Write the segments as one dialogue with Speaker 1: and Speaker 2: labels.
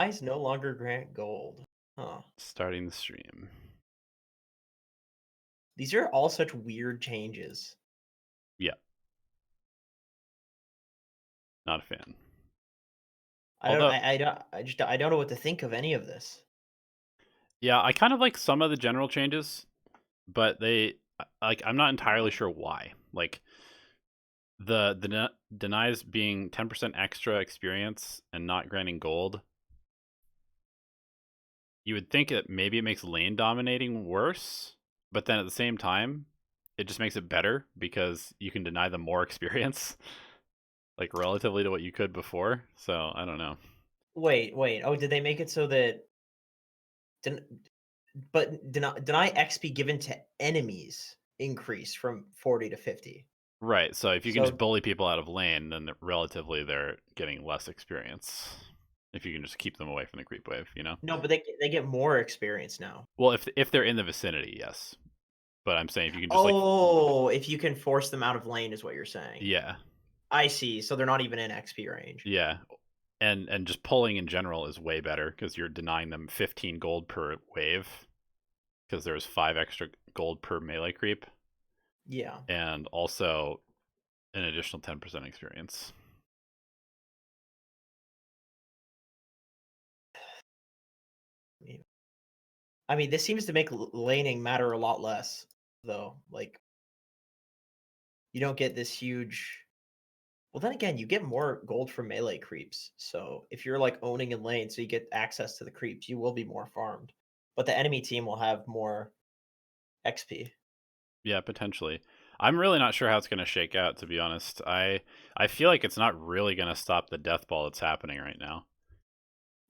Speaker 1: Eyes no longer grant gold. Huh.
Speaker 2: Starting the stream.
Speaker 1: These are all such weird changes.
Speaker 2: Yeah. Not a fan.
Speaker 1: I don't
Speaker 2: Although,
Speaker 1: I don't I don't know what to think of any of this.
Speaker 2: yeah, I kind of like some of the general changes, but I'm not entirely sure why. Like the denies being 10% extra experience and not granting gold. You would think that maybe it makes lane dominating worse, but then at the same time, it just makes it better because you can deny them more experience, like relatively to what you could before. So I don't know.
Speaker 1: Wait. Oh, did they make it so that den but deny XP given to enemies increase from 40 to 50?
Speaker 2: Right. So if you can just
Speaker 1: So
Speaker 2: bully people out of lane, then relatively they're getting less experience. If you can just keep them away from the creep wave, you know.
Speaker 1: no, but they get more experience now.
Speaker 2: Well, if they're in the vicinity, yes. But I'm saying if you can just like,
Speaker 1: Oh, if you can force them out of lane is what you're saying.
Speaker 2: yeah,
Speaker 1: I see. So they're not even in XP range.
Speaker 2: yeah, and just pulling in general is way better because you're denying them 15 gold per wave because there's 5 extra gold per melee creep,
Speaker 1: Yeah.
Speaker 2: and also an additional 10% experience.
Speaker 1: I mean, this seems to make laning matter a lot less, though. Like, you don't get this huge. Well, then again, you get more gold from melee creeps. So if you're like owning in lane, so you get access to the creeps, you will be more farmed. But the enemy team will have more XP.
Speaker 2: Yeah, potentially. I'm really not sure how it's going to shake out, to be honest. I feel like it's not really going to stop the death ball that's happening right now.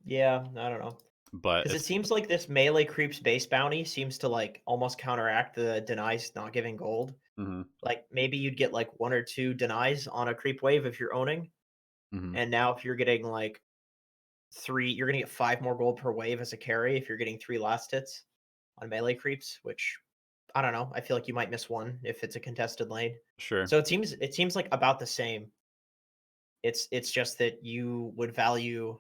Speaker 1: Yeah, I don't know.
Speaker 2: But
Speaker 1: Because it
Speaker 2: it's
Speaker 1: seems like this melee creeps base bounty seems to like almost counteract the denies not giving gold.
Speaker 2: mhm,
Speaker 1: Like maybe you'd get like one or two denies on a creep wave if you're owning.
Speaker 2: mhm.
Speaker 1: And now if you're getting like three, you're gonna get 5 more gold per wave as a carry if you're getting 3 last hits on melee creeps, which I don't know. I feel like you might miss one if it's a contested lane.
Speaker 2: Sure.
Speaker 1: So it seems like about the same. It's just that you would value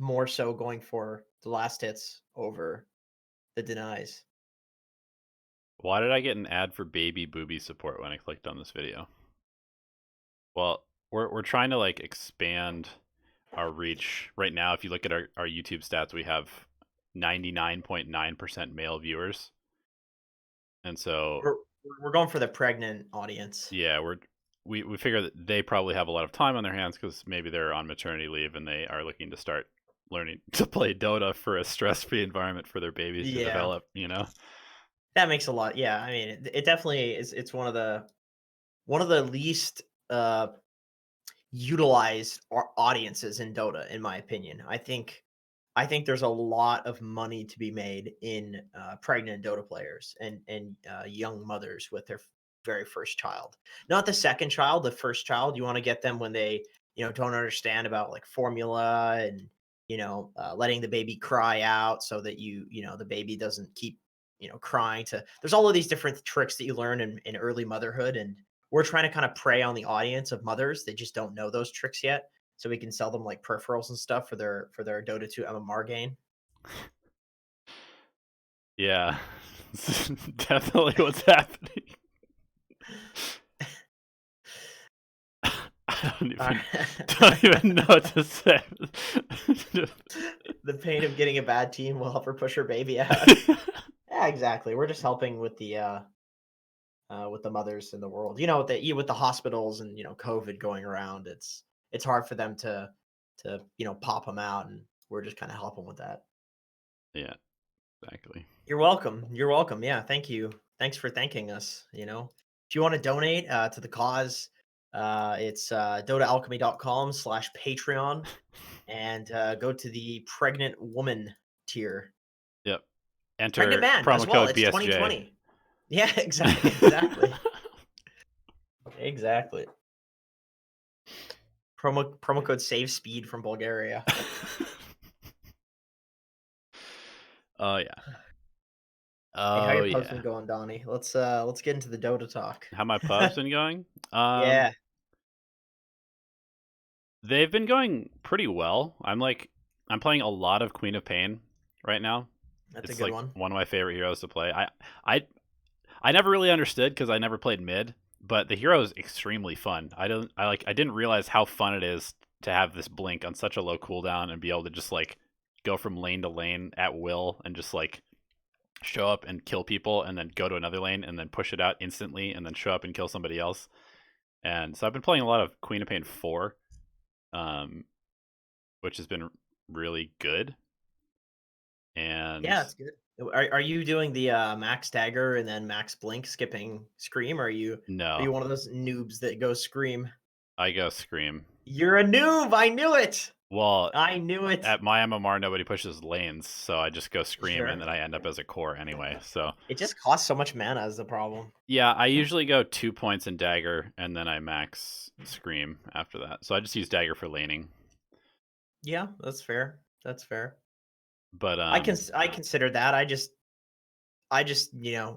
Speaker 1: more so going for the last hits over the denies.
Speaker 2: Why did I get an ad for baby booby support when I clicked on this video? Well, we're trying to like expand our reach. Right now, if you look at our YouTube stats, we have 99.9% male viewers. And so,
Speaker 1: We're we're going for the pregnant audience.
Speaker 2: yeah, we figure that they probably have a lot of time on their hands because maybe they're on maternity leave and they are looking to start learning to play Dota for a stress-free environment for their babies to
Speaker 1: Yeah,
Speaker 2: develop, you know?
Speaker 1: that makes a lot. Yeah, I mean, it definitely is. It's one of the least utilized audiences in Dota, in my opinion. I think there's a lot of money to be made in pregnant Dota players and young mothers with their very first child. Not the second child, the first child. You want to get them when they don't understand about like formula and letting the baby cry out so that the baby doesn't keep crying. There's all of these different tricks that you learn in early motherhood, and we're trying to kind of prey on the audience of mothers that just don't know those tricks yet, so we can sell them like peripherals and stuff for their Dota 2 MMR gain.
Speaker 2: Yeah. Definitely what's happening. I
Speaker 1: Uh,
Speaker 2: don't even know what to say.
Speaker 1: the pain of getting a bad team will help her push her baby out. Yeah, exactly. We're just helping with the mothers in the world. With the hospitals and COVID going around, it's hard for them to pop them out, and we're just kind of helping with that.
Speaker 2: Yeah, exactly.
Speaker 1: You're welcome. You're welcome. Yeah, thank you. Thanks for thanking us. If you want to donate to the cause, it's dotaalchemy.com/Patreon, and go to the pregnant woman tier.
Speaker 2: Yep.
Speaker 1: Pregnant
Speaker 2: Enter
Speaker 1: man as
Speaker 2: promo
Speaker 1: well.
Speaker 2: code
Speaker 1: It's
Speaker 2: BSJ.
Speaker 1: 2020. Yeah, exactly. Exactly. Promo code save speed from Bulgaria.
Speaker 2: Oh yeah.
Speaker 1: Hey, how
Speaker 2: Oh
Speaker 1: your pub's been
Speaker 2: yeah.
Speaker 1: going, Donnie? Let's get into the Dota talk.
Speaker 2: How my pubs been going?
Speaker 1: Yeah.
Speaker 2: They've been going pretty well. I'm like I'm playing a lot of Queen of Pain right now.
Speaker 1: That's a
Speaker 2: It's
Speaker 1: good
Speaker 2: like
Speaker 1: one.
Speaker 2: one of my favorite heroes to play. I I never really understood because I never played mid, but the hero is extremely fun. I didn't realize how fun it is to have this blink on such a low cooldown and be able to just like go from lane to lane at will and just like show up and kill people and then go to another lane and then push it out instantly and then show up and kill somebody else. And so I've been playing a lot of Queen of Pain 4, um, which has been really good. And
Speaker 1: Yeah, it's good. Are you doing the max dagger and then max blink, skipping scream? Or are
Speaker 2: no,
Speaker 1: you one of those noobs that goes scream?
Speaker 2: I go Scream.
Speaker 1: You're a noob. I knew it.
Speaker 2: Well,
Speaker 1: I knew it.
Speaker 2: at my MMR, nobody pushes lanes, so I just go Scream,
Speaker 1: Sure.
Speaker 2: and then I end up as a core anyway. So
Speaker 1: It just costs so much mana is the problem.
Speaker 2: yeah, I usually go 2 points in Dagger, and then I max Scream after that. So I just use Dagger for laning.
Speaker 1: Yeah, that's fair. That's fair.
Speaker 2: But
Speaker 1: I consider that. I just,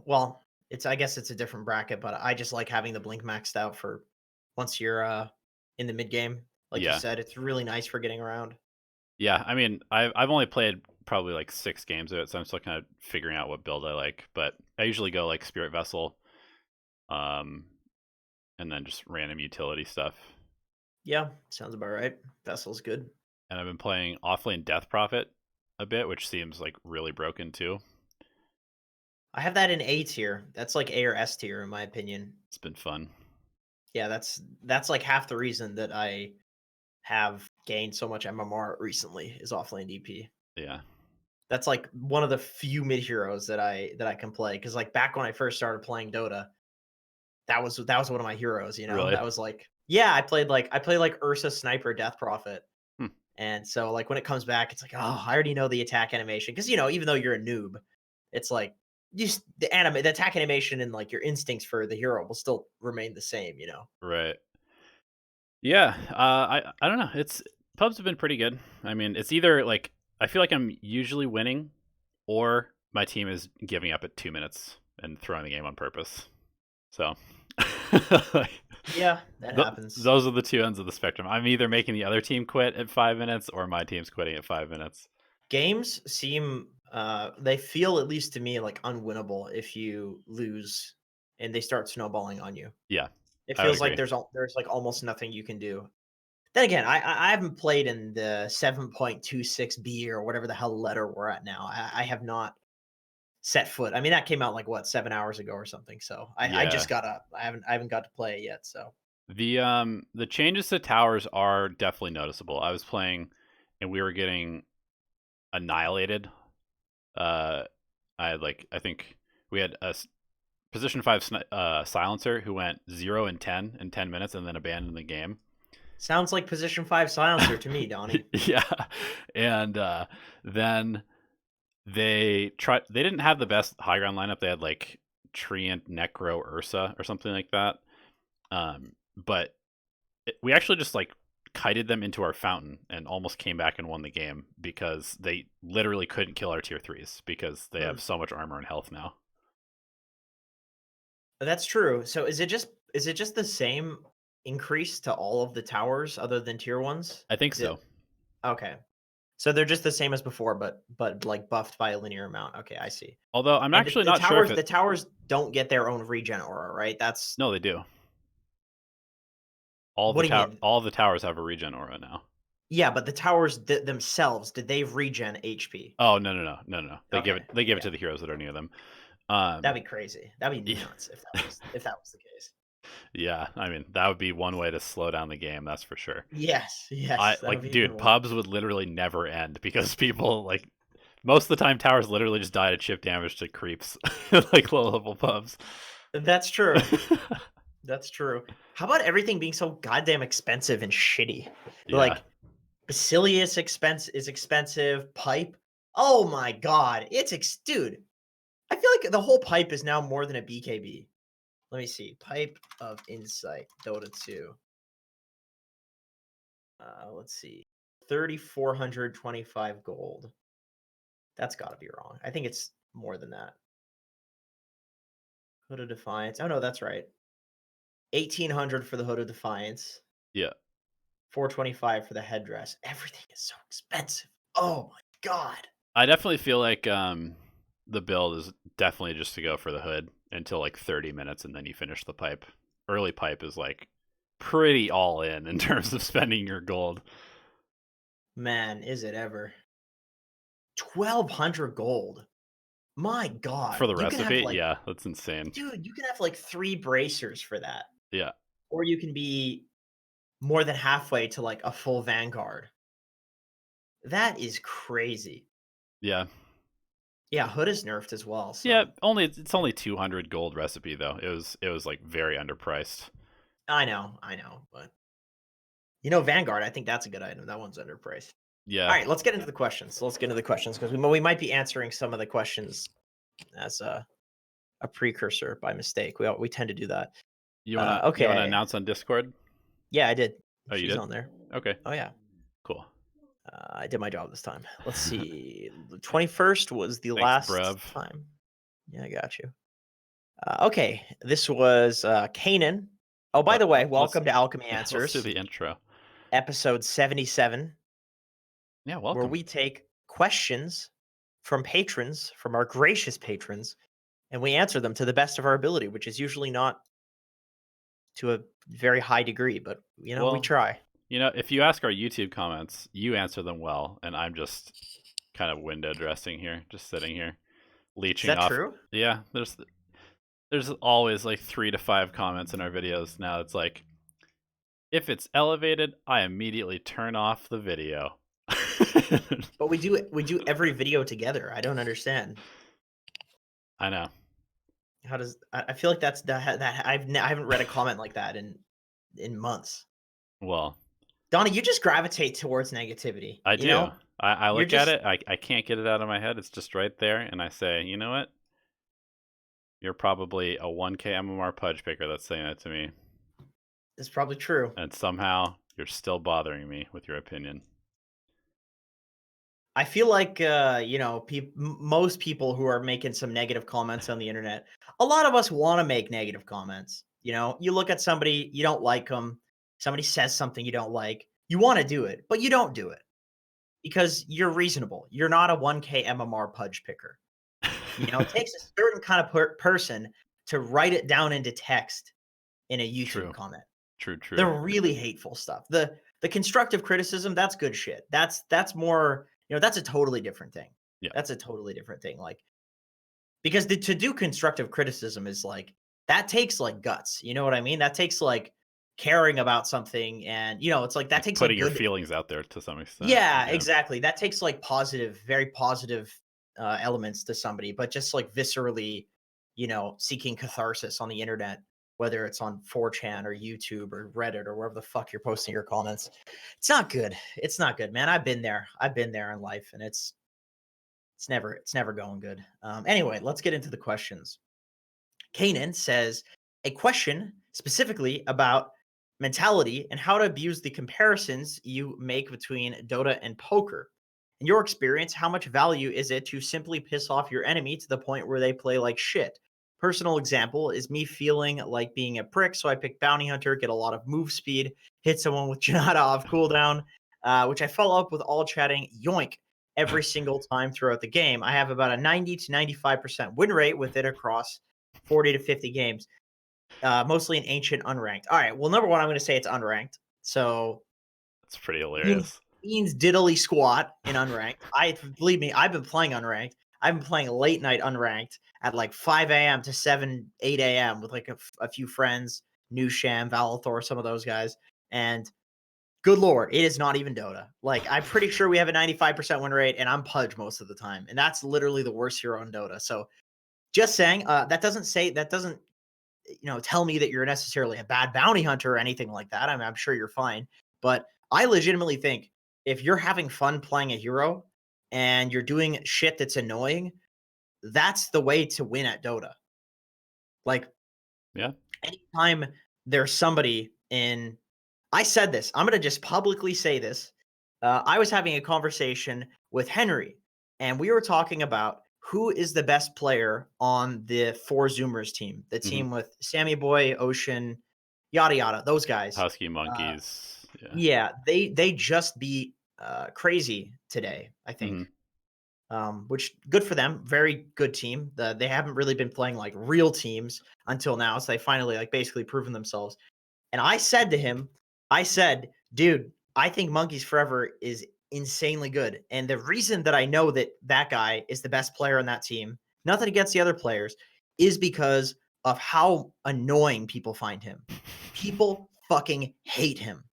Speaker 1: well, I guess it's a different bracket, but I just like having the blink maxed out for once you're in the mid game. Like you
Speaker 2: yeah,
Speaker 1: said, it's really nice for getting around.
Speaker 2: yeah. I mean, I've only played probably like 6 games of it, so I'm still kind of figuring out what build I like. But I usually go like Spirit Vessel, um, and then just random utility stuff.
Speaker 1: Yeah, sounds about right. Vessel's good.
Speaker 2: And I've been playing Offlane Death Prophet a bit, which seems like really broken too.
Speaker 1: I have that in A tier. That's like A or S tier in my opinion.
Speaker 2: It's been fun.
Speaker 1: Yeah, that's like half the reason that I have gained so much MMR recently is offlane DP.
Speaker 2: Yeah.
Speaker 1: That's like one of the few mid heroes that I can play because like back when I first started playing Dota, that was one of my heroes.
Speaker 2: Really?
Speaker 1: That was like yeah, I played like Ursa Sniper Death Prophet,
Speaker 2: Hmm.
Speaker 1: and so like when it comes back, it's like oh I already know the attack animation because even though you're a noob, it's like the attack animation and like your instincts for the hero will still remain the same.
Speaker 2: Right. Yeah. I don't know. It's pubs have been pretty good. I mean, it's either like I feel like I'm usually winning, or my team is giving up at 2 minutes and throwing the game on purpose. So
Speaker 1: Yeah, that happens.
Speaker 2: those are the two ends of the spectrum. I'm either making the other team quit at 5 minutes, or my team's quitting at 5 minutes.
Speaker 1: Games seem they feel at least to me like unwinnable if you lose and they start snowballing on you.
Speaker 2: Yeah,
Speaker 1: It
Speaker 2: I would
Speaker 1: feels like
Speaker 2: agree.
Speaker 1: there's like almost nothing you can do. Then again, I haven't played in the 7.26B or whatever the hell letter we're at now. I have not set foot. I mean, that came out like what 7 hours ago or something. So I
Speaker 2: Yeah.
Speaker 1: just got up. I haven't got to play it yet. So
Speaker 2: The changes to towers are definitely noticeable. I was playing and we were getting annihilated. Uh I think we had a position 5 silencer who went 0 and 10 in 10 minutes and then abandoned the game.
Speaker 1: sounds like position 5 silencer to me, Donnie.
Speaker 2: Yeah. And then they didn't have the best high ground lineup. They had like Treant, Necro, Ursa or something like that. But we actually just like kited them into our fountain and almost came back and won the game because they literally couldn't kill our tier 3s because they
Speaker 1: Hmm.
Speaker 2: have so much armor and health now.
Speaker 1: That's true. So is it just the same increase to all of the towers other than tier ones?
Speaker 2: I think
Speaker 1: Is it
Speaker 2: so.
Speaker 1: okay? So they're just the same as before, but like buffed by a linear amount. Okay, I see.
Speaker 2: Although I'm
Speaker 1: And
Speaker 2: actually not sure if
Speaker 1: the
Speaker 2: it.
Speaker 1: towers don't get their own regen aura, right? That's
Speaker 2: No, they do.
Speaker 1: what do you mean?
Speaker 2: All of the towers have a regen aura now.
Speaker 1: Yeah, but the towers themselves, did they regen HP?
Speaker 2: Oh no.
Speaker 1: Okay,
Speaker 2: They give it
Speaker 1: yeah,
Speaker 2: to the heroes that are near them.
Speaker 1: that'd be crazy. That'd be
Speaker 2: Yeah,
Speaker 1: nuts if that was the case.
Speaker 2: yeah. I mean, that would be one way to slow down the game. That's for sure.
Speaker 1: Yes,
Speaker 2: I
Speaker 1: yes, that would
Speaker 2: like,
Speaker 1: be a good
Speaker 2: dude.
Speaker 1: one.
Speaker 2: Pubs would literally never end because people like most of the time towers literally just die to chip damage to creeps, like low level pubs.
Speaker 1: That's true. That's true. How about everything being so goddamn expensive and shitty?
Speaker 2: Yeah,
Speaker 1: Like Basilius is expensive. Pipe. Oh my god, dude. I feel like the whole pipe is now more than a BKB. Let me see. Pipe of Insight, Dota 2. Let's see. 3,425 gold. That's got to be wrong. I think it's more than that. Hood of Defiance. Oh no, that's right. 1,800 for the Hood of Defiance.
Speaker 2: yeah.
Speaker 1: 425 for the headdress. Everything is so expensive. Oh my god.
Speaker 2: I definitely feel like the build is definitely just to go for the hood until like 30 minutes and then you finish the pipe. Early pipe is like pretty all in terms of spending your gold.
Speaker 1: Man, is it ever. 1,200 gold. My god.
Speaker 2: For the
Speaker 1: You can have,
Speaker 2: recipe,
Speaker 1: like
Speaker 2: yeah, that's insane.
Speaker 1: dude, you can have, like, 3 bracers for that.
Speaker 2: Yeah.
Speaker 1: Or you can be more than halfway to, like, a full Vanguard. That is crazy.
Speaker 2: Yeah.
Speaker 1: Yeah, Hood is nerfed as well,
Speaker 2: Yeah,
Speaker 1: so
Speaker 2: only it's only 200 gold recipe though. It was like very underpriced.
Speaker 1: I know, but Vanguard, I think that's a good item. That one's underpriced.
Speaker 2: Yeah.
Speaker 1: Alright, let's get into the questions. Let's get into the questions because we might be answering some of the questions as a precursor by mistake. We tend to do that.
Speaker 2: You wanna
Speaker 1: Okay.
Speaker 2: announce on Discord?
Speaker 1: Yeah, I did.
Speaker 2: Oh, you
Speaker 1: She's
Speaker 2: did?
Speaker 1: on there.
Speaker 2: Okay,
Speaker 1: Oh, yeah.
Speaker 2: cool.
Speaker 1: I did my job this time. Let's see. The 21st was the
Speaker 2: Thanks,
Speaker 1: last
Speaker 2: bruv.
Speaker 1: time. Yeah, I got you. Okay. This was Kanan. Oh, by
Speaker 2: Let,
Speaker 1: the way,
Speaker 2: let's
Speaker 1: welcome to Alchemy
Speaker 2: yeah, let's do
Speaker 1: Answers,
Speaker 2: the intro.
Speaker 1: episode 77,
Speaker 2: Yeah,
Speaker 1: where
Speaker 2: welcome.
Speaker 1: we take questions from patrons, from our gracious patrons, and we answer them to the best of our ability, which is usually not to a very high degree, but we
Speaker 2: Well,
Speaker 1: try.
Speaker 2: if you ask our YouTube comments, you answer them well, and I'm just kind of window dressing here, just sitting here,
Speaker 1: Is
Speaker 2: leeching
Speaker 1: that
Speaker 2: off.
Speaker 1: true?
Speaker 2: Yeah, there's always like 3 to 5 comments in our videos now. It's like, if it's elevated, I immediately turn off the video.
Speaker 1: But we do every video together. I don't understand.
Speaker 2: I know.
Speaker 1: How does I feel like that I haven't read a comment like that in months.
Speaker 2: Well,
Speaker 1: Donnie, you just gravitate towards negativity,
Speaker 2: I
Speaker 1: you
Speaker 2: do.
Speaker 1: know?
Speaker 2: I
Speaker 1: You're
Speaker 2: look at
Speaker 1: just
Speaker 2: it. I can't get it out of my head. It's just right there, and I say, you know what? You're probably a 1K MMR pudge picker that's saying that to me,
Speaker 1: it's probably true.
Speaker 2: and somehow you're still bothering me with your opinion.
Speaker 1: I feel like most people who are making some negative comments on the internet, a lot of us want to make negative comments. You look at somebody, you don't like them, somebody says something you don't like, you want to do it, but you don't do it because you're reasonable. You're not a 1K MMR pudge picker. It takes a certain kind of person to write it down into text in a YouTube
Speaker 2: True.
Speaker 1: comment.
Speaker 2: True.
Speaker 1: The
Speaker 2: True.
Speaker 1: really hateful stuff. The constructive criticism, that's good shit. That's more, that's a totally different thing.
Speaker 2: Yeah.
Speaker 1: That's a totally different thing. Like, because to do constructive criticism is like, that takes like guts. You know what I mean? That takes like caring about something, and it's like that
Speaker 2: Like
Speaker 1: takes like
Speaker 2: putting your
Speaker 1: good.
Speaker 2: feelings out there to some extent.
Speaker 1: Yeah,
Speaker 2: Yeah.
Speaker 1: exactly. That takes like positive, very positive elements to somebody, but just like viscerally, seeking catharsis on the internet, whether it's on 4chan or YouTube or Reddit or wherever the fuck you're posting your comments. It's not good. It's not good, man. I've been there. I've been there in life, and it's never going good. Anyway, let's get into the questions. Kanan says a question specifically about mentality and how to abuse the comparisons you make between Dota and poker. In your experience, how much value is it to simply piss off your enemy to the point where they play like shit? Personal example is me feeling like being a prick, so I pick Bounty Hunter, get a lot of move speed, hit someone with Janata off cooldown, which I follow up with all chatting yoink every single time throughout the game. I have about a 90 to 95% win rate with it across 40 to 50 games, mostly in ancient unranked. All right. Well, number one, I'm going to say it's unranked. So
Speaker 2: That's pretty
Speaker 1: means
Speaker 2: hilarious.
Speaker 1: diddly squat in unranked. Believe me, I've been playing unranked. I've been playing late night unranked at like 5 a.m. to 7, 8 a.m. with like a few friends, New Sham, Valathor, some of those guys. And good lord, it is not even Dota. Like, I'm pretty sure we have a 95% win rate, and I'm Pudge most of the time. And that's literally the worst hero in Dota. So just saying, that doesn't tell me that you're necessarily a bad bounty hunter or anything like that. I'm sure you're fine. But I legitimately think if you're having fun playing a hero and you're doing shit that's annoying, that's the way to win at Dota. Like,
Speaker 2: Yeah.
Speaker 1: anytime there's somebody I said this, I'm going to just publicly say this. I was having a conversation with Henry, and we were talking about who is the best player on the four Zoomers team, the
Speaker 2: Hmm.
Speaker 1: team with Sammy Boy, Ocean, yada yada, those guys.
Speaker 2: Husky
Speaker 1: Uh,
Speaker 2: monkeys. Yeah.
Speaker 1: yeah, they just beat crazy today, I think.
Speaker 2: Hmm.
Speaker 1: Which good for them. Very good team. They haven't really been playing like real teams until now, so they finally like basically proven themselves. And I said to him, I said, dude, I think Monkeys Forever is insanely good. And the reason that I know that that guy is the best player on that team, nothing against the other players, is because of how annoying people find him. People fucking hate him.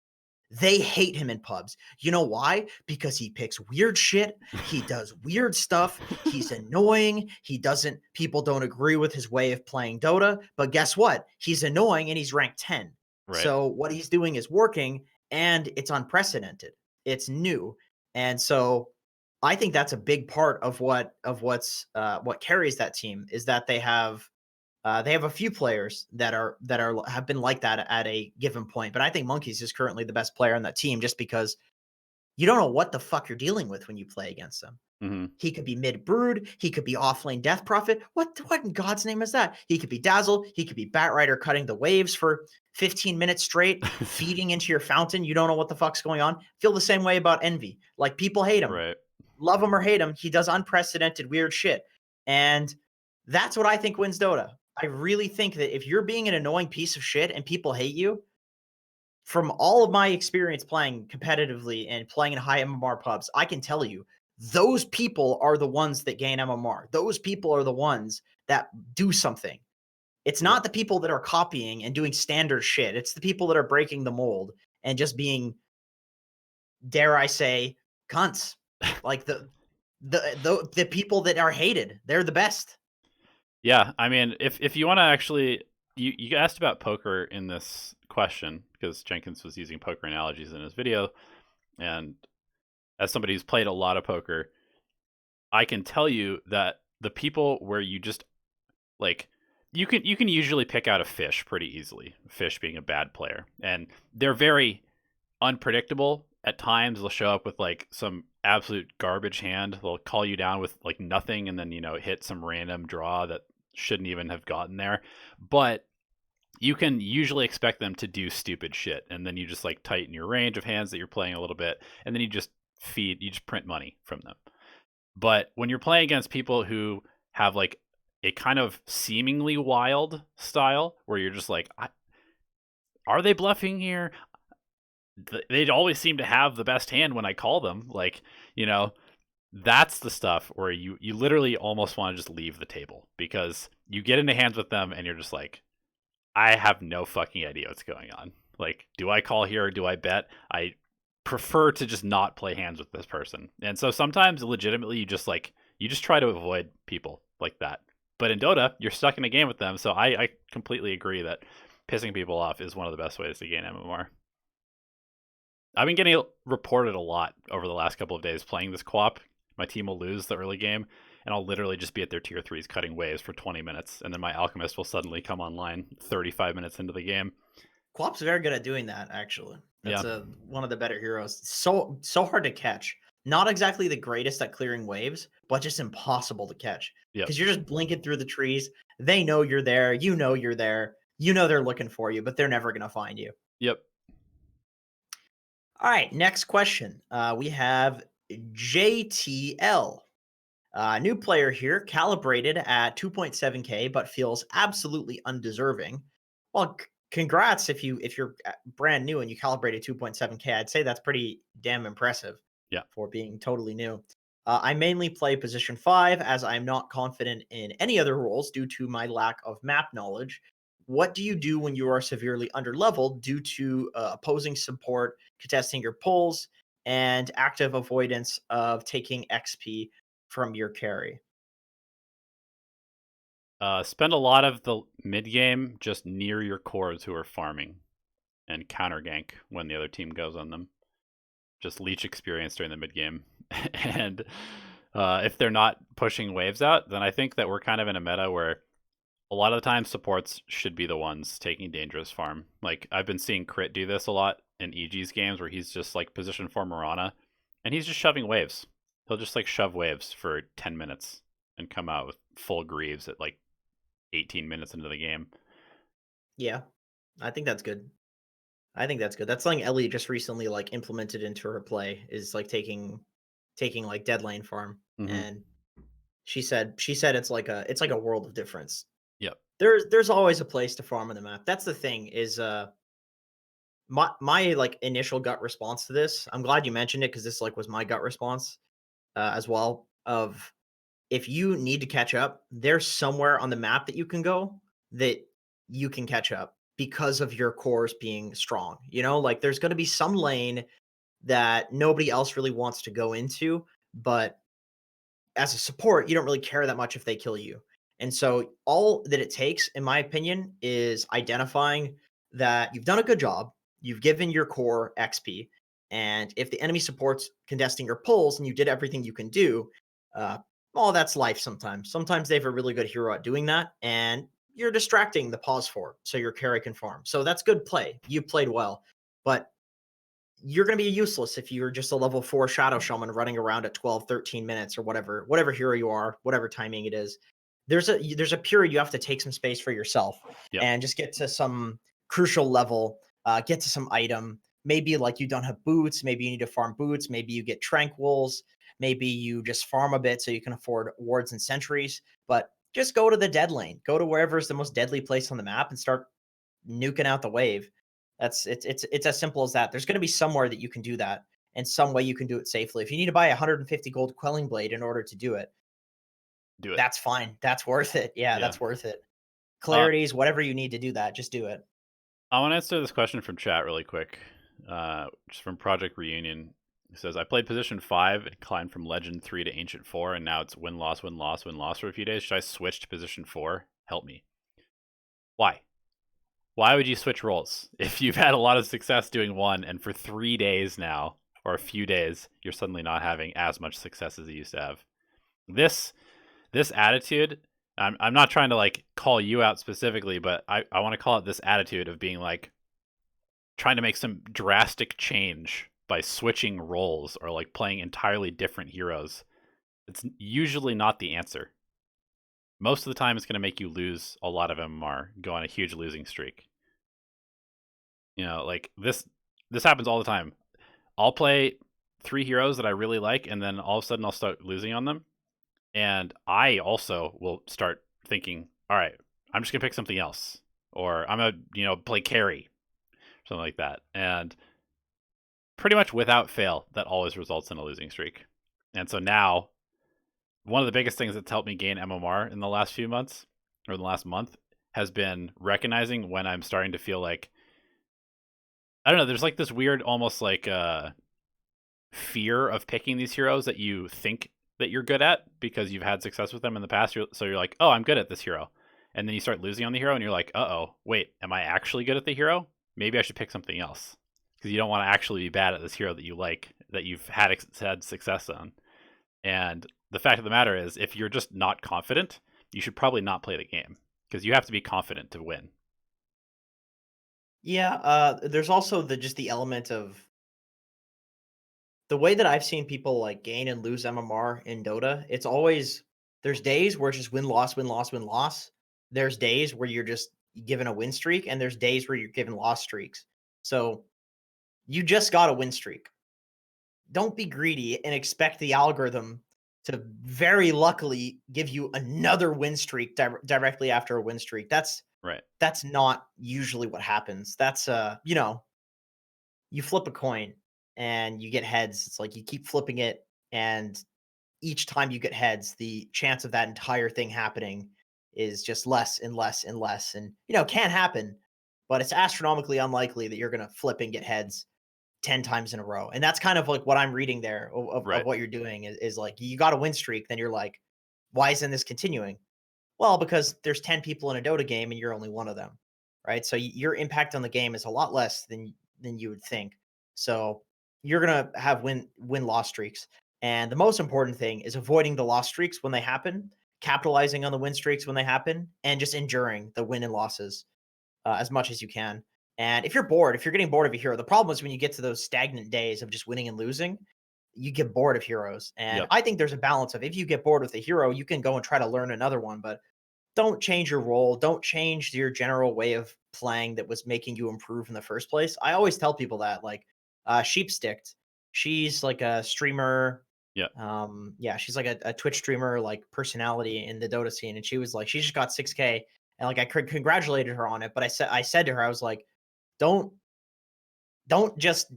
Speaker 1: They hate him in pubs. You know why? Because he picks weird shit. He does weird stuff. He's annoying. People don't agree with his way of playing Dota. But guess what? He's annoying and he's ranked 10.
Speaker 2: Right.
Speaker 1: So what he's doing is working and it's unprecedented. It's new. And so I think that's a big part of what carries that team is that they have a few players that have been like that at a given point, but I think Monkeys is currently the best player on that team just because you don't know what the fuck you're dealing with when you play against him.
Speaker 2: Hmm.
Speaker 1: He could be mid brood, he could be offlane death prophet. What in God's name is that? He could be dazzle, he could be Batrider cutting the waves for 15 minutes straight, feeding into your fountain. You don't know what the fuck's going on. Feel the same way about Envy. Like people hate him.
Speaker 2: Right.
Speaker 1: Love him or hate him, he does unprecedented weird shit. And that's what I think wins Dota. I really think that if you're being an annoying piece of shit and people hate you, from all of my experience playing competitively and playing in high MMR pubs, I can tell you those people are the ones that gain MMR. Those people are the ones that do something. It's
Speaker 2: Yep.
Speaker 1: not the people that are copying and doing standard shit. It's the people that are breaking the mold and just being, dare I say, cunts. Like the people that are hated, they're the best.
Speaker 2: Yeah, I mean, if you want to actually, you asked about poker in this question because Jenkins was using poker analogies in his video, and as somebody who's played a lot of poker, I can tell you that the people where you just like you can usually pick out a fish pretty easily. Fish being a bad player, and they're very unpredictable. At times, they'll show up with like some absolute garbage hand. They'll call you down with like nothing, and then hit some random draw that shouldn't even have gotten there. But you can usually expect them to do stupid shit, and then you just like tighten your range of hands that you're playing a little bit, and then you just print money from them. But when you're playing against people who have like a kind of seemingly wild style where you're just like, are they bluffing here? They'd always seem to have the best hand when I call them. Like, that's the stuff where you literally almost want to just leave the table because you get into hands with them and you're just like, I have no fucking idea what's going on. Like, do I call here or do I bet? I prefer to just not play hands with this person. And so sometimes legitimately you just try to avoid people like that. But in Dota, you're stuck in a game with them. So I completely agree that pissing people off is one of the best ways to gain MMR. I've been getting reported a lot over the last couple of days playing this co-op. My team will lose the early game, and I'll literally just be at their tier 3s cutting waves for 20 minutes, and then my Alchemist will suddenly come online 35 minutes into the game.
Speaker 1: Quap's very good at doing that, actually. That's
Speaker 2: Yeah.
Speaker 1: one of the better heroes. So hard to catch. Not exactly the greatest at clearing waves, but just impossible to catch.
Speaker 2: Yep.
Speaker 1: Because you're just blinking through the trees. They know you're there. You know you're there. You know they're looking for you, but they're never going to find you.
Speaker 2: Yep.
Speaker 1: All right, next question. We have JTL. New player here, calibrated at 2.7K, but feels absolutely undeserving. Well, congrats if you're brand new and you calibrated 2.7K. I'd say that's pretty damn impressive.
Speaker 2: Yeah.
Speaker 1: For being totally new. I mainly play position 5 as I'm not confident in any other roles due to my lack of map knowledge. What do you do when you are severely underleveled due to opposing support contesting your pulls and active avoidance of taking XP from your carry?
Speaker 2: Spend a lot of the mid game just near your cores who are farming and counter gank when the other team goes on them. Just leech experience during the mid game. And if they're not pushing waves out, then I think that we're kind of in a meta where a lot of the time supports should be the ones taking dangerous farm. Like I've been seeing Crit do this a lot in EG's games where he's just like position for Mirana and he's just shoving waves. He'll just like shove waves for 10 minutes and come out with full Greaves at like 18 minutes into the game.
Speaker 1: Yeah, I think that's good. I think that's good. That's something Ellie just recently like implemented into her play is like taking like dead lane farm,
Speaker 2: Hmm.
Speaker 1: and she said it's like a world of difference.
Speaker 2: Yep.
Speaker 1: There's always a place to farm on the map. That's the thing is my like initial gut response to this. I'm glad you mentioned it because this like was my gut response as well. Of if you need to catch up, there's somewhere on the map that you can go that you can catch up because of your cores being strong. You know, like there's going to be some lane that nobody else really wants to go into, but as a support, you don't really care that much if they kill you. And so all that it takes, in my opinion, is identifying that you've done a good job, you've given your core XP, and if the enemy supports contesting your pulls and you did everything you can do, uh, well, that's life sometimes. Sometimes they have a really good hero at doing that, and you're distracting the pause for so your carry can farm. So that's good play. You played well. But you're going to be useless if you're just a level 4 shadow shaman running around at 12, 13 minutes or whatever hero you are, whatever timing it is. There's a period you have to take some space for yourself
Speaker 2: Yep.
Speaker 1: and just get to some crucial level, get to some item. Maybe like you don't have boots, maybe you need to farm boots, maybe you get tranquils, maybe you just farm a bit so you can afford wards and sentries, but just go to the dead lane. Go to wherever is the most deadly place on the map and start nuking out the wave. It's as simple as that. There's going to be somewhere that you can do that, and some way you can do it safely. If you need to buy a 150 gold quelling blade in order to do it,
Speaker 2: Do it.
Speaker 1: that's fine. That's worth it. Yeah,
Speaker 2: Yeah.
Speaker 1: that's worth it.
Speaker 2: Uh,
Speaker 1: Clarities, whatever you need to do that, just do it.
Speaker 2: I want to answer this question from chat really quick. Just from Project Reunion. It says, I played position 5 and climbed from Legend 3 to Ancient 4, and now it's win loss, win loss, win loss for a few days. Should I switch to position 4? Help me. Why? Why would you switch roles? If you've had a lot of success doing one, and for 3 days now, or a few days, you're suddenly not having as much success as you used to have. This attitude, I'm not trying to like call you out specifically, but I want to call it this attitude of being like trying to make some drastic change by switching roles or like playing entirely different heroes. It's usually not the answer. Most of the time, it's going to make you lose a lot of MMR, go on a huge losing streak. You know, like this happens all the time. I'll play 3 heroes that I really like, and then all of a sudden I'll start losing on them. And I also will start thinking, all right, I'm just gonna pick something else, or I'm gonna play carry, something like that. And pretty much without fail, that always results in a losing streak. And so now, one of the biggest things that's helped me gain MMR in the last few months, or the last month, has been recognizing when I'm starting to feel like, I don't know, there's like this weird, almost like fear of picking these heroes that you think that you're good at because you've had success with them in the past. So you're like, oh, I'm good at this hero. And then you start losing on the hero and you're like, uh-oh, wait, am I actually good at the hero? Maybe I should pick something else. Because you don't want to actually be bad at this hero that you like, that you've had success on. And the fact of the matter is, if you're just not confident, you should probably not play the game. Because you have to be confident to win.
Speaker 1: Yeah, there's also the element of the way that I've seen people like gain and lose MMR in Dota. It's always there's days where it's just win loss win loss win loss. There's days where you're just given a win streak, and there's days where you're given loss streaks. So you just got a win streak. Don't be greedy and expect the algorithm to very luckily give you another win streak directly after a win streak.
Speaker 2: Right.
Speaker 1: That's not usually what happens. That's you flip a coin and you get heads. It's like you keep flipping it, and each time you get heads, the chance of that entire thing happening is just less and less and less. And it can happen, but it's astronomically unlikely that you're going to flip and get heads 10 times in a row. And that's kind of like what I'm reading there of
Speaker 2: Right.
Speaker 1: what you're doing is like you got a win streak, then you're like, why isn't this continuing? Well, because there's 10 people in a Dota game and you're only one of them. Right. So your impact on the game is a lot less than you would think. So you're gonna have win loss streaks. And the most important thing is avoiding the loss streaks when they happen, capitalizing on the win streaks when they happen, and just enduring the win and losses as much as you can. And if you're bored, if you're getting bored of a hero, the problem is when you get to those stagnant days of just winning and losing, you get bored of heroes. And
Speaker 2: Yep.
Speaker 1: I think there's a balance of if you get bored with a hero, you can go and try to learn another one. But don't change your role. Don't change your general way of playing that was making you improve in the first place. I always tell people that, like, Sheepsticked, she's like a streamer.
Speaker 2: Yeah.
Speaker 1: Yeah, she's like a Twitch streamer, like personality in the Dota scene. And she was like, she just got 6K. And like, I congratulated her on it. But I said to her, I was like, don't, don't just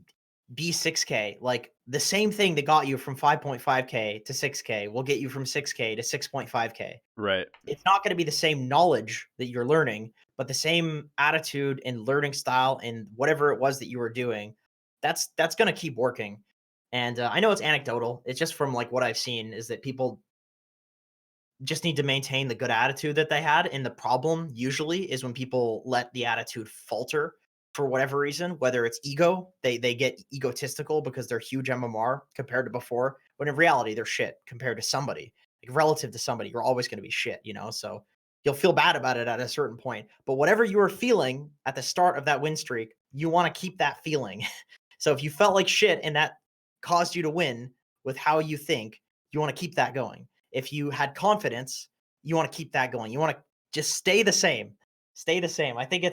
Speaker 1: be 6K. Like the same thing that got you from 5.5K to 6K will get you from 6K to 6.5K.
Speaker 2: Right.
Speaker 1: It's not going to be the same knowledge that you're learning, but the same attitude and learning style and whatever it was that you were doing. That's going to keep working. And I know it's anecdotal. It's just from like what I've seen is that people just need to maintain the good attitude that they had. And the problem usually is when people let the attitude falter for whatever reason, whether it's ego, they get egotistical because they're huge MMR compared to before, when in reality they're shit compared to somebody. Like relative to somebody, you're always going to be shit, you know? So you'll feel bad about it at a certain point. But whatever you were feeling at the start of that win streak, you want to keep that feeling. So if you felt like shit and that caused you to win with how you think, you want to keep that going. If you had confidence, you want to keep that going. You want to just stay the same. Stay the same. I think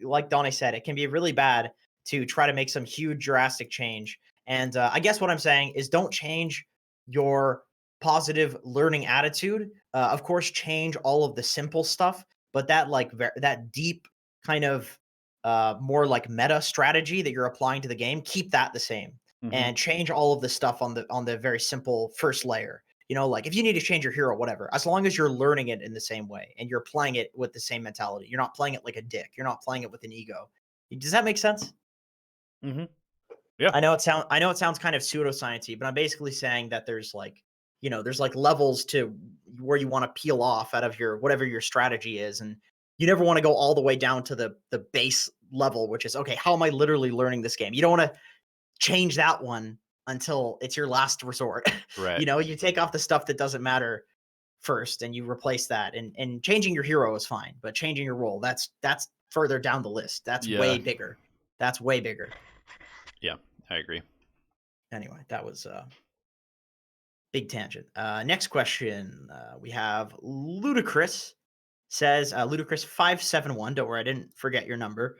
Speaker 1: like Donnie said, it can be really bad to try to make some huge drastic change. And I guess what I'm saying is don't change your positive learning attitude. Of course, change all of the simple stuff, but that like that deep kind of more like meta strategy that you're applying to the game, keep that the same
Speaker 2: Hmm.
Speaker 1: and change all of the stuff on the very simple first layer. You know, like if you need to change your hero, whatever, as long as you're learning it in the same way and you're playing it with the same mentality, you're not playing it like a dick. You're not playing it with an ego. Does that make sense?
Speaker 2: Hmm. Yeah.
Speaker 1: I know it sounds kind of pseudosciencey, but I'm basically saying that there's like, you know, there's like levels to where you want to peel off out of your whatever your strategy is, and you never want to go all the way down to the base level, which is okay. How am I literally learning this game? You don't want to change that one until it's your last resort.
Speaker 2: Right.
Speaker 1: You know, you take off the stuff that doesn't matter first and you replace that. And changing your hero is fine, but changing your role, that's further down the list. That's
Speaker 2: Yeah.
Speaker 1: way bigger. That's way bigger.
Speaker 2: Yeah. I agree.
Speaker 1: Anyway, that was big tangent. Next question. We have Ludicrous says Ludicrous 571. Don't worry, I didn't forget your number.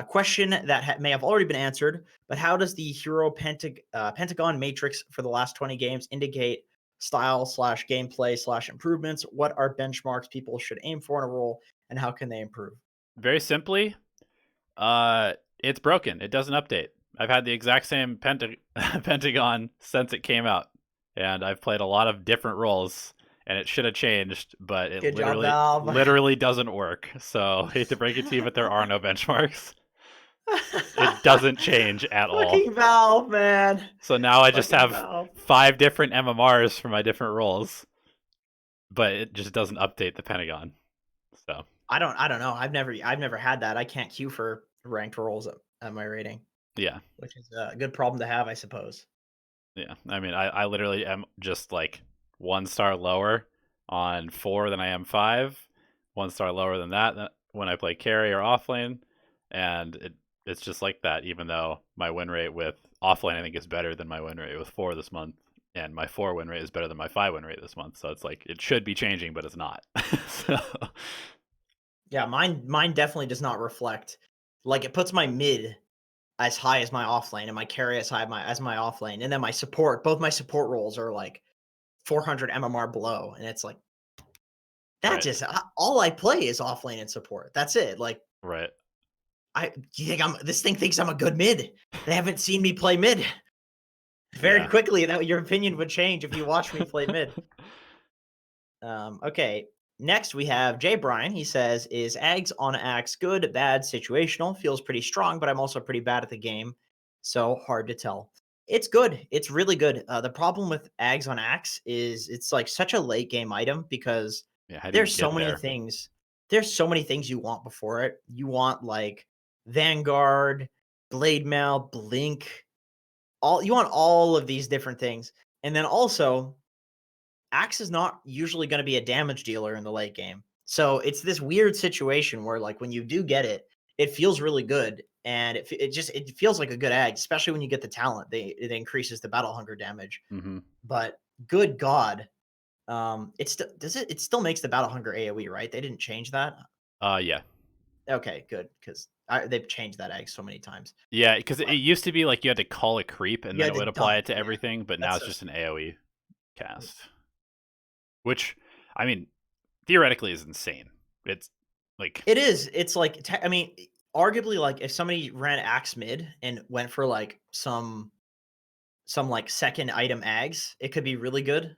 Speaker 1: Question that may have already been answered, but how does the hero Pentagon matrix for the last 20 games indicate style slash gameplay slash improvements? What are benchmarks people should aim for in a role, and how can they improve?
Speaker 2: Very simply, it's broken. It doesn't update. I've had the exact same Pentagon since it came out, and I've played a lot of different roles, and it should have changed, but it
Speaker 1: Good job, Valve.
Speaker 2: literally doesn't work. So hate to break it to you, but there are no benchmarks. It doesn't change at all.
Speaker 1: Fucking Valve, man.
Speaker 2: So now I just
Speaker 1: Fucking
Speaker 2: have
Speaker 1: Valve.
Speaker 2: 5 different MMRs for my different roles, but it just doesn't update the Pentagon. So
Speaker 1: I don't know. I've never had that. I can't queue for ranked roles at my rating,
Speaker 2: yeah.
Speaker 1: which is a good problem to have, I suppose.
Speaker 2: Yeah, I mean, I literally am just like 1 star lower on 4 than I am 5, 1 star lower than that when I play carry or offlane, and it's just like that. Even though my win rate with offlane I think is better than my win rate with 4 this month, and my 4 win rate is better than my 5 win rate this month. So it's like it should be changing, but it's not. So
Speaker 1: Yeah, mine definitely does not reflect. Like it puts my mid as high as my offlane and my carry as high as my offlane, and then my support. Both my support roles are like 400 MMR below, and it's like that
Speaker 2: right,
Speaker 1: just all I play is offlane and support. That's it. Like
Speaker 2: right,
Speaker 1: you think this thing thinks I'm a good mid? They haven't seen me play mid. Very
Speaker 2: yeah.
Speaker 1: quickly, that your opinion would change if you watch me play mid. Okay. Next, we have Jay Bryan. He says, "Is Ags on Axe good, bad, situational? Feels pretty strong, but I'm also pretty bad at the game, so hard to tell." It's good. It's really good. The problem with Ags on Axe is it's like such a late game item because
Speaker 2: Yeah, how do you
Speaker 1: there's so
Speaker 2: get
Speaker 1: many
Speaker 2: there?
Speaker 1: things. There's so many things you want before it. You want like Vanguard, Blade Mail, Blink. You want all of these different things, and then also Axe is not usually going to be a damage dealer in the late game. So it's this weird situation where like when you do get it, it feels really good and it feels like a good ag, especially when you get the talent. It increases the battle hunger damage.
Speaker 2: Hmm.
Speaker 1: But good god, it still makes the Battle Hunger AoE, right? They didn't change that?
Speaker 2: Yeah.
Speaker 1: Okay, good, 'cause they've changed that egg so many times.
Speaker 2: Yeah, because it
Speaker 1: But
Speaker 2: used to be like you had to call a creep and
Speaker 1: you
Speaker 2: then
Speaker 1: had
Speaker 2: it
Speaker 1: to
Speaker 2: would apply
Speaker 1: dunk,
Speaker 2: it to
Speaker 1: yeah.
Speaker 2: everything, but now
Speaker 1: That's
Speaker 2: it's
Speaker 1: so
Speaker 2: just an
Speaker 1: stupid.
Speaker 2: AoE cast. Which, I mean, theoretically is insane. It's like,
Speaker 1: It is. It's like I mean, arguably, like, if somebody ran axe mid and went for, like, some, like, second item ags, it could be really good.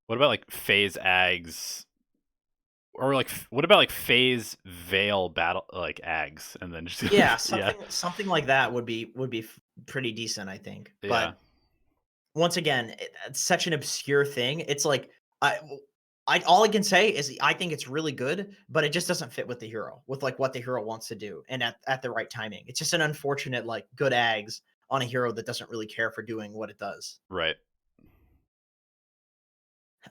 Speaker 2: what about like phase ags? Or like, what about like phase veil battle like ags and then just
Speaker 1: Yeah,
Speaker 2: yeah,
Speaker 1: something like that would be pretty decent, I think.
Speaker 2: yeah,
Speaker 1: But once again, it's such an obscure thing. It's like I, I all I can say is I think it's really good, but it just doesn't fit with the hero, with like what the hero wants to do, and at the right timing. It's just an unfortunate like good ags on a hero that doesn't really care for doing what it does.
Speaker 2: right,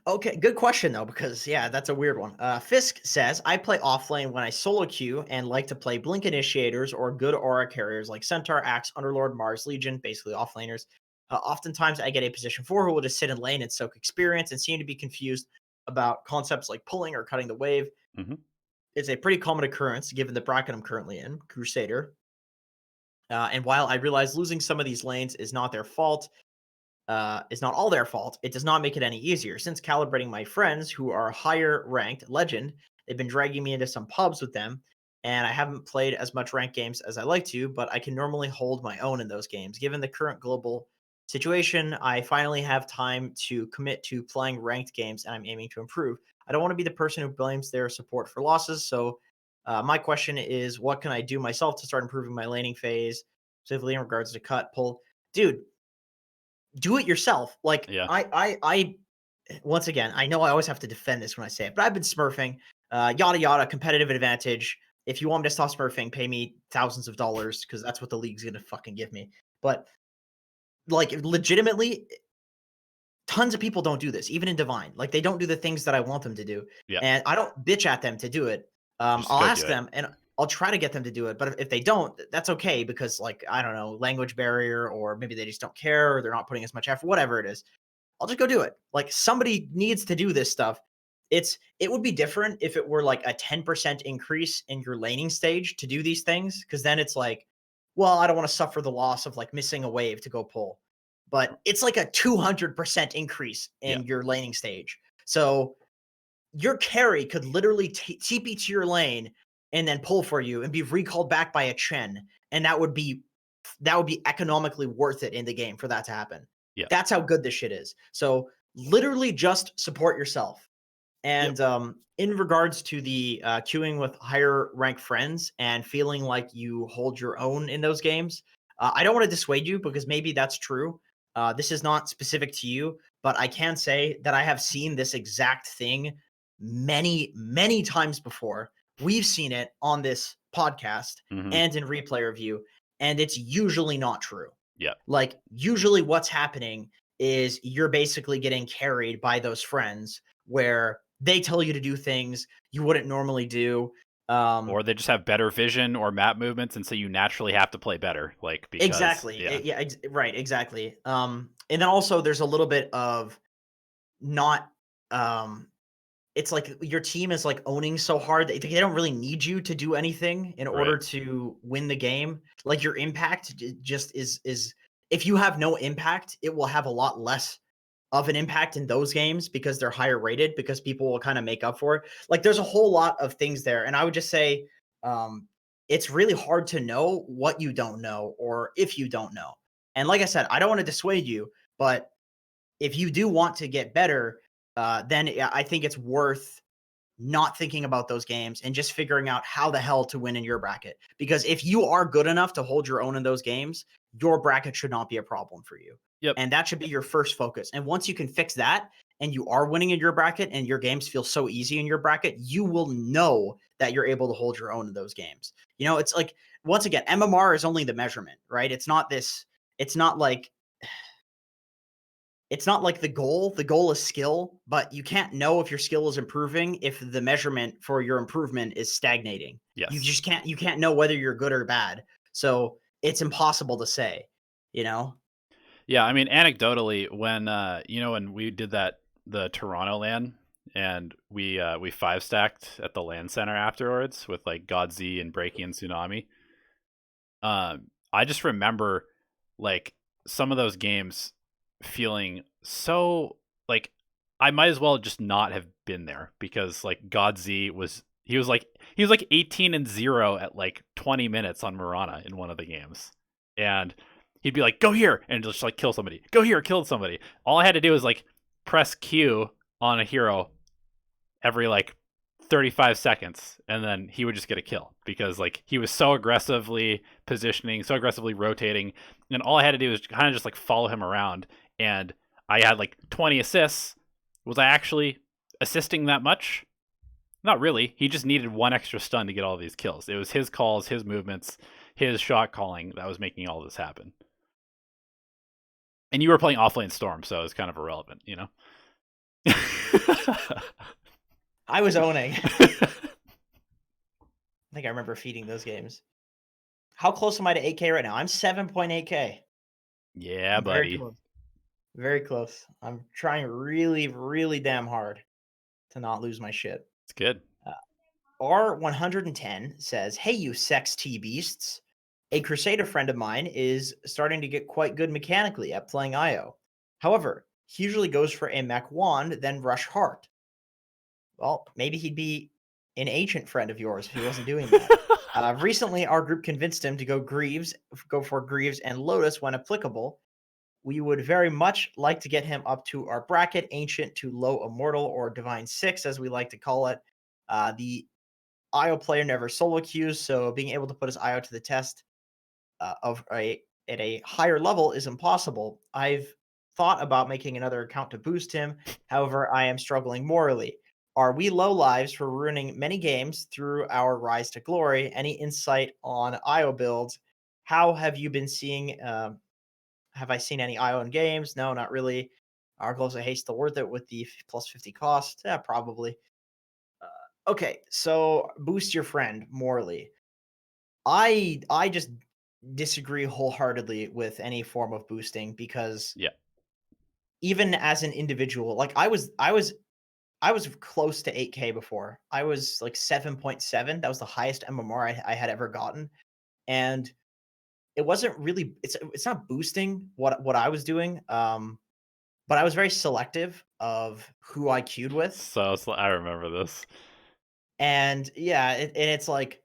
Speaker 1: Okay, good question though, because yeah, that's a weird one. Fisk says, I play offlane when I solo queue and like to play Blink Initiators or good aura carriers like Centaur, Axe, Underlord, Mars, Legion, basically offlaners. Oftentimes I get a position 4 who will just sit in lane and soak experience and seem to be confused about concepts like pulling or cutting the wave.
Speaker 2: hmm,
Speaker 1: It's a pretty common occurrence given the bracket I'm currently in, Crusader. And while I realize losing some of these lanes is not all their fault, it does not make it any easier. Since calibrating my friends who are higher ranked legend, they've been dragging me into some pubs with them, and I haven't played as much ranked games as I like to, but I can normally hold my own in those games. Given the current global situation, I finally have time to commit to playing ranked games, and I'm aiming to improve. I don't want to be the person who blames their support for losses, so my question is, what can I do myself to start improving my laning phase, specifically in regards to cut, pull? Dude, do it yourself. Like
Speaker 2: yeah,
Speaker 1: I once again, I know I always have to defend this when I say it, but I've been smurfing, yada yada, competitive advantage. If you want me to stop smurfing, pay me thousands of dollars because that's what the league's gonna fucking give me. But like legitimately, tons of people don't do this, even in Divine. Like they don't do the things that I want them to do,
Speaker 2: yeah.
Speaker 1: and I don't bitch at them to do it.
Speaker 2: Just
Speaker 1: I'll
Speaker 2: go do
Speaker 1: ask
Speaker 2: it.
Speaker 1: them and I'll try to get them to do it. But if they don't, that's okay because like I don't know, language barrier, or maybe they just don't care, or they're not putting as much effort, whatever it is. I'll just go do it. Like somebody needs to do this stuff. It would be different if it were like a 10% increase in your laning stage to do these things, because then it's like, well, I don't want to suffer the loss of like missing a wave to go pull. But it's like a 200% increase
Speaker 2: Yeah,
Speaker 1: in your laning stage. So your carry could literally TP to your lane and then pull for you and be recalled back by a Chen, and that would be economically worth it in the game for that to happen.
Speaker 2: yeah,
Speaker 1: That's how good this shit is. So literally just support yourself.
Speaker 2: yep,
Speaker 1: And in regards to the queuing with higher rank friends and feeling like you hold your own in those games, I don't want to dissuade you because maybe that's true. This is not specific to you, but I can say that I have seen this exact thing many, many times before. We've seen it on this podcast
Speaker 2: hmm,
Speaker 1: and in replay review, and it's usually not true.
Speaker 2: yeah.
Speaker 1: Like, usually what's happening is you're basically getting carried by those friends where they tell you to do things you wouldn't normally do. Um,
Speaker 2: Or they just have better vision or map movements, and so you naturally have to play better, like because
Speaker 1: exactly.
Speaker 2: yeah,
Speaker 1: Yeah, right, exactly. And then also there's a little bit of not um it's like your team is like owning so hard that they don't really need you to do anything in
Speaker 2: right,
Speaker 1: order to win the game. Like your impact just is if you have no impact, it will have a lot less of an impact in those games because they're higher rated because people will kind of make up for it. Like there's a whole lot of things there, and I would just say it's really hard to know what you don't know or if you don't know. And like I said, I don't want to dissuade you, but if you do want to get better, then I think it's worth not thinking about those games and just figuring out how the hell to win in your bracket. Because if you are good enough to hold your own in those games, your bracket should not be a problem for you.
Speaker 2: yep,
Speaker 1: And that should be your first focus. And once you can fix that and you are winning in your bracket and your games feel so easy in your bracket, you will know that you're able to hold your own in those games. You know, it's like, once again, MMR is only the measurement, right? It's not like it's not like the goal. The goal is skill, but you can't know if your skill is improving if the measurement for your improvement is stagnating.
Speaker 2: yes,
Speaker 1: You can't know whether you're good or bad. So it's impossible to say, you know?
Speaker 2: yeah. I mean, anecdotally, when when we did the Toronto LAN, and we 5-stacked at the LAN center afterwards with like God Z and Breaky and Tsunami. I just remember like some of those games feeling so like I might as well just not have been there, because like God Z was he was like 18-0 at like 20 minutes on Mirana in one of the games. And he'd be like, "Go here," and just like kill somebody. "Go here," kill somebody. All I had to do was like press Q on a hero every like 35 seconds, and then he would just get a kill, because like he was so aggressively positioning, so aggressively rotating, and all I had to do was kind of just like follow him around, and I had like 20 assists. Was I actually assisting that much? Not really. He just needed one extra stun to get all these kills. It was his calls, his movements, his shot calling that was making all this happen. And you were playing Offlane Storm, so it's kind of irrelevant, you know?
Speaker 1: I was owning. I think I remember feeding those games. How close am I to 8K right now? I'm 7.8K.
Speaker 2: Yeah,
Speaker 1: I'm
Speaker 2: buddy.
Speaker 1: very close. Very close. I'm trying really, really damn hard to not lose my shit.
Speaker 2: It's good.
Speaker 1: R110 says, "Hey, you sex T beasts. A Crusader friend of mine is starting to get quite good mechanically at playing IO. However, he usually goes for a mech wand, then rush heart. Well, maybe he'd be an ancient friend of yours if he wasn't doing that. Recently, our group convinced him to go for Greaves and Lotus when applicable. We would very much like to get him up to our bracket, Ancient to Low Immortal, or Divine 6, as we like to call it. The IO player never solo queues, so being able to put his IO to the test at a higher level is impossible. I've thought about making another account to boost him. However, I am struggling morally. Are we low lives for ruining many games through our rise to glory? Any insight on IO builds? How have you been seeing? Have I seen any IO in games? No, not really. Are Gloves of Haste still worth it with the plus 50 cost? Yeah, probably. Okay, so boost your friend morally. I just disagree wholeheartedly with any form of boosting, because
Speaker 2: Yeah.
Speaker 1: even as an individual, like I was close to 8K before. I was like 7.7. That was the highest MMR I had ever gotten. And it wasn't really it's not boosting what I was doing. But I was very selective of who I queued with.
Speaker 2: So I remember this.
Speaker 1: And yeah, and it's like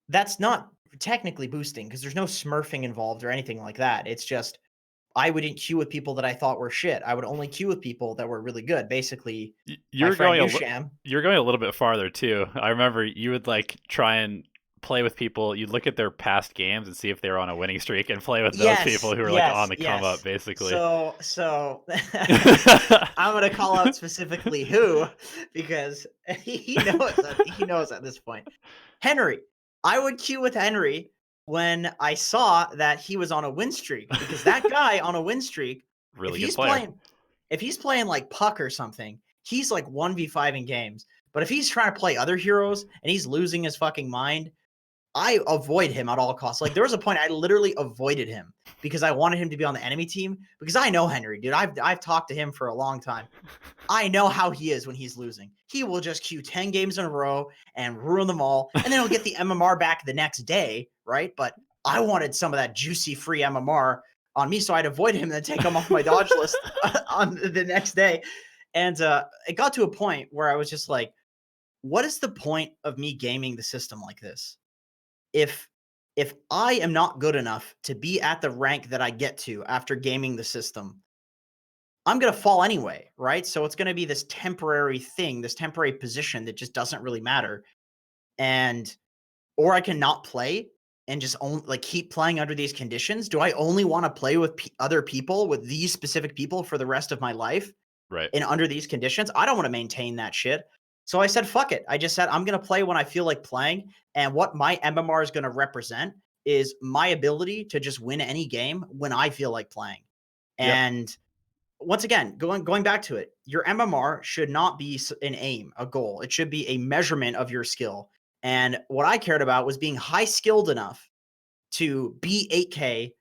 Speaker 1: that's not technically boosting, because there's no smurfing involved or anything like that. It's just I wouldn't queue with people that I thought were shit. I would only queue with people that were really good. Basically, my
Speaker 2: You're
Speaker 1: friend
Speaker 2: going
Speaker 1: Yusham.
Speaker 2: you're going a little bit farther too. I remember you would like try and play with people. You'd look at their past games and see if they were on a winning streak, and play with those
Speaker 1: Yes,
Speaker 2: people who are like on
Speaker 1: yes,
Speaker 2: the come up,
Speaker 1: yes.
Speaker 2: basically.
Speaker 1: So I'm gonna call out specifically who, because he knows at this point. Henry. I would queue with Henry when I saw that he was on a win streak, because that guy on a win streak, if
Speaker 2: Really good
Speaker 1: he's
Speaker 2: player.
Speaker 1: playing like Puck or something, he's like 1v5 in games. But if he's trying to play other heroes and he's losing his fucking mind, I avoid him at all costs. Like there was a point I literally avoided him because I wanted him to be on the enemy team, because I know Henry, dude. I've talked to him for a long time. I know how he is when he's losing. He will just queue 10 games in a row and ruin them all, and then he'll get the MMR back the next day, right? But I wanted some of that juicy free MMR on me, so I'd avoid him and then take him off my dodge list on the next day. And it got to a point where I was just like, what is the point of me gaming the system like this? If I am not good enough to be at the rank that I get to after gaming the system, I'm going to fall anyway, right? So it's going to be this temporary thing, this temporary position that just doesn't really matter. And or I can not play and just like keep playing under these conditions. Do I only want to play with other people, with these specific people, for the rest of my life?
Speaker 2: Right.
Speaker 1: And under these conditions, I don't want to maintain that shit. So I said, fuck it. I just said, I'm going to play when I feel like playing. And what my MMR is going to represent is my ability to just win any game when I feel like playing.
Speaker 2: Yep.
Speaker 1: And once again, going back to it, your MMR should not be an aim, a goal. It should be a measurement of your skill. And what I cared about was being high skilled enough to be 8K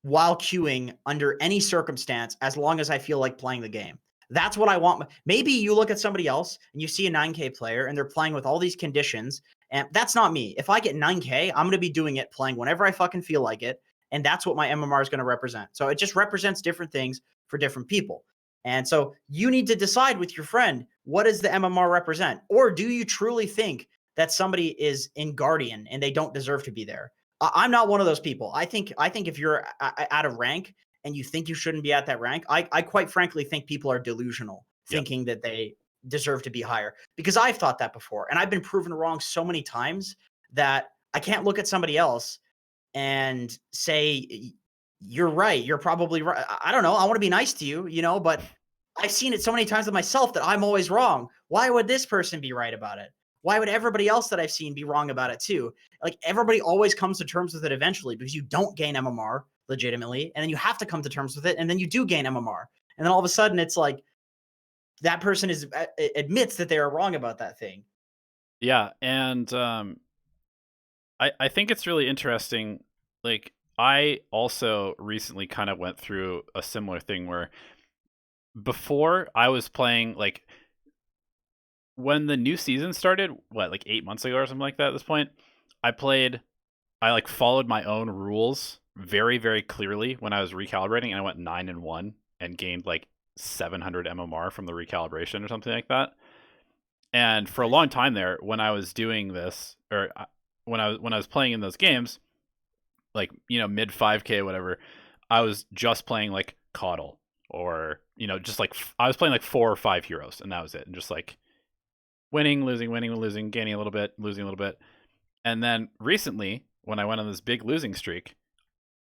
Speaker 1: while queuing under any circumstance, as long as I feel like playing the game. That's what I want. Maybe you look at somebody else and you see a 9K player and they're playing with all these conditions, and that's not me. If I get 9K, I'm going to be doing it playing whenever I fucking feel like it, and that's what my MMR is going to represent. So it just represents different things for different people. And so you need to decide with your friend, what does the MMR represent? Or do you truly think that somebody is in Guardian and they don't deserve to be there? I'm not one of those people. I think if you're out of rank and you think you shouldn't be at that rank, I quite frankly think people are delusional,
Speaker 2: Yep.
Speaker 1: thinking that they deserve to be higher. Because I've thought that before, and I've been proven wrong so many times that I can't look at somebody else and say, you're right. You're probably right. I don't know. I want to be nice to you, but I've seen it so many times with myself that I'm always wrong. Why would this person be right about it? Why would everybody else that I've seen be wrong about it too? Like, everybody always comes to terms with it eventually, because you don't gain MMR legitimately, and then you have to come to terms with it, and then you do gain MMR. And then all of a sudden it's like that person admits that they are wrong about that thing.
Speaker 2: Yeah, and I think it's really interesting. Like, I also recently kind of went through a similar thing where before I was playing, like, when the new season started, what, like 8 months ago or something like that at this point, I like followed my own rules very, very clearly when I was recalibrating, and I went 9-1 and gained like 700 MMR from the recalibration or something like that. And for a long time there, when I was doing this, or when I was playing in those games, like, mid 5K whatever, I was just playing like Coddle, or just like I was playing like 4 or 5 heroes, and that was it, and just like winning, losing, gaining a little bit, losing a little bit. And then recently, when I went on this big losing streak,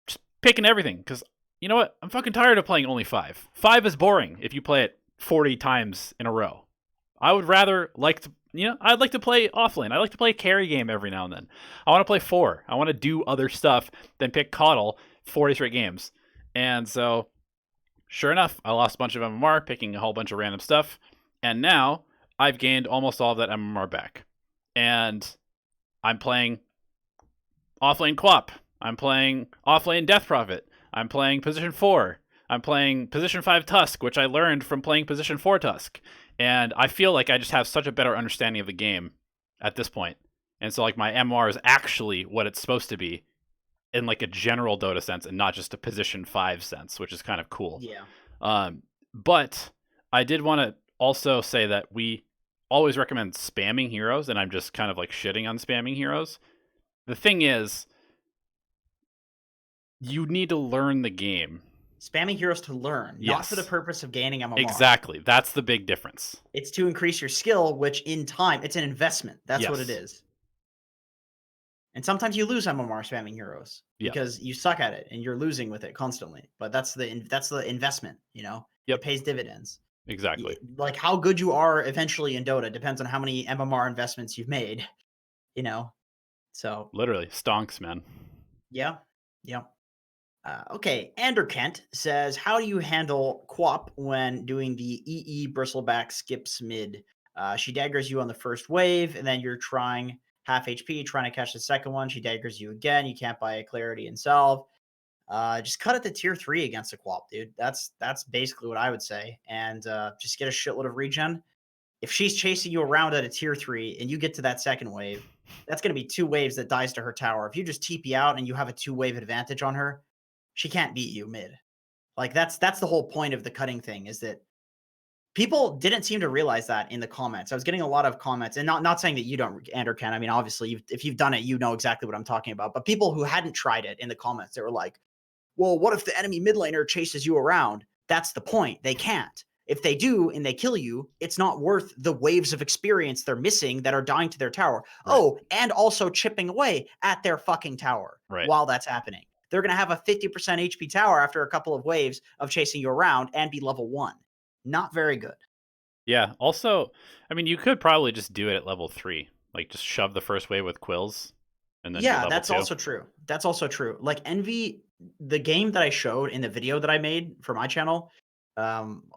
Speaker 2: just picking everything, because you know what? I'm fucking tired of playing only 5. 5 is boring if you play it 40 times in a row. I would rather I'd like to play Offlane. I like to play a carry game every now and then. I want to play 4. I want to do other stuff than pick Coddle 40 straight games. And so, sure enough, I lost a bunch of MMR picking a whole bunch of random stuff. And now I've gained almost all of that MMR back. And I'm playing Offlane Quap. I'm playing Offlane Death Prophet. I'm playing Position 4. I'm playing Position 5 Tusk, which I learned from playing Position 4 Tusk. And I feel like I just have such a better understanding of the game at this point. And so, like, my MR is actually what it's supposed to be in like a general Dota sense, and not just a Position 5 sense, which is kind of cool.
Speaker 1: Yeah.
Speaker 2: But I did want to also say that we always recommend spamming heroes, and I'm just kind of like shitting on spamming heroes. The thing is, you need to learn the game.
Speaker 1: Spamming heroes to learn, not for the
Speaker 2: Yes.
Speaker 1: purpose of gaining MMR.
Speaker 2: Exactly. That's the big difference.
Speaker 1: It's to increase your skill, which in time, it's an investment. That's what it
Speaker 2: Yes.
Speaker 1: is. And sometimes you lose MMR spamming heroes
Speaker 2: Yeah.
Speaker 1: because you suck at it and you're losing with it constantly. But that's the investment,
Speaker 2: Yep.
Speaker 1: It pays dividends.
Speaker 2: Exactly.
Speaker 1: Like, how good you are eventually in Dota depends on how many MMR investments you've made, So,
Speaker 2: Literally. Stonks, man.
Speaker 1: yeah. Yeah. Okay, Ander Kent says, how do you handle Quap when doing the EE bristleback skips mid? She daggers you on the first wave, and then you're trying half HP, trying to catch the second one. She daggers you again. You can't buy a clarity and salve. Just cut it to tier 3 against the Quap, dude. That's basically what I would say. And just get a shitload of regen. If she's chasing you around at a tier 3 and you get to that second wave, that's going to be 2 waves that dies to her tower. If you just TP out and you have a 2-wave advantage on her, she can't beat you mid. Like, that's the whole point of the cutting thing, is that people didn't seem to realize that in the comments. I was getting a lot of comments, and not saying that you don't, Andrew, Ken. I mean, obviously, if you've done it, you know exactly what I'm talking about. But people who hadn't tried it in the comments, they were like, well, what if the enemy mid laner chases you around? That's the point. They can't. If they do and they kill you, it's not worth the waves of experience they're missing that are dying to their tower.
Speaker 2: Right.
Speaker 1: Oh, and also chipping away at their fucking tower while that's happening. They're going to have a 50% HP tower after a couple of waves of chasing you around and be level 1. Not very good.
Speaker 2: Yeah. Also, I mean, you could probably just do it at level 3. Like, just shove the first wave with quills, and then
Speaker 1: Yeah,
Speaker 2: do
Speaker 1: that's
Speaker 2: 2.
Speaker 1: also true. That's also true. Like, Envy, the game that I showed in the video that I made for my channel,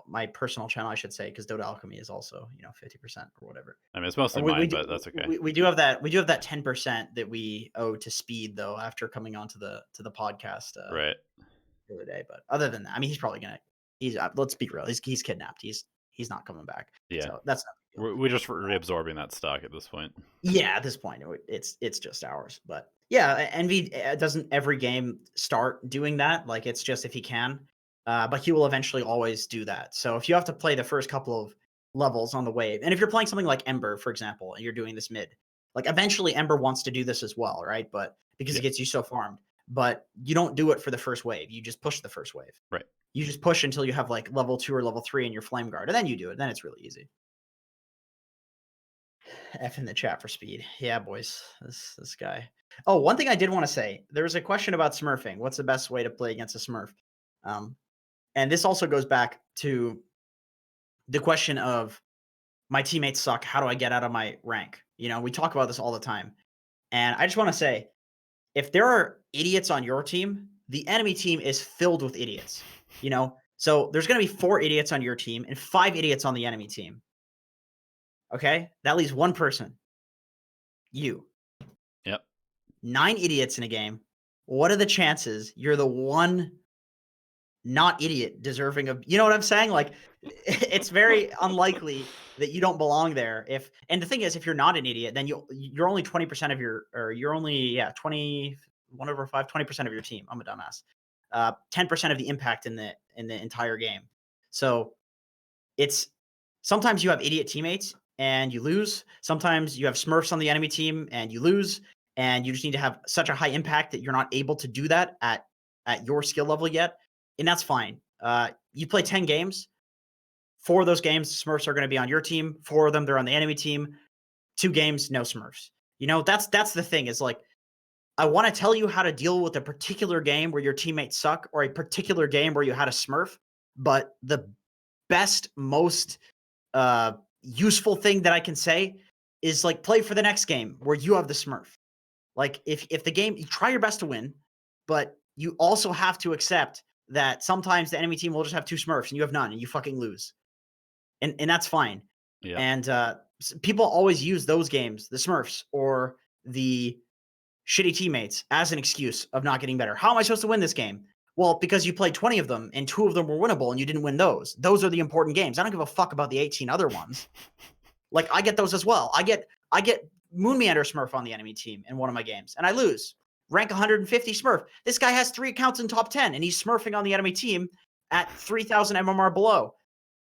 Speaker 1: my personal channel, I should say, because Dota Alchemy is also 50% or whatever.
Speaker 2: I mean, it's mostly
Speaker 1: We
Speaker 2: mine,
Speaker 1: do,
Speaker 2: but that's okay.
Speaker 1: we do have that 10% that we owe to Speed, though, after coming onto the podcast
Speaker 2: Right.
Speaker 1: the other day. But other than that, I mean, he's probably gonna He's let's be real. He's kidnapped. He's not coming back.
Speaker 2: Yeah.
Speaker 1: So that's not a big deal.
Speaker 2: We're just reabsorbing that stock at this point.
Speaker 1: Yeah, at this point, it's just ours. But yeah, Envy doesn't every game start doing that. Like it's just if he can, but he will eventually always do that. So if you have to play the first couple of levels on the wave, and if you're playing something like Ember, for example, and you're doing this mid, like eventually Ember wants to do this as well, right? But because it gets you so farmed, but you don't do it for the first wave. You just push the first wave.
Speaker 2: Right.
Speaker 1: You just push until you have like level 2 or level 3 in your flame guard, and then you do it. Then it's really easy. F in the chat for speed. Yeah, boys. This guy. Oh, one thing I did want to say. There was a question about smurfing. What's the best way to play against a smurf? And this also goes back to the question of my teammates suck. How do I get out of my rank? You know, we talk about this all the time. And I just want to say, if there are idiots on your team, the enemy team is filled with idiots. You know, so there's going to be 4 idiots on your team and 5 idiots on the enemy team. Okay, that leaves one person. You.
Speaker 2: Yep.
Speaker 1: 9 idiots in a game. What are the chances you're the one not idiot deserving of, you know what I'm saying? Like it's very unlikely that you don't belong there. And the thing is, if you're not an idiot, then you're only 20% of your, or you're only 1 over 5, 20% of your team. I'm a dumbass. 10% of the impact in the entire game. So it's sometimes you have idiot teammates and you lose. Sometimes you have Smurfs on the enemy team and you lose. And you just need to have such a high impact that you're not able to do that at your skill level yet. And that's fine. You play 10 games. 4 of those games, Smurfs are going to be on your team. 4 of them, they're on the enemy team. 2 games, no Smurfs. You know, that's the thing is like, I want to tell you how to deal with a particular game where your teammates suck or a particular game where you had a Smurf. But the best, most useful thing that I can say is like play for the next game where you have the Smurf. Like if the game, you try your best to win, but you also have to accept that sometimes the enemy team will just have 2 Smurfs and you have none and you fucking lose. And that's fine.
Speaker 2: Yeah.
Speaker 1: And people always use those games, the Smurfs or the shitty teammates, as an excuse of not getting better. How am I supposed to win this game? Well, because you played 20 of them and 2 of them were winnable and you didn't win those. Those are the important games. I don't give a fuck about the 18 other ones. Like I get those as well. I get Moon Meander Smurf on the enemy team in one of my games, and I lose. Rank 150 Smurf. This guy has 3 accounts in top 10, and he's smurfing on the enemy team at 3,000 MMR below.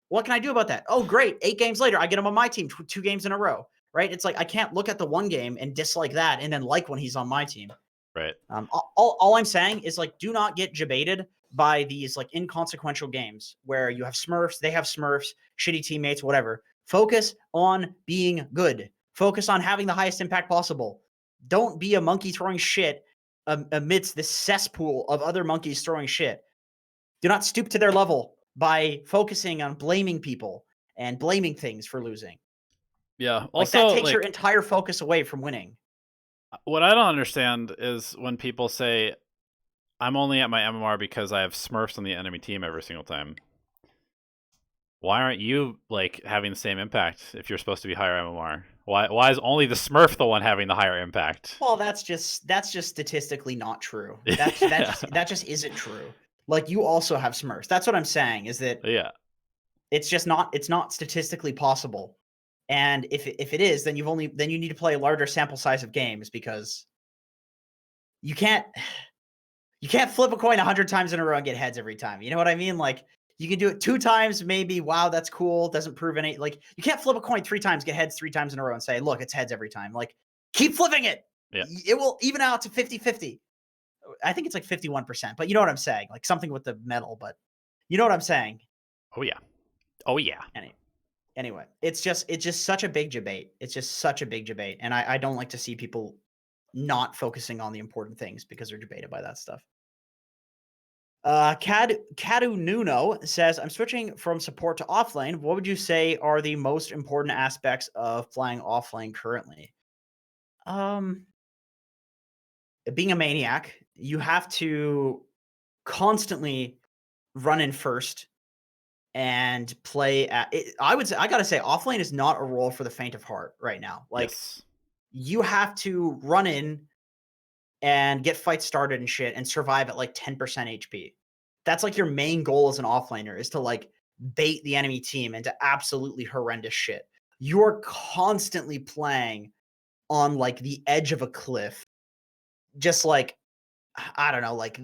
Speaker 1: What can I do about that? Oh, great. 8 games later, I get him on my team 2 games in a row, right? It's like I can't look at the one game and dislike that and then like when he's on my team.
Speaker 2: Right.
Speaker 1: All I'm saying is like, do not get jebaited by these like inconsequential games where you have Smurfs, they have Smurfs, shitty teammates, whatever. Focus on being good. Focus on having the highest impact possible. Don't be a monkey throwing shit amidst this cesspool of other monkeys throwing shit. Do not stoop to their level by focusing on blaming people and blaming things for losing.
Speaker 2: Yeah.
Speaker 1: Like
Speaker 2: Also,
Speaker 1: that takes your entire focus away from winning.
Speaker 2: what I don't understand is when people say, I'm only at my MMR because I have Smurfs on the enemy team every single time. Why aren't you like having the same impact if you're supposed to be higher MMR? Why is only the Smurf the one having the higher impact?
Speaker 1: Well, that's just statistically not true. That just isn't true. Like you also have Smurfs. That's what I'm saying is that
Speaker 2: Yeah.
Speaker 1: it's not statistically possible. And if it is, then you need to play a larger sample size of games because you can't flip a coin 100 times in a row and get heads every time. You know what I mean? Like you can do it 2 times, maybe. Wow, that's cool. Doesn't prove any. Like you can't flip a coin 3 times, get heads 3 times in a row, and say, "Look, it's heads every time." Like keep flipping it.
Speaker 2: Yeah.
Speaker 1: It will even out to 50-50. I think it's like 51%, but you know what I'm saying? Like something with the metal, but you know what I'm saying?
Speaker 2: Oh yeah. Oh yeah.
Speaker 1: Anyway, it's just such a big debate. It's just such a big debate, and I don't like to see people not focusing on the important things because they're debated by that stuff. Cadu Nuno says, I'm switching from support to offlane. What would you say are the most important aspects of playing offlane currently? Being a maniac, you have to constantly run in first and play at it. I gotta say, offlane is not a role for the faint of heart right now. Like
Speaker 2: Yes.
Speaker 1: you have to run in and get fights started and shit and survive at like 10% HP. that's like your main goal as an offlaner is to like bait the enemy team into absolutely horrendous shit. You're constantly playing on like the edge of a cliff, just like I don't know, like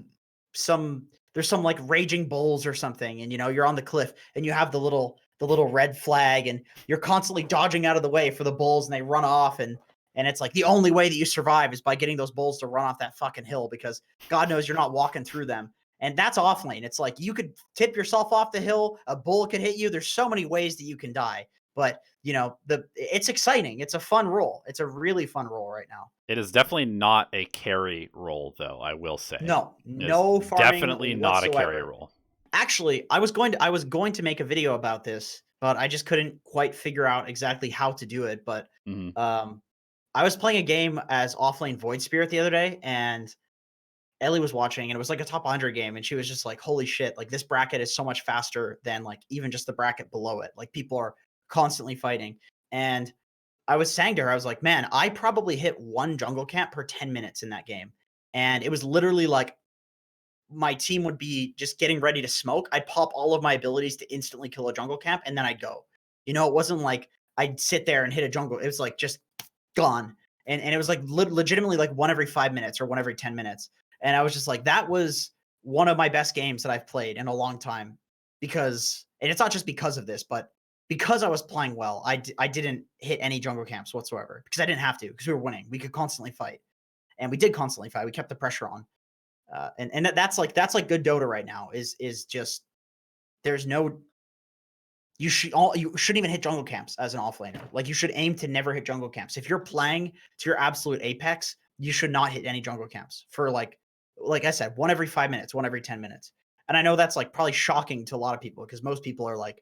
Speaker 1: some there's some like raging bulls or something, and you're on the cliff and you have the little red flag, and you're constantly dodging out of the way for the bulls, and they run off, and it's like the only way that you survive is by getting those bulls to run off that fucking hill because God knows you're not walking through them. And that's off lane. It's like you could tip yourself off the hill, a bull could hit you. There's so many ways that you can die. But it's exciting. It's a fun role. It's a really fun role right now.
Speaker 2: It is definitely not a carry role, though, I will say.
Speaker 1: No,
Speaker 2: It's
Speaker 1: no farming
Speaker 2: definitely not a carry
Speaker 1: whatsoever.
Speaker 2: role.
Speaker 1: Actually, I was going to make a video about this, but I just couldn't quite figure out exactly how to do it. But
Speaker 2: Mhm.
Speaker 1: I was playing a game as offlane Void Spirit the other day, and Ellie was watching, and it was like a top 100 game, and she was just like, "Holy shit! Like this bracket is so much faster than like even just the bracket below it. Like people are constantly fighting." And I was saying to her, I was like, "Man, I probably hit one jungle camp per 10 minutes in that game," and it was literally like my team would be just getting ready to smoke. I'd pop all of my abilities to instantly kill a jungle camp, and then I'd go. It wasn't like I'd sit there and hit a jungle. It was like just gone. And it was like legitimately like one every 5 minutes or one every 10 minutes. And I was just like, that was one of my best games that I've played in a long time and it's not just because of this, but because I was playing well, I didn't hit any jungle camps whatsoever because I didn't have to because we were winning. We could constantly fight, and we did constantly fight. We kept the pressure on. And that's like good Dota right now is just there's no you shouldn't even hit jungle camps as an offlaner. Like you should aim to never hit jungle camps. If you're playing to your absolute apex, you should not hit any jungle camps for like I said, one every 5 minutes, one every 10 minutes. And I know that's like probably shocking to a lot of people because most people are like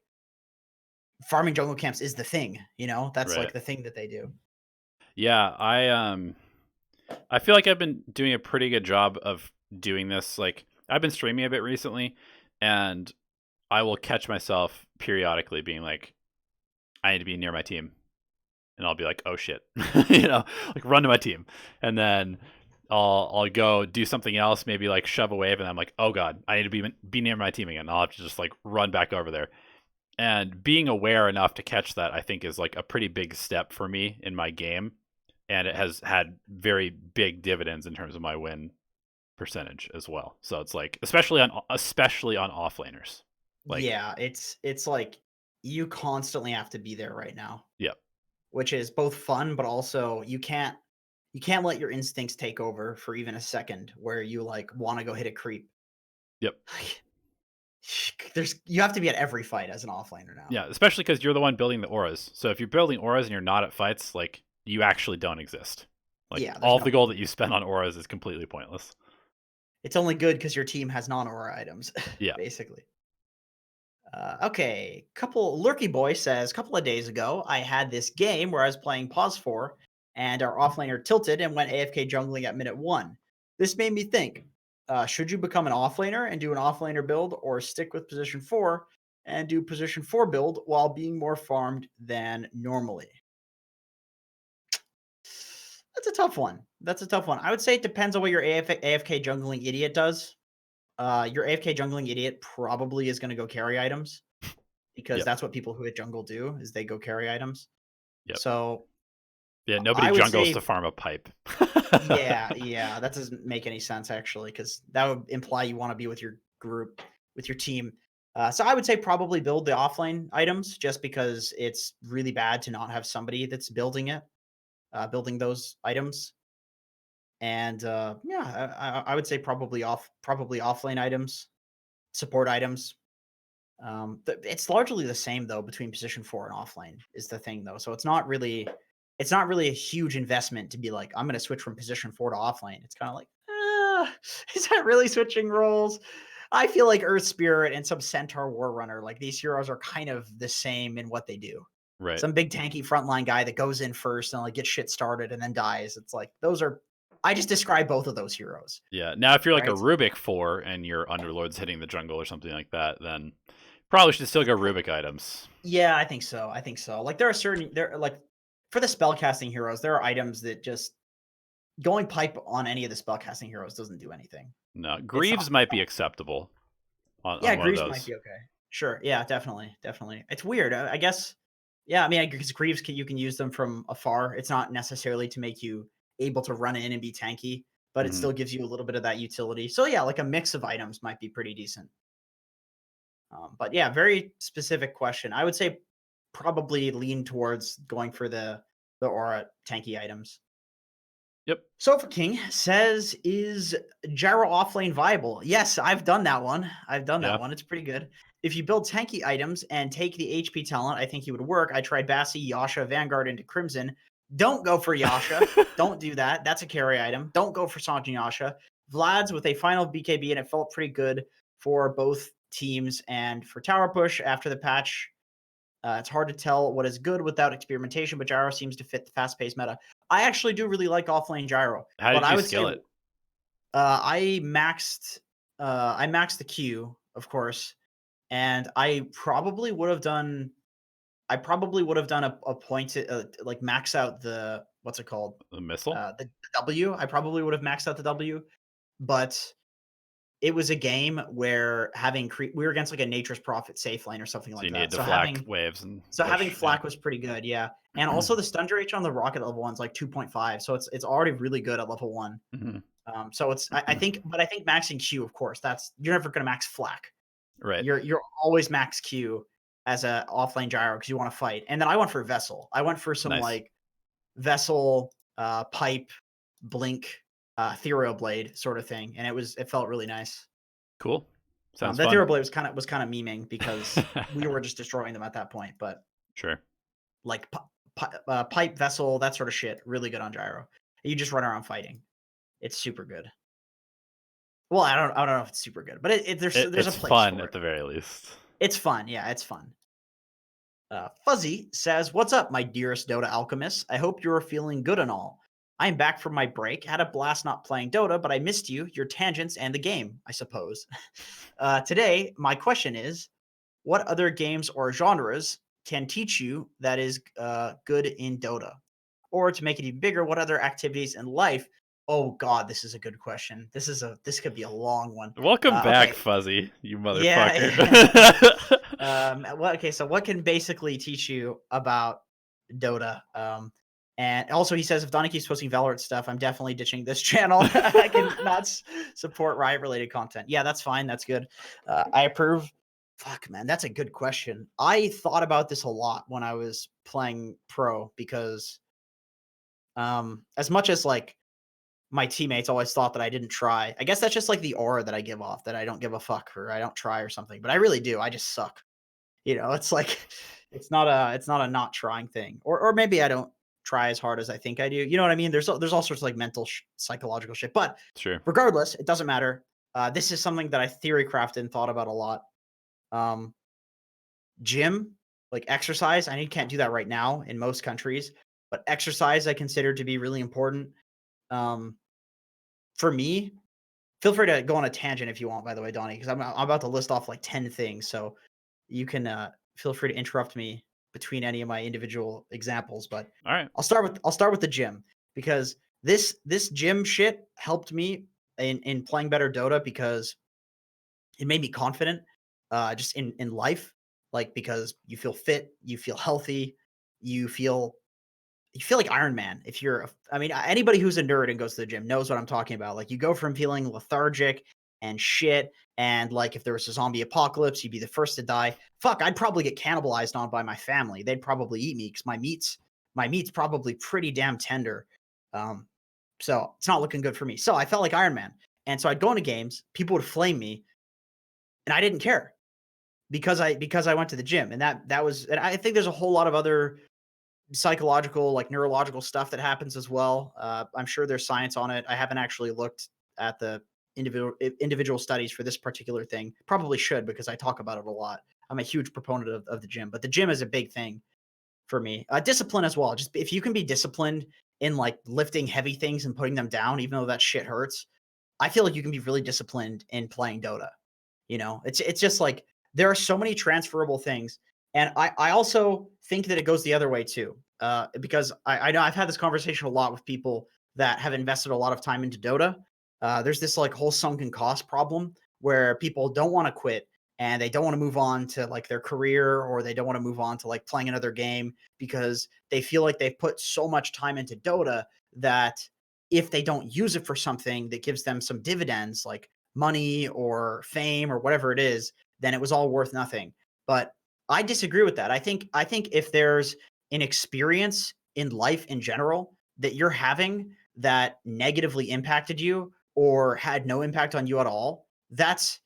Speaker 1: farming jungle camps is the thing, that's
Speaker 2: Right.
Speaker 1: like the thing that they do.
Speaker 2: Yeah, I feel like I've been doing a pretty good job of doing this. Like I've been streaming a bit recently, and I will catch myself periodically being like, I need to be near my team, and I'll be like, oh shit, like run to my team, and then I'll go do something else, maybe like shove a wave, and I'm like, oh god, I need to be near my team again. I'll have to just like run back over there. And being aware enough to catch that, I think, is like a pretty big step for me in my game, and it has had very big dividends in terms of my win percentage as well. So it's like, especially on offlaners, like,
Speaker 1: Yeah, it's like you constantly have to be there right now,
Speaker 2: yep,
Speaker 1: which is both fun, but also you can't let your instincts take over for even a second where you like want to go hit a creep.
Speaker 2: yep,
Speaker 1: You have to be at every fight as an offlaner now.
Speaker 2: yeah, especially because you're the one building the auras. So if you're building auras and you're not at fights, like you actually don't exist. Like
Speaker 1: Yeah, there's
Speaker 2: all of the
Speaker 1: no.
Speaker 2: gold that you spend on auras is completely pointless.
Speaker 1: It's only good because your team has non-aura items,
Speaker 2: Yeah,
Speaker 1: basically. Okay, couple Lurky Boy says, couple of days ago, I had this game where I was playing Pause 4, and our offlaner tilted and went AFK jungling at minute 1. This made me think, should you become an offlaner and do an offlaner build, or stick with position 4 and do position 4 build while being more farmed than normally? That's a tough one. That's a tough one. I would say it depends on what your AFK jungling idiot does. Your AFK jungling idiot probably is going to go carry items because
Speaker 2: yep,
Speaker 1: that's what people who hit jungle do is they go carry items.
Speaker 2: yep,
Speaker 1: So
Speaker 2: yeah. Nobody
Speaker 1: I would
Speaker 2: jungles to
Speaker 1: say,
Speaker 2: farm a pipe.
Speaker 1: yeah, that doesn't make any sense actually because that would imply you want to be with your group, with your team. So I would say probably build the offlane items just because it's really bad to not have somebody that's building it, building those items. And yeah, I would say probably offlane items, support items. It's largely the same though between position 4 and offlane is the thing though. So it's not really a huge investment to be like, I'm going to switch from position 4 to offlane. It's kind of like, is that really switching roles? I feel like Earth Spirit and some Centaur War Runner, like these heroes are kind of the same in what they do.
Speaker 2: Right.
Speaker 1: Some big tanky frontline guy that goes in first and like gets shit started and then dies. It's like I just describe both of those heroes,
Speaker 2: Yeah. Now, if you're like a
Speaker 1: right?
Speaker 2: Rubik 4 and your Underlord's hitting the jungle or something like that, then probably should still go Rubik items.
Speaker 1: Yeah, I think so. I think so. Like there are like for the spellcasting heroes, there are items that just going pipe on any of the spellcasting heroes doesn't do anything.
Speaker 2: No,
Speaker 1: It's not.
Speaker 2: Greaves might be acceptable.
Speaker 1: Yeah,
Speaker 2: on one of
Speaker 1: Greaves might
Speaker 2: those.
Speaker 1: be okay. Sure. Yeah, definitely, definitely. It's weird. I guess. Yeah, I mean, because Greaves you can use them from afar. It's not necessarily to make you able to run in and be tanky, but it
Speaker 2: Hmm.
Speaker 1: still gives you a little bit of that utility. So yeah, like a mix of items might be pretty decent. But yeah, very specific question. I would say probably lean towards going for the aura tanky items.
Speaker 2: Yep.
Speaker 1: Sofa King says, "Is Gyro offlane viable?" Yes, I've done that one. I've done that
Speaker 2: Yeah.
Speaker 1: one. It's pretty good. If you build tanky items and take the HP talent, I think it would work. I tried Bassi, Yasha, Vanguard into Crimson. Don't go for Yasha. Don't do that. That's a carry item. Don't go for Sanjin Yasha. Vlad's with a final BKB, and it felt pretty good for both teams and for tower push after the patch. It's hard to tell what is good without experimentation, but Gyro seems to fit the fast-paced meta. I actually do really like offlane Gyro,
Speaker 2: How
Speaker 1: but
Speaker 2: did
Speaker 1: I
Speaker 2: you
Speaker 1: would say
Speaker 2: skill it?
Speaker 1: I maxed the Q, of course, and I probably would have done a point to like max out the what's it called?
Speaker 2: The missile?
Speaker 1: The W. I probably would have maxed out the W, but it was a game where we were against like a Nature's Prophet safe lane or something
Speaker 2: So
Speaker 1: like
Speaker 2: you needed
Speaker 1: that.
Speaker 2: to
Speaker 1: So
Speaker 2: flak waves and
Speaker 1: having
Speaker 2: push. Yeah.
Speaker 1: flak was pretty good, yeah. And also the stun duration on the rocket level one's like 2.5, so it's already really good at level 1.
Speaker 2: Hmm.
Speaker 1: So it's I think maxing Q, of course, that's you're never gonna max flak.
Speaker 2: Right.
Speaker 1: You're always max Q as a offlane Gyro because you want to fight. And then I went for Vessel. I went for some
Speaker 2: Nice.
Speaker 1: like Vessel, pipe, blink, ethereal blade sort of thing, and it felt really nice.
Speaker 2: Cool. Sounds
Speaker 1: The
Speaker 2: fun.
Speaker 1: ethereal blade was kind of memeing because we were just destroying them at that point, but
Speaker 2: Sure.
Speaker 1: like pipe vessel, that sort of shit, really good on Gyro. You just run around fighting. It's super good. Well, I don't know if it's super good, but there's a
Speaker 2: It's
Speaker 1: place
Speaker 2: fun
Speaker 1: for
Speaker 2: at
Speaker 1: it.
Speaker 2: the very least.
Speaker 1: It's fun. Yeah, it's fun. Fuzzy says, "What's up, my dearest Dota alchemists? I hope you're feeling good and all. I'm back from my break. Had a blast not playing Dota, but I missed you, your tangents, and the game, I suppose. Today, my question is, what other games or genres can teach you that is good in Dota? Or to make it even bigger, what other activities in life?" Oh God, this is a good question. This could be a long one.
Speaker 2: Welcome back,
Speaker 1: Okay,
Speaker 2: Fuzzy, you
Speaker 1: yeah.
Speaker 2: motherfucker.
Speaker 1: Well, okay, so what can basically teach you about Dota? And also he says if Donnie keeps posting Valorant stuff, I'm definitely ditching this channel. I can not support Riot related content. Yeah, that's fine. That's good. I approve. Fuck, man, that's a good question. I thought about this a lot when I was playing pro because as much as like my teammates always thought that I didn't try. I guess that's just like the aura that I give off, that I don't give a fuck or I don't try or something. But I really do. I just suck. It's like it's not a not trying thing. Or maybe I don't try as hard as I think I do. You know what I mean? There's all sorts of like mental psychological shit. But
Speaker 2: Sure.
Speaker 1: regardless, it doesn't matter. This is something that I theory crafted and thought about a lot. Um, Gym, like exercise. I can't do that right now in most countries, but exercise I consider to be really important. Um, for me, feel free to go on a tangent if you want, by the way, Donnie, because I'm about to list off like 10 things. So you can feel free to interrupt me between any of my individual examples. But
Speaker 2: All right.
Speaker 1: I'll start with the gym because this gym shit helped me in playing better Dota because it made me confident just in life. Like because you feel fit, you feel healthy, you feel like Iron Man. If you're, I mean, anybody who's a nerd and goes to the gym knows what I'm talking about. Like, you go from feeling lethargic and shit, and like if there was a zombie apocalypse, you'd be the first to die. Fuck, I'd probably get cannibalized on by my family. They'd probably eat me because my meat's probably pretty damn tender. Um, so it's not looking good for me. So I felt like Iron Man, and so I'd go into games, people would flame me, and I didn't care because I went to the gym, and that was, and I think there's a whole lot of other psychological, like neurological stuff that happens as well. I'm sure there's science on it. I haven't actually looked at the individual studies for this particular thing. Probably should because I talk about it a lot. I'm a huge proponent of the gym, but the gym is a big thing for me. Discipline as well. Just if you can be disciplined in like lifting heavy things and putting them down, even though that shit hurts, I feel like you can be really disciplined in playing Dota. It's just like there are so many transferable things. And I also think that it goes the other way too. Because I know I've had this conversation a lot with people that have invested a lot of time into Dota. There's this like whole sunken cost problem where people don't want to quit and they don't want to move on to like their career, or they don't want to move on to like playing another game because they feel like they've put so much time into Dota that if they don't use it for something that gives them some dividends like money or fame or whatever it is, then it was all worth nothing. But I disagree with that. I think if there's an experience in life in general that you're having that negatively impacted you or had no impact on you at all, that's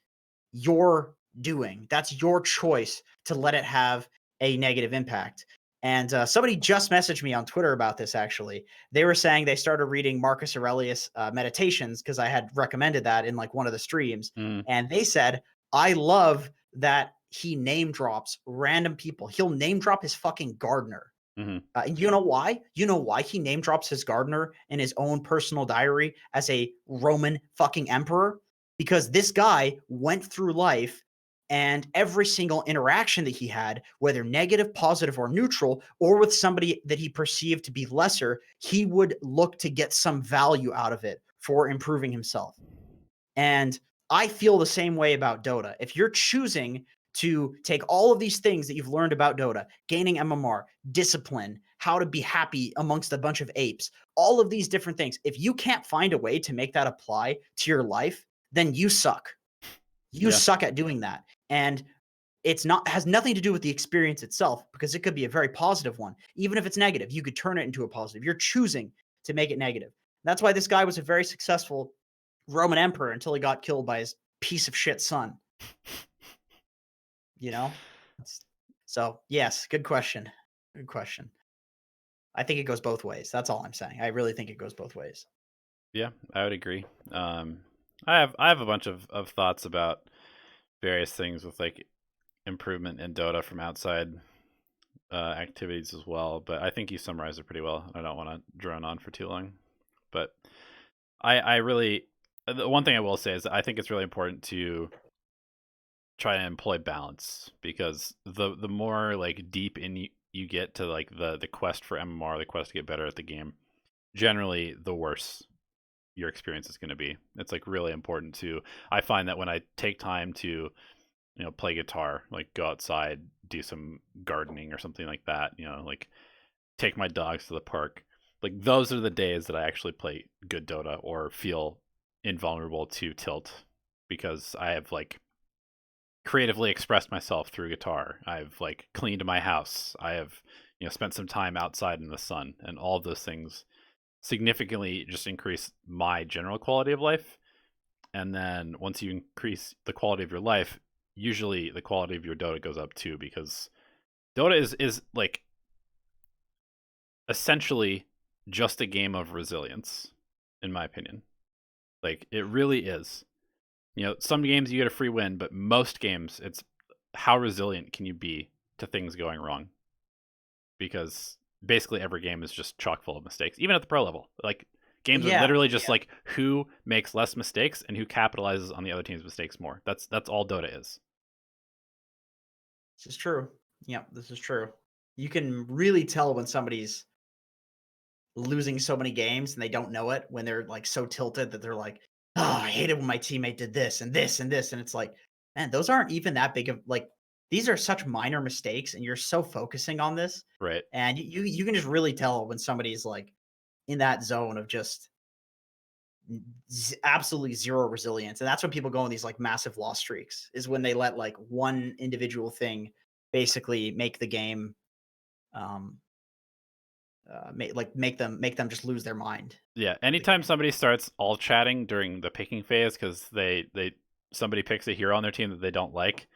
Speaker 1: your doing. That's your choice to let it have a negative impact. And somebody just messaged me on Twitter about this, actually. They were saying they started reading Marcus Aurelius Meditations because I had recommended that in like one of the streams.
Speaker 2: Mm,
Speaker 1: And they said, I love that he name drops random people. He'll name drop his fucking gardener.
Speaker 2: hmm
Speaker 1: And you know why? You know why he name drops his gardener in his own personal diary as a Roman fucking emperor? Because this guy went through life, and every single interaction that he had, whether negative, positive, or neutral, or with somebody that he perceived to be lesser, he would look to get some value out of it for improving himself. And I feel the same way about Dota. If you're choosing to take all of these things that you've learned about Dota, gaining MMR, discipline, how to be happy amongst a bunch of apes, all of these different things, if you can't find a way to make that apply to your life, then you suck. You
Speaker 2: Yeah.
Speaker 1: suck at doing that. And it's not has nothing to do with the experience itself, because it could be a very positive one. Even if it's negative, you could turn it into a positive. You're choosing to make it negative. That's why this guy was a very successful Roman emperor until he got killed by his piece of shit son. You know? So, yes, good question. Good question. I think it goes both ways. That's all I'm saying. I really think it goes both ways.
Speaker 2: Yeah, I would agree. I have a bunch of thoughts about various things with like improvement in Dota from outside activities as well, but I think you summarized it pretty well. I don't want to drone on for too long, but I really the one thing I will say is that I think it's really important to try and employ balance, because the more like deep in you get to like the quest for MMR, the quest to get better at the game, generally the worse your experience is going to be. It's like really important to, I find that when I take time to play guitar, like go outside, do some gardening or something like that, like take my dogs to the park, like those are the days that I actually play good Dota or feel invulnerable to tilt, because I have like creatively expressed myself through guitar. I've like cleaned my house. I have spent some time outside in the sun, and all of those things significantly just increase my general quality of life. And then once you increase the quality of your life, usually the quality of your Dota goes up too, because Dota is like essentially just a game of resilience, in my opinion. Like it really is. Some games you get a free win, but most games it's how resilient can you be to things going wrong? Because basically every game is just chock full of mistakes, even at the pro level. Like games are
Speaker 1: Yeah,
Speaker 2: literally just
Speaker 1: yeah.
Speaker 2: like who makes less mistakes and who capitalizes on the other team's mistakes more. That's all Dota is.
Speaker 1: This is true. Yeah, this is true. You can really tell when somebody's losing so many games and they don't know it, when they're like so tilted that they're like, oh, I hated when my teammate did this and this and this. And it's like, man, those aren't even that big of like, these are such minor mistakes and you're so focusing on this.
Speaker 2: Right.
Speaker 1: And you can just really tell when somebody's like in that zone of just absolutely zero resilience. And that's when people go on these like massive loss streaks, is when they let like one individual thing basically make the game um make them just lose their mind
Speaker 2: Yeah.
Speaker 1: with the
Speaker 2: Anytime
Speaker 1: game.
Speaker 2: somebody starts all chatting during the picking phase because they somebody picks a hero on their team that they don't like,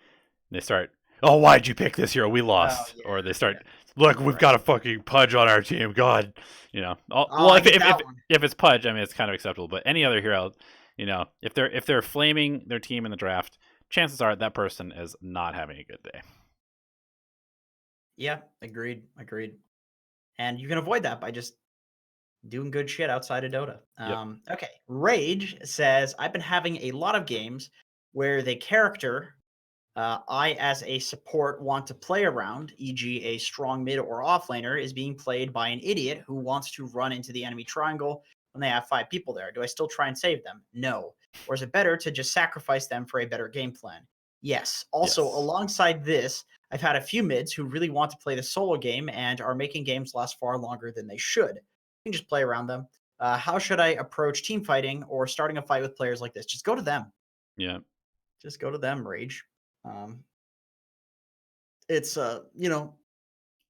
Speaker 2: they start, oh, why'd you pick this hero? We
Speaker 1: Oh
Speaker 2: lost.
Speaker 1: yeah,
Speaker 2: Or they
Speaker 1: yeah.
Speaker 2: start, look, we've
Speaker 1: Right.
Speaker 2: got a fucking Pudge on our team. God,
Speaker 1: Oh,
Speaker 2: well,
Speaker 1: I
Speaker 2: if,
Speaker 1: get
Speaker 2: if if
Speaker 1: that one.
Speaker 2: if it's Pudge, I mean, it's kind of acceptable. But any other hero, if they're flaming their team in the draft, chances are that person is not having a good day.
Speaker 1: Yeah, agreed. And you can avoid that by just doing good shit outside of Dota.
Speaker 2: Yep.
Speaker 1: Okay. Rage says, I've been having a lot of games where the character I, as a support, want to play around, e.g., a strong mid or offlaner, is being played by an idiot who wants to run into the enemy triangle when they have 5 people there. Do I still try and save them? No.
Speaker 3: or is it better to just sacrifice them for a better game plan? Yes. Also,
Speaker 2: Yes.
Speaker 3: alongside this, I've had a few mids who really want to play the solo game and are making games last far longer than they should. You can just play around them. How should I approach team fighting or starting a fight with players like this? Just go to them.
Speaker 2: Yeah.
Speaker 3: Just go to them, Rage. Um, it's you know,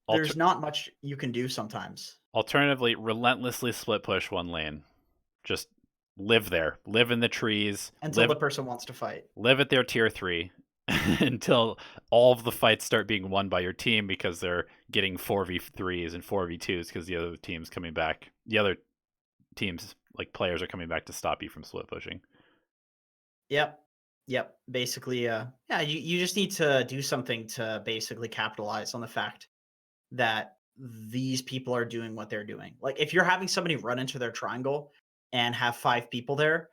Speaker 2: Alter-
Speaker 3: there's not much you can do sometimes
Speaker 2: Alternatively, relentlessly split push one lane. Just live there. Live in the trees.
Speaker 3: until
Speaker 2: Live
Speaker 3: the person wants to fight.
Speaker 2: live at their tier 3 until all of the fights start being won by your team because they're getting 4v3s and 4v2s because the other team's coming back. The other teams, like players, are coming back to stop you from split pushing.
Speaker 3: Yep. Yep. Basically, yeah, you just need to do something to basically capitalize on the fact that these people are doing what they're doing. Like if you're having somebody run into their triangle and have 5 people there,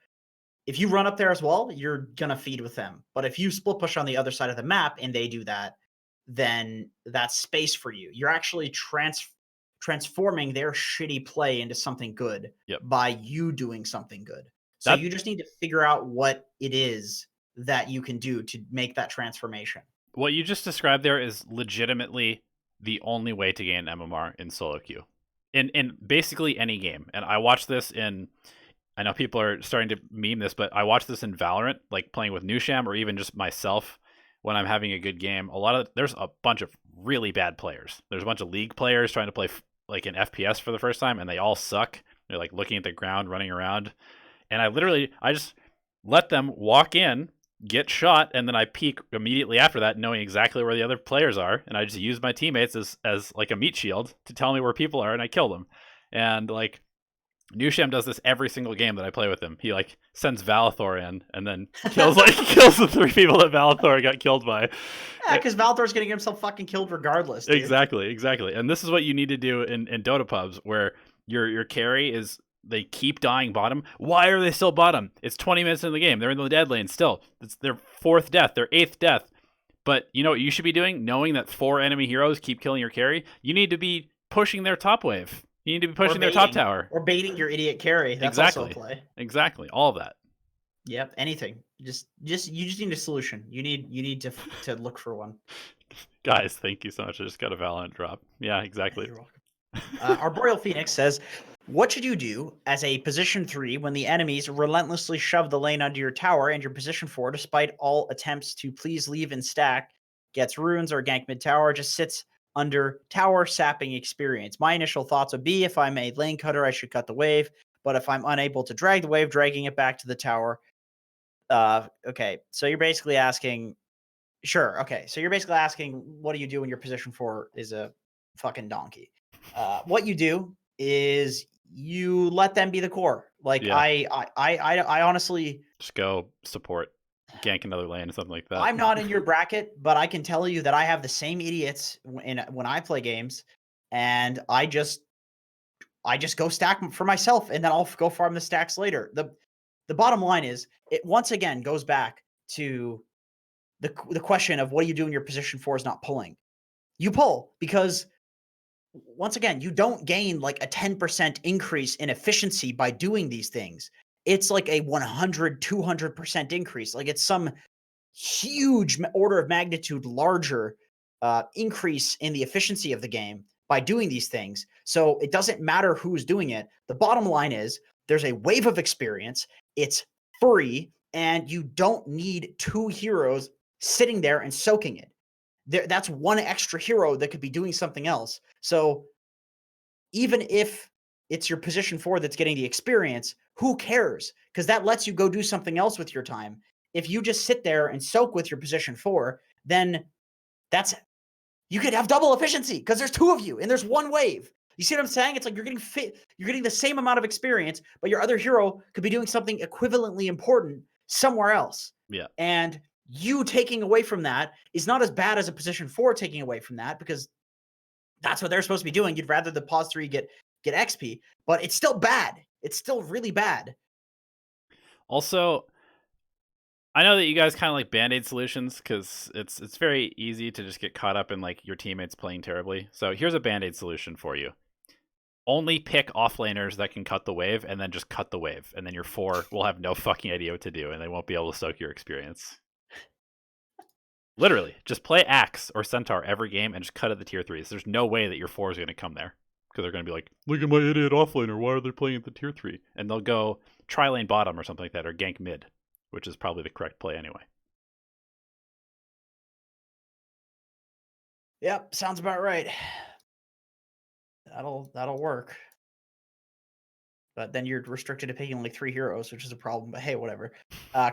Speaker 3: if you run up there as well, you're gonna feed with them. But if you split push on the other side of the map and they do that, then that's space for you. You're actually transforming their shitty play into something good
Speaker 2: Yep.
Speaker 3: by you doing something good. So
Speaker 2: That-
Speaker 3: you just need to figure out what it is that you can do to make that transformation.
Speaker 2: What you just described there is legitimately the only way to gain MMR in solo queue. In basically any game. And I watched this in, I know people are starting to meme this, but I watch this in Valorant, like playing with Nusham or even just myself when I'm having a good game. There's a bunch of really bad players. There's a bunch of league players trying to play like an FPS for the first time, and they all suck. They're like looking at the ground, running around. And I just let them walk in, get shot, and then I peek immediately after that, knowing exactly where the other players are. And I just use my teammates as like a meat shield to tell me where people are, and I kill them. And like, Nusham does this every single game that I play with him. He like sends Valathor in and then kills the 3 people that Valathor got killed by.
Speaker 3: Yeah, because Valthor's gonna get himself fucking killed regardless. Dude.
Speaker 2: Exactly. And this is what you need to do in Dota pubs where your carry is, they keep dying bottom. Why are they still bottom? It's 20 minutes in the game. They're in the dead lane still. It's their 4th death, their 8th death. But you know what you should be doing? Knowing that 4 enemy heroes keep killing your carry, you need to be pushing their top wave. You need to be pushing their top tower.
Speaker 3: Or baiting your idiot carry. That's also a play.
Speaker 2: Exactly. All of that.
Speaker 3: Yep. Anything. You just need a solution. You need to look for one.
Speaker 2: Guys, thank you so much. I just got a Valorant drop. Yeah, exactly.
Speaker 3: You're welcome. Arboreal Phoenix says, what should you do as a position 3 when the enemies relentlessly shove the lane under your tower and your position 4, despite all attempts to please leave and stack, gets runes or gank mid tower, just sits under tower sapping experience? My initial thoughts would be, if I'm a lane cutter, I should cut the wave. But if I'm unable to drag the wave, dragging it back to the tower. Okay, so you're basically asking, sure. Okay, so you're basically asking, what do you do when your position 4 is a fucking donkey? What you do is you let them be the core. Like
Speaker 2: Yeah.
Speaker 3: I honestly
Speaker 2: just go support, gank another lane or something like that.
Speaker 3: I'm not in your bracket, but I can tell you that I have the same idiots when I play games, and I just go stack for myself, and then I'll go farm the stacks later. The bottom line is, it once again goes back to the question of, what do you do in your position 4 is not pulling? You pull because, once again, you don't gain like a 10% increase in efficiency by doing these things. It's like a 100, 200% increase. Like it's some huge order of magnitude larger increase in the efficiency of the game by doing these things. So it doesn't matter who's doing it. The bottom line is, there's a wave of experience. It's free, and you don't need 2 heroes sitting there and soaking it. That's 1 extra hero that could be doing something else. So even if it's your position 4 that's getting the experience, who cares? Because that lets you go do something else with your time. If you just sit there and soak with your position 4, then you could have double efficiency because there's 2 of you and there's 1 wave. You see what I'm saying? It's like you're getting the same amount of experience, but your other hero could be doing something equivalently important somewhere else.
Speaker 2: Yeah.
Speaker 3: And you taking away from that is not as bad as a position 4 taking away from that, because that's what they're supposed to be doing. You'd rather the pause 3 get XP, but it's still bad. It's still really bad.
Speaker 2: Also, I know that you guys kind of like band-aid solutions because it's very easy to just get caught up in like your teammates playing terribly. So here's a band-aid solution for you. only pick offlaners that can cut the wave, and then just cut the wave, and then your 4 will have no fucking idea what to do, and they won't be able to soak your experience. Literally, just play Axe or Centaur every game and just cut at the tier 3s. There's no way that your 4 is going to come there. Because they're going to be like, look at my idiot offlaner, why are they playing at the tier 3? And they'll go tri-lane bottom or something like that, or gank mid, which is probably the correct play anyway.
Speaker 3: Yep, sounds about right. That'll work. But then you're restricted to picking only 3 heroes, which is a problem. But hey, whatever.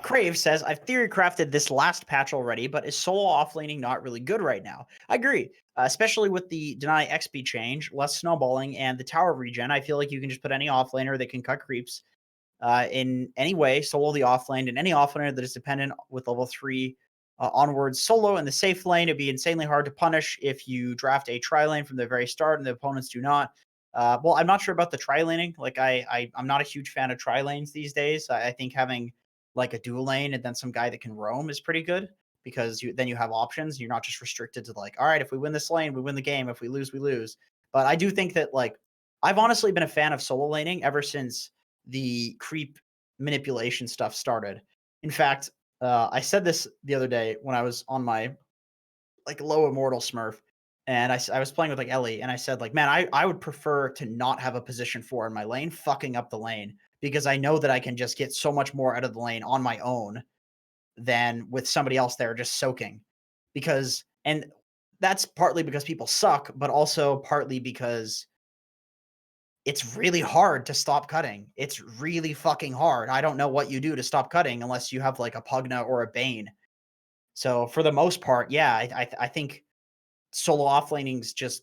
Speaker 3: Crave says, I've theory crafted this last patch already, but is solo offlaning not really good right now? I agree, especially with the deny XP change, less snowballing, and the tower regen. I feel like you can just put any offlaner that can cut creeps in any way, solo the offlane, and any offlaner that is dependent with level 3 onwards solo in the safe lane. It'd be insanely hard to punish if you draft a tri-lane from the very start and the opponents do not. Well, I'm not sure about the tri-laning. Like I'm not a huge fan of tri-lanes these days. I think having like a dual lane and then some guy that can roam is pretty good because then you have options. You're not just restricted to like, all right, if we win this lane, we win the game. If we lose, we lose. But I do think that like I've honestly been a fan of solo laning ever since the creep manipulation stuff started. In fact, I said this the other day when I was on my like low immortal Smurf, and I was playing with like Ellie, and I said like, man, I would prefer to not have a position 4 in my lane, fucking up the lane, because I know that I can just get so much more out of the lane on my own than with somebody else there just soaking. Because and that's partly because people suck, but also partly because it's really hard to stop cutting. It's really fucking hard. I don't know what you do to stop cutting unless you have like a Pugna or a Bane. So for the most part, yeah, I think solo offlaning's just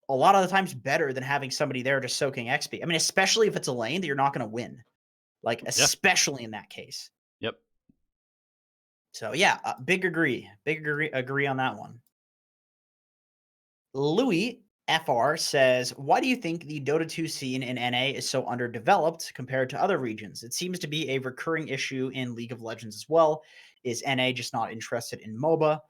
Speaker 3: a lot of the times better than having somebody there just soaking XP. I mean, especially if it's a lane that you're not going to win, like especially in that case.
Speaker 2: Yep.
Speaker 3: So yeah, big agree on that one. Louis FR says, why do you think the Dota 2 scene in NA is so underdeveloped compared to other regions? It seems to be a recurring issue in League of Legends as well. Is NA just not interested in MOBA?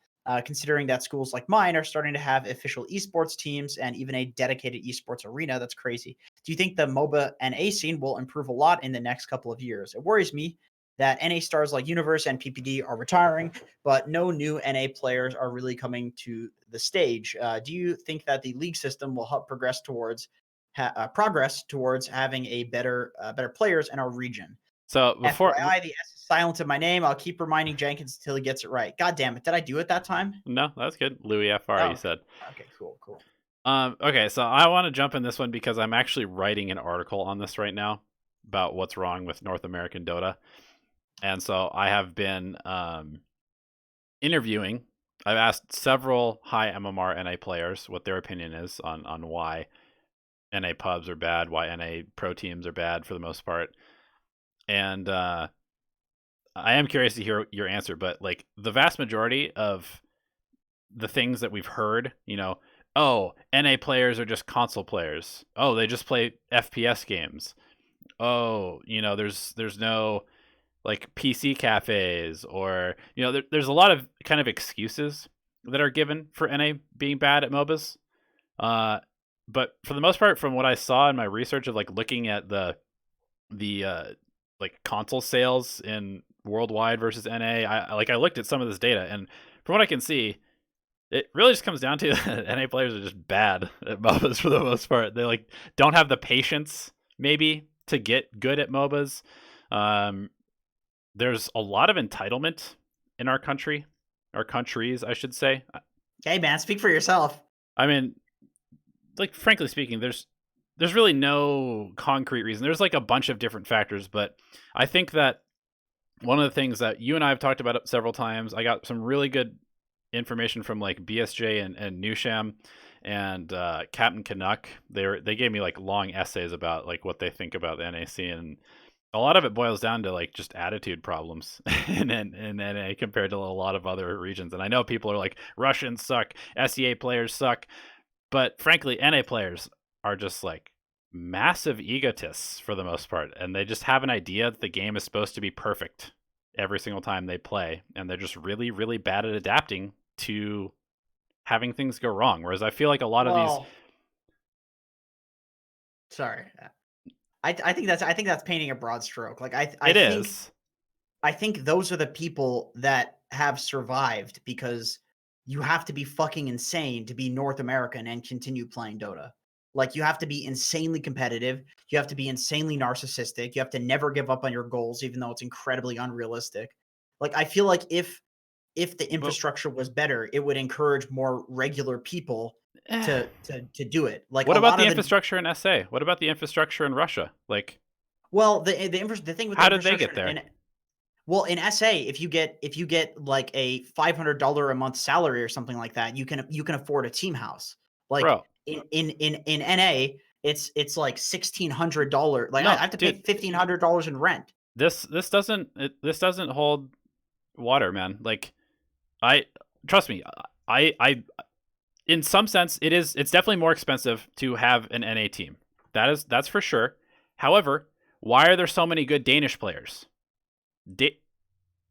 Speaker 3: Considering that schools like mine are starting to have official esports teams and even a dedicated esports arena, that's crazy. Do you think the MOBA NA scene will improve a lot in the next couple of years? It worries me that NA stars like Universe and PPD are retiring, but no new NA players are really coming to the stage. Do you think that the league system will help progress towards having a better players in our region?
Speaker 2: So before
Speaker 3: FYI, the S is silent in my name. I'll keep reminding Jenkins until he gets it right. God damn it! Did I do it that time?
Speaker 2: No, that's good. Louis FR, you said.
Speaker 3: Okay, cool.
Speaker 2: Okay, so I want to jump in this one because I'm actually writing an article on this right now about what's wrong with North American Dota. And so I have been interviewing. I've asked several high MMR NA players what their opinion is on why NA pubs are bad, why NA pro teams are bad for the most part. And I am curious to hear your answer, but like the vast majority of the things that we've heard, oh, NA players are just console players. Oh, they just play FPS games. Oh, there's no like PC cafes, or there's a lot of kind of excuses that are given for NA being bad at MOBAs. But for the most part, from what I saw in my research of like looking at the like console sales in worldwide versus NA, I looked at some of this data, and from what I can see, it really just comes down to NA players are just bad at MOBAs for the most part. They like don't have the patience maybe to get good at MOBAs. There's a lot of entitlement in our countries, I should say.
Speaker 3: Hey man, speak for yourself.
Speaker 2: I mean, like frankly speaking, there's really no concrete reason. There's like a bunch of different factors, but I think that one of the things that you and I have talked about several times, I got some really good information from like BSJ and Newsham and Captain Canuck. They gave me like long essays about like what they think about the NAC, and a lot of it boils down to like just attitude problems in NA compared to a lot of other regions. And I know people are like, Russians suck, SEA players suck, but frankly, NA players are just like massive egotists for the most part, and they just have an idea that the game is supposed to be perfect every single time they play, and they're just really, really bad at adapting to having things go wrong. Whereas I feel like a lot of these
Speaker 3: Sorry. I think that's painting a broad stroke. Like I think those are the people that have survived because you have to be fucking insane to be North American and continue playing Dota. Like you have to be insanely competitive. You have to be insanely narcissistic. You have to never give up on your goals, even though it's incredibly unrealistic. Like I feel like if the infrastructure was better, it would encourage more regular people to do it. Like
Speaker 2: what about the infrastructure in SA? What about the infrastructure in Russia? Like,
Speaker 3: well, the thing with
Speaker 2: how
Speaker 3: the
Speaker 2: did they get there?
Speaker 3: In SA, if you get like a $500 a month salary or something like that, you can afford a team house. Like
Speaker 2: Bro.
Speaker 3: in NA, it's like $1,600. Like
Speaker 2: No,
Speaker 3: I have to pay $1,500 in rent.
Speaker 2: This doesn't hold water, man. Like trust me, I in some sense it's definitely more expensive to have an NA team. That's for sure. However, why are there so many good Danish players?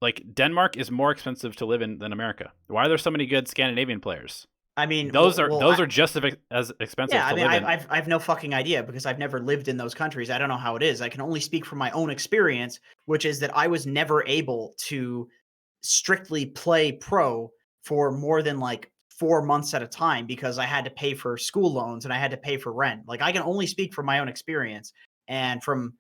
Speaker 2: Like Denmark is more expensive to live in than America. Why are there so many good Scandinavian players?
Speaker 3: I mean,
Speaker 2: those are just as expensive.
Speaker 3: Yeah,
Speaker 2: to live in.
Speaker 3: I have no fucking idea because I've never lived in those countries. I don't know how it is. I can only speak from my own experience, which is that I was never able to strictly play pro for more than like 4 months at a time because I had to pay for school loans and I had to pay for rent. Like I can only speak from my own experience and from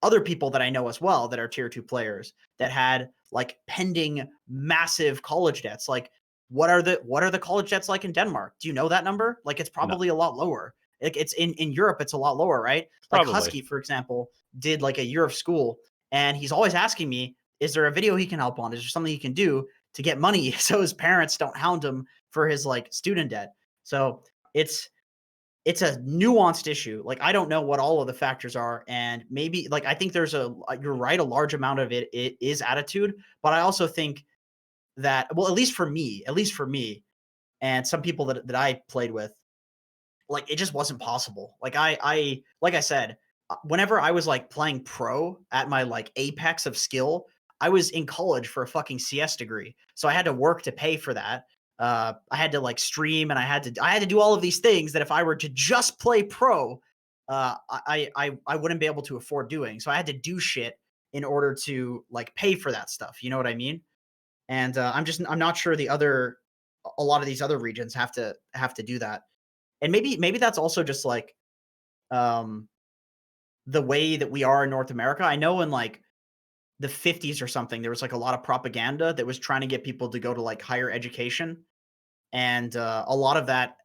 Speaker 3: other people that I know as well that are tier 2 players that had like pending massive college debts. Like what are the college debts like in Denmark? Do you know that number? Like it's probably a lot lower. Like it's in Europe, it's a lot lower, right? Like
Speaker 2: Probably.
Speaker 3: Husky, for example, did like a year of school and he's always asking me, is there a video he can help on? Is there something he can do to get money so his parents don't hound him for his like student debt? So it's a nuanced issue. Like I don't know what all of the factors are, and maybe like I think there's you're right, a large amount of it is attitude, but I also think that at least for me, and some people that I played with, like it just wasn't possible. Like like I said, whenever I was like playing pro at my like apex of skill, I was in college for a fucking CS degree, so I had to work to pay for that. I had to like stream and I had to do all of these things that if I were to just play pro, I wouldn't be able to afford doing. So I had to do shit in order to like pay for that stuff. You know what I mean? And I'm not sure a lot of these other regions have to do that. And maybe that's also just like the way that we are in North America. I know in like the 50s or something, there was like a lot of propaganda that was trying to get people to go to like higher education. And a lot of that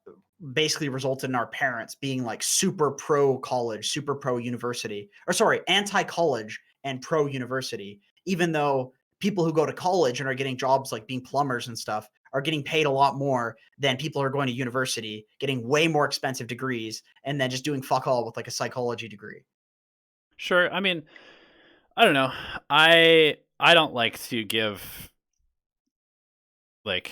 Speaker 3: basically resulted in our parents being like super pro college, super pro university, or sorry, anti-college and pro university, even though people who go to college and are getting jobs like being plumbers and stuff are getting paid a lot more than people who are going to university, getting way more expensive degrees, and then just doing fuck all with like a psychology degree.
Speaker 2: Sure. I mean, I don't know. I don't like to give like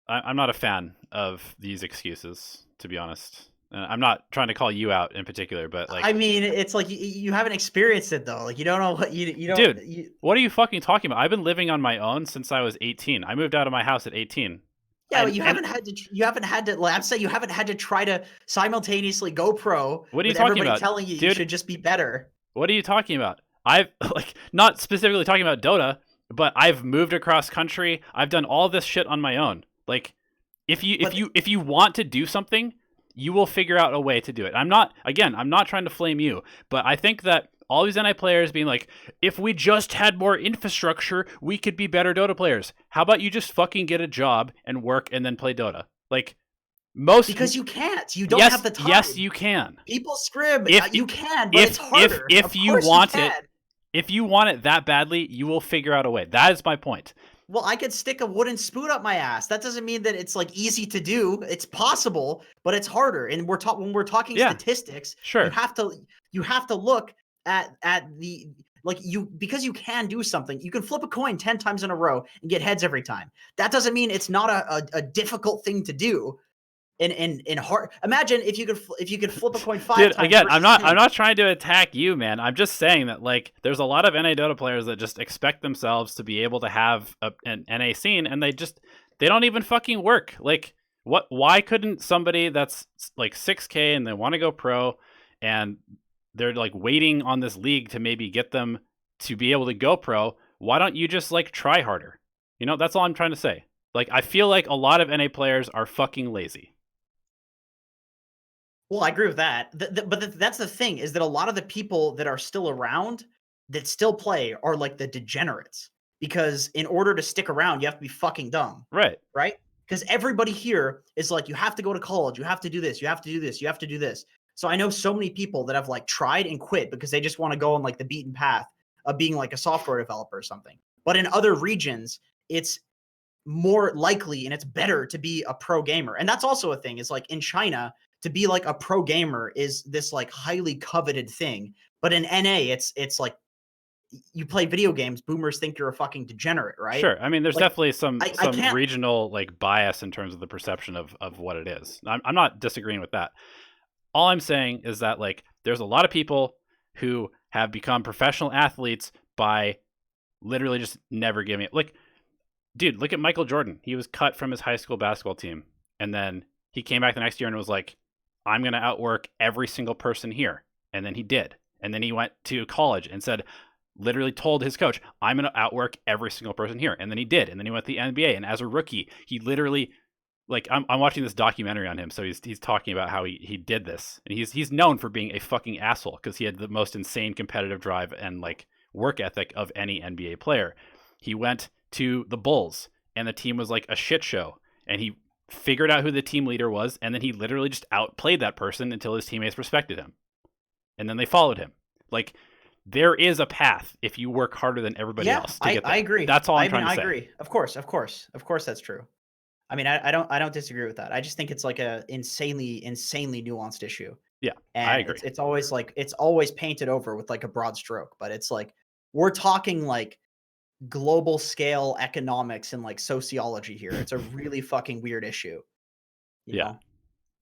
Speaker 2: I'm not a fan of these excuses, to be honest. I'm not trying to call you out in particular, but like
Speaker 3: I mean, it's like you haven't experienced it though. Like you don't know what you don't.
Speaker 2: Dude, what are you fucking talking about? I've been living on my own since I was 18. I moved out of my house at 18.
Speaker 3: Yeah, but you haven't had to. Like, I'm saying you haven't had to try to simultaneously go pro.
Speaker 2: What are you
Speaker 3: with
Speaker 2: talking
Speaker 3: everybody
Speaker 2: about?
Speaker 3: telling you
Speaker 2: Dude,
Speaker 3: you should just be better.
Speaker 2: What are you talking about? I've like not specifically talking about Dota, but I've moved across country. I've done all this shit on my own. Like if you want to do something, you will figure out a way to do it. I'm not trying to flame you, but I think that all these NA players being like, if we just had more infrastructure, we could be better Dota players. How about you just fucking get a job and work and then play Dota? Like
Speaker 3: because you can't. You don't have the time.
Speaker 2: Yes, you can.
Speaker 3: People scrim. You can, but it's harder.
Speaker 2: If you want it, if you want it that badly, you will figure out a way. That is my point.
Speaker 3: Well, I could stick a wooden spoon up my ass. That doesn't mean that it's like easy to do. It's possible, but it's harder. And when we're talking statistics,
Speaker 2: sure,
Speaker 3: you have to look at the because you can do something. You can flip a coin 10 times in a row and get heads every time. That doesn't mean it's not a difficult thing to do. In hard, imagine if you could flip a coin 5
Speaker 2: Dude,
Speaker 3: times.
Speaker 2: Again, I'm not trying to attack you, man. I'm just saying that like there's a lot of NA Dota players that just expect themselves to be able to have an NA scene, and they don't even fucking work. Like why couldn't somebody that's like 6K and they want to go pro and they're like waiting on this league to maybe get them to be able to go pro. Why don't you just like try harder? You know, that's all I'm trying to say. Like, I feel like a lot of NA players are fucking lazy.
Speaker 3: Well, I agree with that. But that's the thing, is that a lot of the people that are still around that still play are like the degenerates. Because in order to stick around, you have to be fucking dumb.
Speaker 2: Right.
Speaker 3: Right? Because everybody here is like, you have to go to college, you have to do this, you have to do this, you have to do this. So I know so many people that have like tried and quit because they just want to go on like the beaten path of being like a software developer or something. But in other regions, it's more likely and it's better to be a pro gamer. And that's also a thing, is like in China, to be like a pro gamer is this like highly coveted thing. But in NA, it's like, you play video games, boomers think you're a fucking degenerate, right?
Speaker 2: Sure. I mean, there's
Speaker 3: Like,
Speaker 2: definitely some
Speaker 3: I can't.
Speaker 2: regional like bias in terms of the perception of what it is. I'm not disagreeing with that. All I'm saying is that like there's a lot of people who have become professional athletes by literally just never giving it. Like, dude, look at Michael Jordan. He was cut from his high school basketball team, and then he came back the next year and was like, I'm going to outwork every single person here. And then he did. And then he went to college and said, literally told his coach, I'm going to outwork every single person here. And then he did. And then he went to the NBA. And as a rookie, he literally, like, I'm watching this documentary on him. So he's talking about how he did this. And he's known for being a fucking asshole because he had the most insane competitive drive and like work ethic of any NBA player. He went to the Bulls and the team was like a shit show. And he figured out who the team leader was. And then he literally just outplayed that person until his teammates respected him. And then they followed him. Like, there is a path if you work harder than everybody else to get there.
Speaker 3: I agree.
Speaker 2: That's all I'm trying to say.
Speaker 3: I agree. Of course, that's true. I mean, I don't disagree with that. I just think it's like a insanely nuanced issue.
Speaker 2: Yeah,
Speaker 3: and
Speaker 2: I agree.
Speaker 3: It's always like, it's always painted over with like a broad stroke, but it's like, we're talking like global scale economics and like sociology here. It's a really fucking weird issue. You know?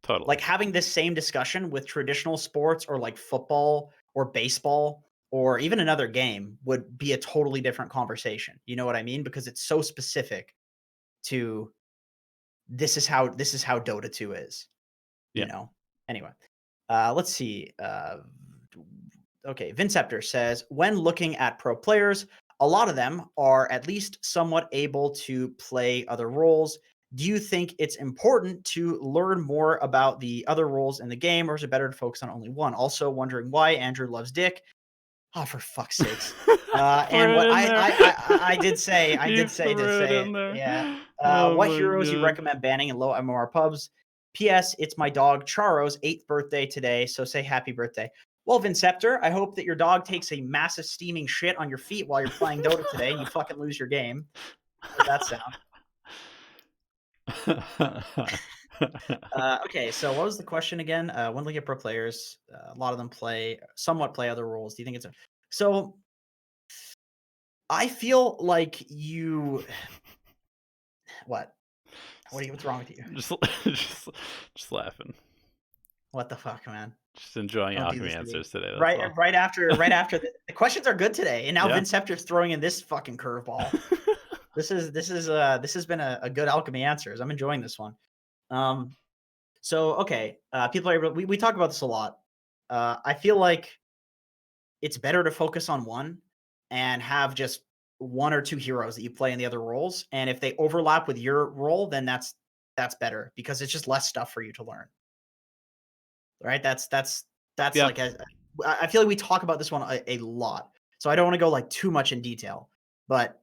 Speaker 2: Totally.
Speaker 3: Like having this same discussion with traditional sports or like football or baseball or even another game would be a totally different conversation. You know what I mean? Because it's so specific to this is how Dota 2 is. You know. Anyway, let's see. Okay, Vinceptor says, when looking at pro players, a lot of them are at least somewhat able to play other roles. Do you think it's important to learn more about the other roles in the game, or is it better to focus on only one? Also wondering why Andrew loves Dick. Oh, for fuck's sakes! And what I did say, yeah. What heroes you recommend banning in low MMR pubs? P.S. It's my dog Charo's 8th birthday today, so say happy birthday. Well, Vinceptor, I hope that your dog takes a massive steaming shit on your feet while you're playing Dota today and you fucking lose your game. How does that sound? Okay, so what was the question again? When looking at pro players, a lot of them somewhat play other roles. Do you think it's so? I feel like you. What? What's wrong with you?
Speaker 2: just laughing.
Speaker 3: What the fuck, man?
Speaker 2: Just enjoying Alchemy answers today.
Speaker 3: Right after the questions are good today, and now Vinceptor's throwing in this fucking curveball. This has been a good Alchemy answers. I'm enjoying this one. So okay, people are we talk about this a lot. I feel like it's better to focus on one and have just one or two heroes that you play in the other roles, and if they overlap with your role, then that's better because it's just less stuff for you to learn. Right? That's like I feel like we talk about this one a lot, so I don't want to go like too much in detail, but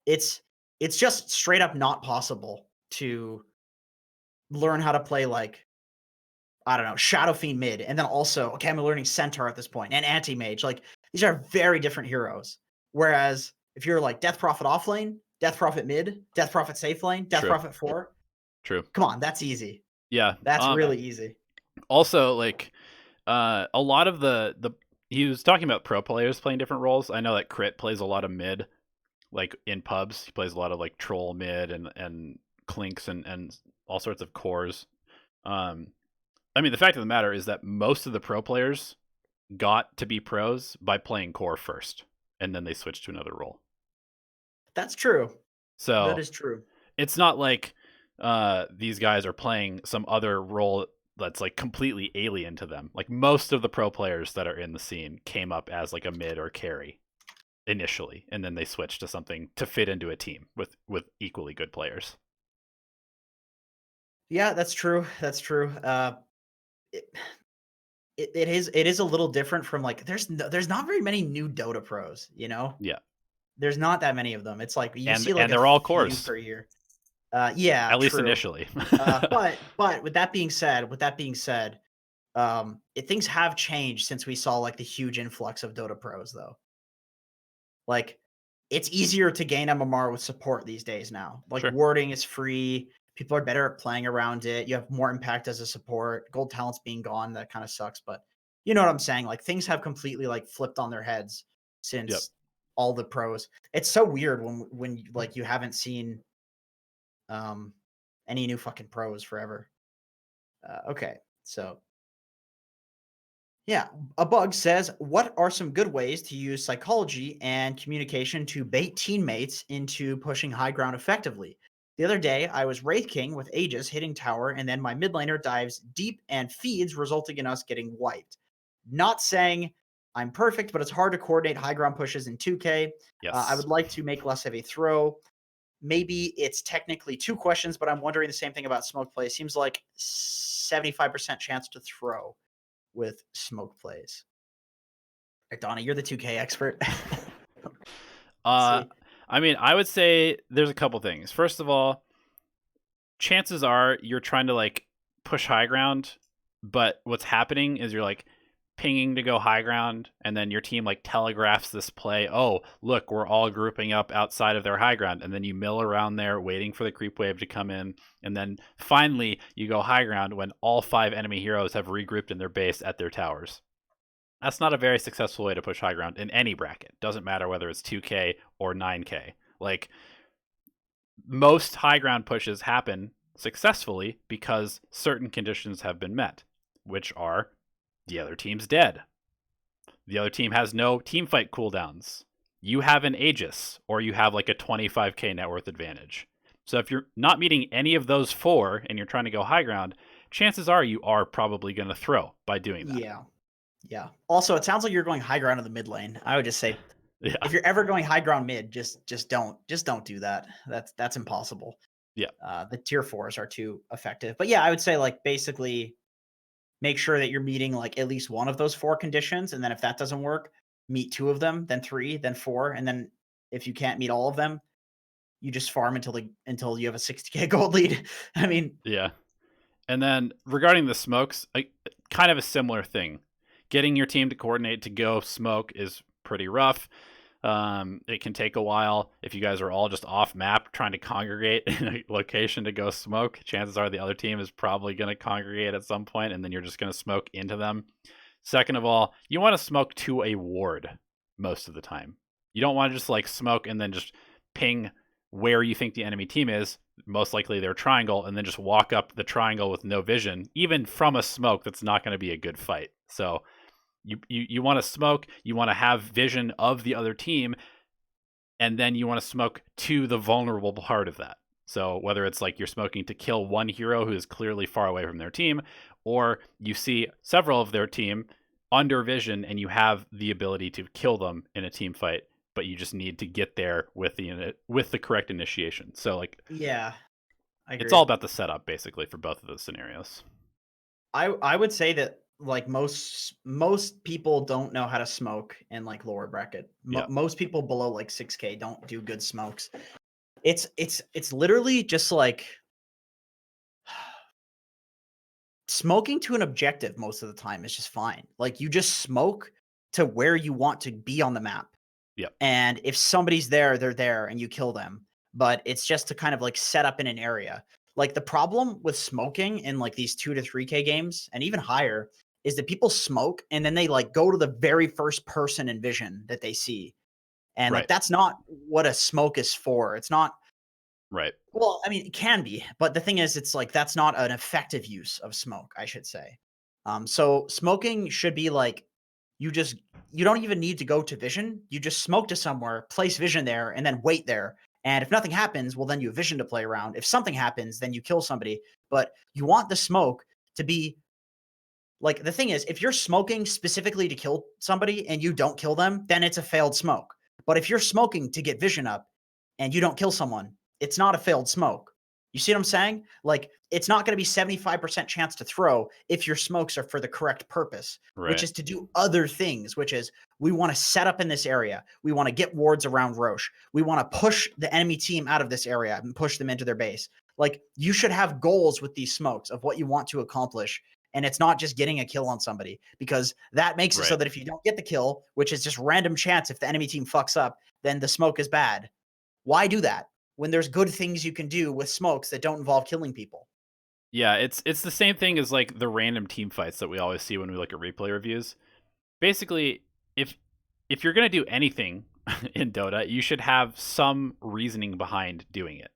Speaker 3: it's just straight up not possible to learn how to play like, I don't know, Shadow Fiend mid, and then also, okay, I'm learning Centaur at this point, and Anti-Mage. Like, these are very different heroes. Whereas, if you're like Death Prophet offlane, Death Prophet mid, Death Prophet safe lane, Death Prophet 4.
Speaker 2: True.
Speaker 3: Come on, that's easy.
Speaker 2: Yeah.
Speaker 3: That's really easy.
Speaker 2: Also, like, a lot of the he was talking about pro players playing different roles. I know that Crit plays a lot of mid, like in pubs. He plays a lot of like troll mid and clinks and all sorts of cores. I mean, the fact of the matter is that most of the pro players got to be pros by playing core first, and then they switched to another role.
Speaker 3: That's true.
Speaker 2: So
Speaker 3: that is true.
Speaker 2: It's not like these guys are playing some other role that's like completely alien to them. Like most of the pro players that are in the scene came up as like a mid or carry initially, and then they switched to something to fit into a team with equally good players.
Speaker 3: Yeah, that's true. That's true. It, it is a little different from like there's not very many new Dota pros, you know?
Speaker 2: Yeah.
Speaker 3: There's not that many of them. It's like you see like
Speaker 2: And
Speaker 3: a
Speaker 2: they're all
Speaker 3: few
Speaker 2: cores,
Speaker 3: per year. Yeah,
Speaker 2: at least
Speaker 3: true.
Speaker 2: initially.
Speaker 3: But with that being said, things have changed since we saw like the huge influx of Dota pros though. Like it's easier to gain MMR with support these days now. Like
Speaker 2: Sure.
Speaker 3: warding is free. People are better at playing around it. You have more impact as a support. Gold talents being gone, that kind of sucks. But you know what I'm saying? Like things have completely like flipped on their heads
Speaker 2: Yep.
Speaker 3: since all the pros. It's so weird when like you haven't seen any new fucking pros forever. Okay, so yeah, a bug says, what are some good ways to use psychology and communication to bait teammates into pushing high ground effectively? The other day, I was Wraith King with Aegis hitting tower, and then my mid laner dives deep and feeds, resulting in us getting wiped. Not saying I'm perfect, but it's hard to coordinate high ground pushes in 2K.
Speaker 2: Yes.
Speaker 3: I would like to make less of a throw. Maybe it's technically two questions, but I'm wondering the same thing about smoke play. Seems like 75% chance to throw with smoke plays. Donna, you're the 2K expert.
Speaker 2: I mean, I would say there's a couple things. First of all, chances are you're trying to like push high ground, but what's happening is you're like pinging to go high ground, and then your team like telegraphs this play. Oh, look, we're all grouping up outside of their high ground, and then you mill around there waiting for the creep wave to come in, and then finally you go high ground when all 5 enemy heroes have regrouped in their base at their towers. That's not a very successful way to push high ground in any bracket. Doesn't matter whether it's 2K or 9K. Like most high ground pushes happen successfully because certain conditions have been met, which are the other team's dead. The other team has no team fight cooldowns. You have an Aegis, or you have like a 25k net worth advantage. So if you're not meeting any of those 4 and you're trying to go high ground, chances are you are probably going to throw by doing that.
Speaker 3: Yeah. Also, it sounds like you're going high ground in the mid lane. I would just say, if you're ever going high ground mid, just don't do that. That's impossible.
Speaker 2: Yeah.
Speaker 3: The tier 4s are too effective. But yeah, I would say like basically make sure that you're meeting like at least one of those 4 conditions, and then if that doesn't work, meet 2 of them, then 3, then 4, and then if you can't meet all of them, you just farm until you have a 60k gold lead. I mean,
Speaker 2: yeah. And then regarding the smokes, kind of a similar thing. Getting your team to coordinate to go smoke is pretty rough. It can take a while. If you guys are all just off map trying to congregate in a location to go smoke, chances are the other team is probably going to congregate at some point, and then you're just going to smoke into them. Second of all, you want to smoke to a ward most of the time. You don't want to just like smoke and then just ping where you think the enemy team is, most likely their triangle, and then just walk up the triangle with no vision. Even from a smoke, that's not going to be a good fight. So you want to smoke, you want to have vision of the other team, and then you want to smoke to the vulnerable part of that. So whether it's like you're smoking to kill one hero who is clearly far away from their team, or you see several of their team under vision and you have the ability to kill them in a team fight, but you just need to get there with the correct initiation. So like,
Speaker 3: yeah, I agree.
Speaker 2: It's all about the setup basically for both of those scenarios.
Speaker 3: I would say that like most people don't know how to smoke in like lower bracket. Most people below like 6k don't do good smokes. It's literally just like smoking to an objective most of the time is just fine. Like you just smoke to where you want to be on the map.
Speaker 2: Yep.
Speaker 3: And if somebody's there, they're there and you kill them. But it's just to kind of like set up in an area. Like the problem with smoking in like these 2 to 3k games and even higher is that people smoke and then they like go to the very first person in vision that they see. And like that's not what a smoke is for. It's not
Speaker 2: right.
Speaker 3: Well, I mean, it can be, but the thing is, it's like that's not an effective use of smoke, I should say. So smoking should be like you don't even need to go to vision. You just smoke to somewhere, place vision there, and then wait there. And if nothing happens, well, then you have vision to play around. If something happens, then you kill somebody. But you want the smoke to be Like, the thing is, if you're smoking specifically to kill somebody and you don't kill them, then it's a failed smoke. But if you're smoking to get vision up and you don't kill someone, it's not a failed smoke. You see what I'm saying? Like, it's not going to be 75% chance to throw if your smokes are for the correct purpose, which
Speaker 2: Right.
Speaker 3: is to do other things, which is we want to set up in this area. We want to get wards around Roche. We want to push the enemy team out of this area and push them into their base. Like, you should have goals with these smokes of what you want to accomplish. And it's not just getting a kill on somebody, because that makes it so
Speaker 2: Right.
Speaker 3: that if you don't get the kill, which is just random chance, if the enemy team fucks up, then the smoke is bad. Why do that when there's good things you can do with smokes that don't involve killing people?
Speaker 2: Yeah, it's the same thing as like the random team fights that we always see when we look at replay reviews. Basically, if you're gonna do anything in Dota, you should have some reasoning behind doing it.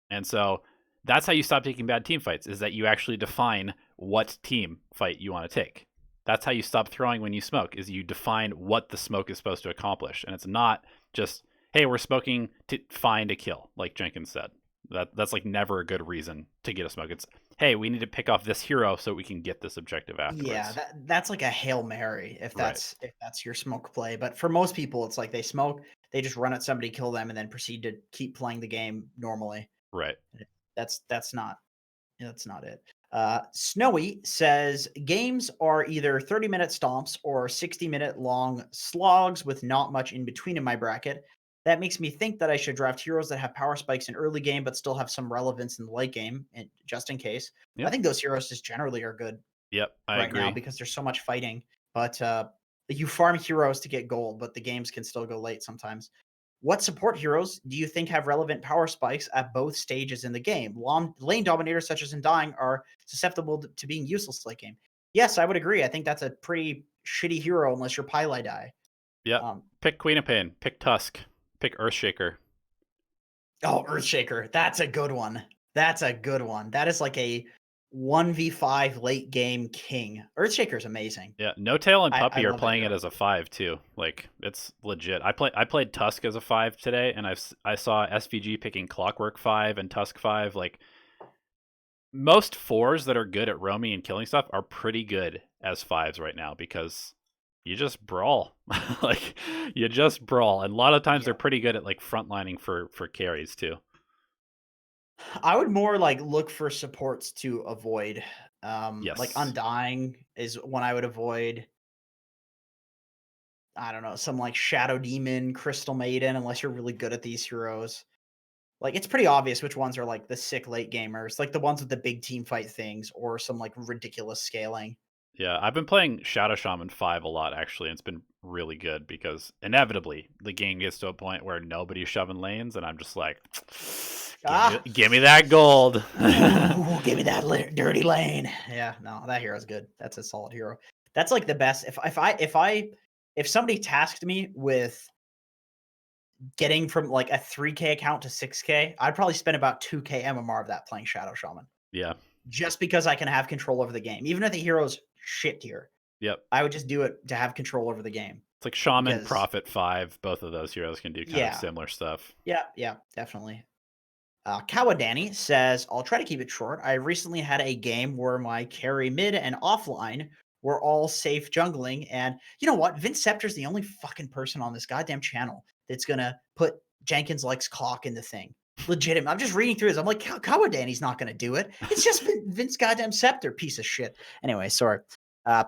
Speaker 2: And so that's how you stop taking bad team fights, is that you actually define what team fight you want to take. That's how you stop throwing when you smoke, is you define what the smoke is supposed to accomplish. And it's not just, hey, we're smoking to find a kill, like Jenkins said. That's like never a good reason to get a smoke. It's, hey, we need to pick off this hero so we can get this objective afterwards.
Speaker 3: Yeah, that's like a Hail Mary if
Speaker 2: Right.
Speaker 3: that's your smoke play. But for most people, it's like they smoke, they just run at somebody, kill them, and then proceed to keep playing the game normally.
Speaker 2: Right.
Speaker 3: That's not it. Snowy says games are either 30-minute stomps or 60-minute long slogs with not much in between in my bracket. That makes me think that I should draft heroes that have power spikes in early game but still have some relevance in the late game, and just in case. I
Speaker 2: Yep.
Speaker 3: think those heroes just generally are good
Speaker 2: Yep. I
Speaker 3: right
Speaker 2: agree.
Speaker 3: now because there's so much fighting. But you farm heroes to get gold, but the games can still go late sometimes. What support heroes do you think have relevant power spikes at both stages in the game? Lane dominators such as Undying are susceptible to being useless late game. Yes, I would agree. I think that's a pretty shitty hero unless you're Pylai die.
Speaker 2: Yep. Pick Queen of Pain. Pick Tusk. Pick Earthshaker.
Speaker 3: Oh, Earthshaker. That's a good one. That's a good one. That is like a 1v5 late game king. Earthshaker's amazing.
Speaker 2: Yeah, No Tail and
Speaker 3: I
Speaker 2: Puppy are
Speaker 3: love that
Speaker 2: playing it
Speaker 3: hero.
Speaker 2: as a 5 too. Like, it's legit. I played Tusk as a 5 today, and I saw SVG picking Clockwork 5 and Tusk 5. Like, most 4s that are good at roaming and killing stuff are pretty good as 5s right now, because you just brawl. Like, you just brawl, and a lot of times
Speaker 3: Yeah.
Speaker 2: they're pretty good at like frontlining for carries too.
Speaker 3: I would more like look for supports to avoid.
Speaker 2: Yes.
Speaker 3: Like Undying is one I would avoid. I don't know, some like Shadow Demon, Crystal Maiden, unless you're really good at these heroes. Like, it's pretty obvious which ones are like the sick late gamers, like the ones with the big team fight things or some like ridiculous scaling.
Speaker 2: Yeah, I've been playing Shadow Shaman 5 a lot, actually, and it's been really good because inevitably the game gets to a point where nobody's shoving lanes, and I'm just like, give me that gold.
Speaker 3: Ooh, give me that dirty lane. Yeah, no, that hero's good. That's a solid hero. That's like the best. If somebody tasked me with getting from like a 3K account to 6K, I'd probably spend about 2K MMR of that playing Shadow Shaman.
Speaker 2: Yeah.
Speaker 3: Just because I can have control over the game. Even if the hero's shit tier,
Speaker 2: Yep.
Speaker 3: I would just do it to have control over the game.
Speaker 2: It's like Shaman,
Speaker 3: Because-
Speaker 2: Prophet 5. Both of those heroes can do kind
Speaker 3: Yeah.
Speaker 2: of similar stuff.
Speaker 3: Yeah, definitely. Kawadani says, I'll try to keep it short. I recently had a game where my carry mid and offline were all safe jungling. And you know what? Vince Scepter's the only fucking person on this goddamn channel that's going to put Jenkins likes cock in the thing. Legitimate. I'm just reading through this. I'm like, Kawadani's not going to do it. It's just Vince goddamn Scepter, piece of shit. Anyway, sorry.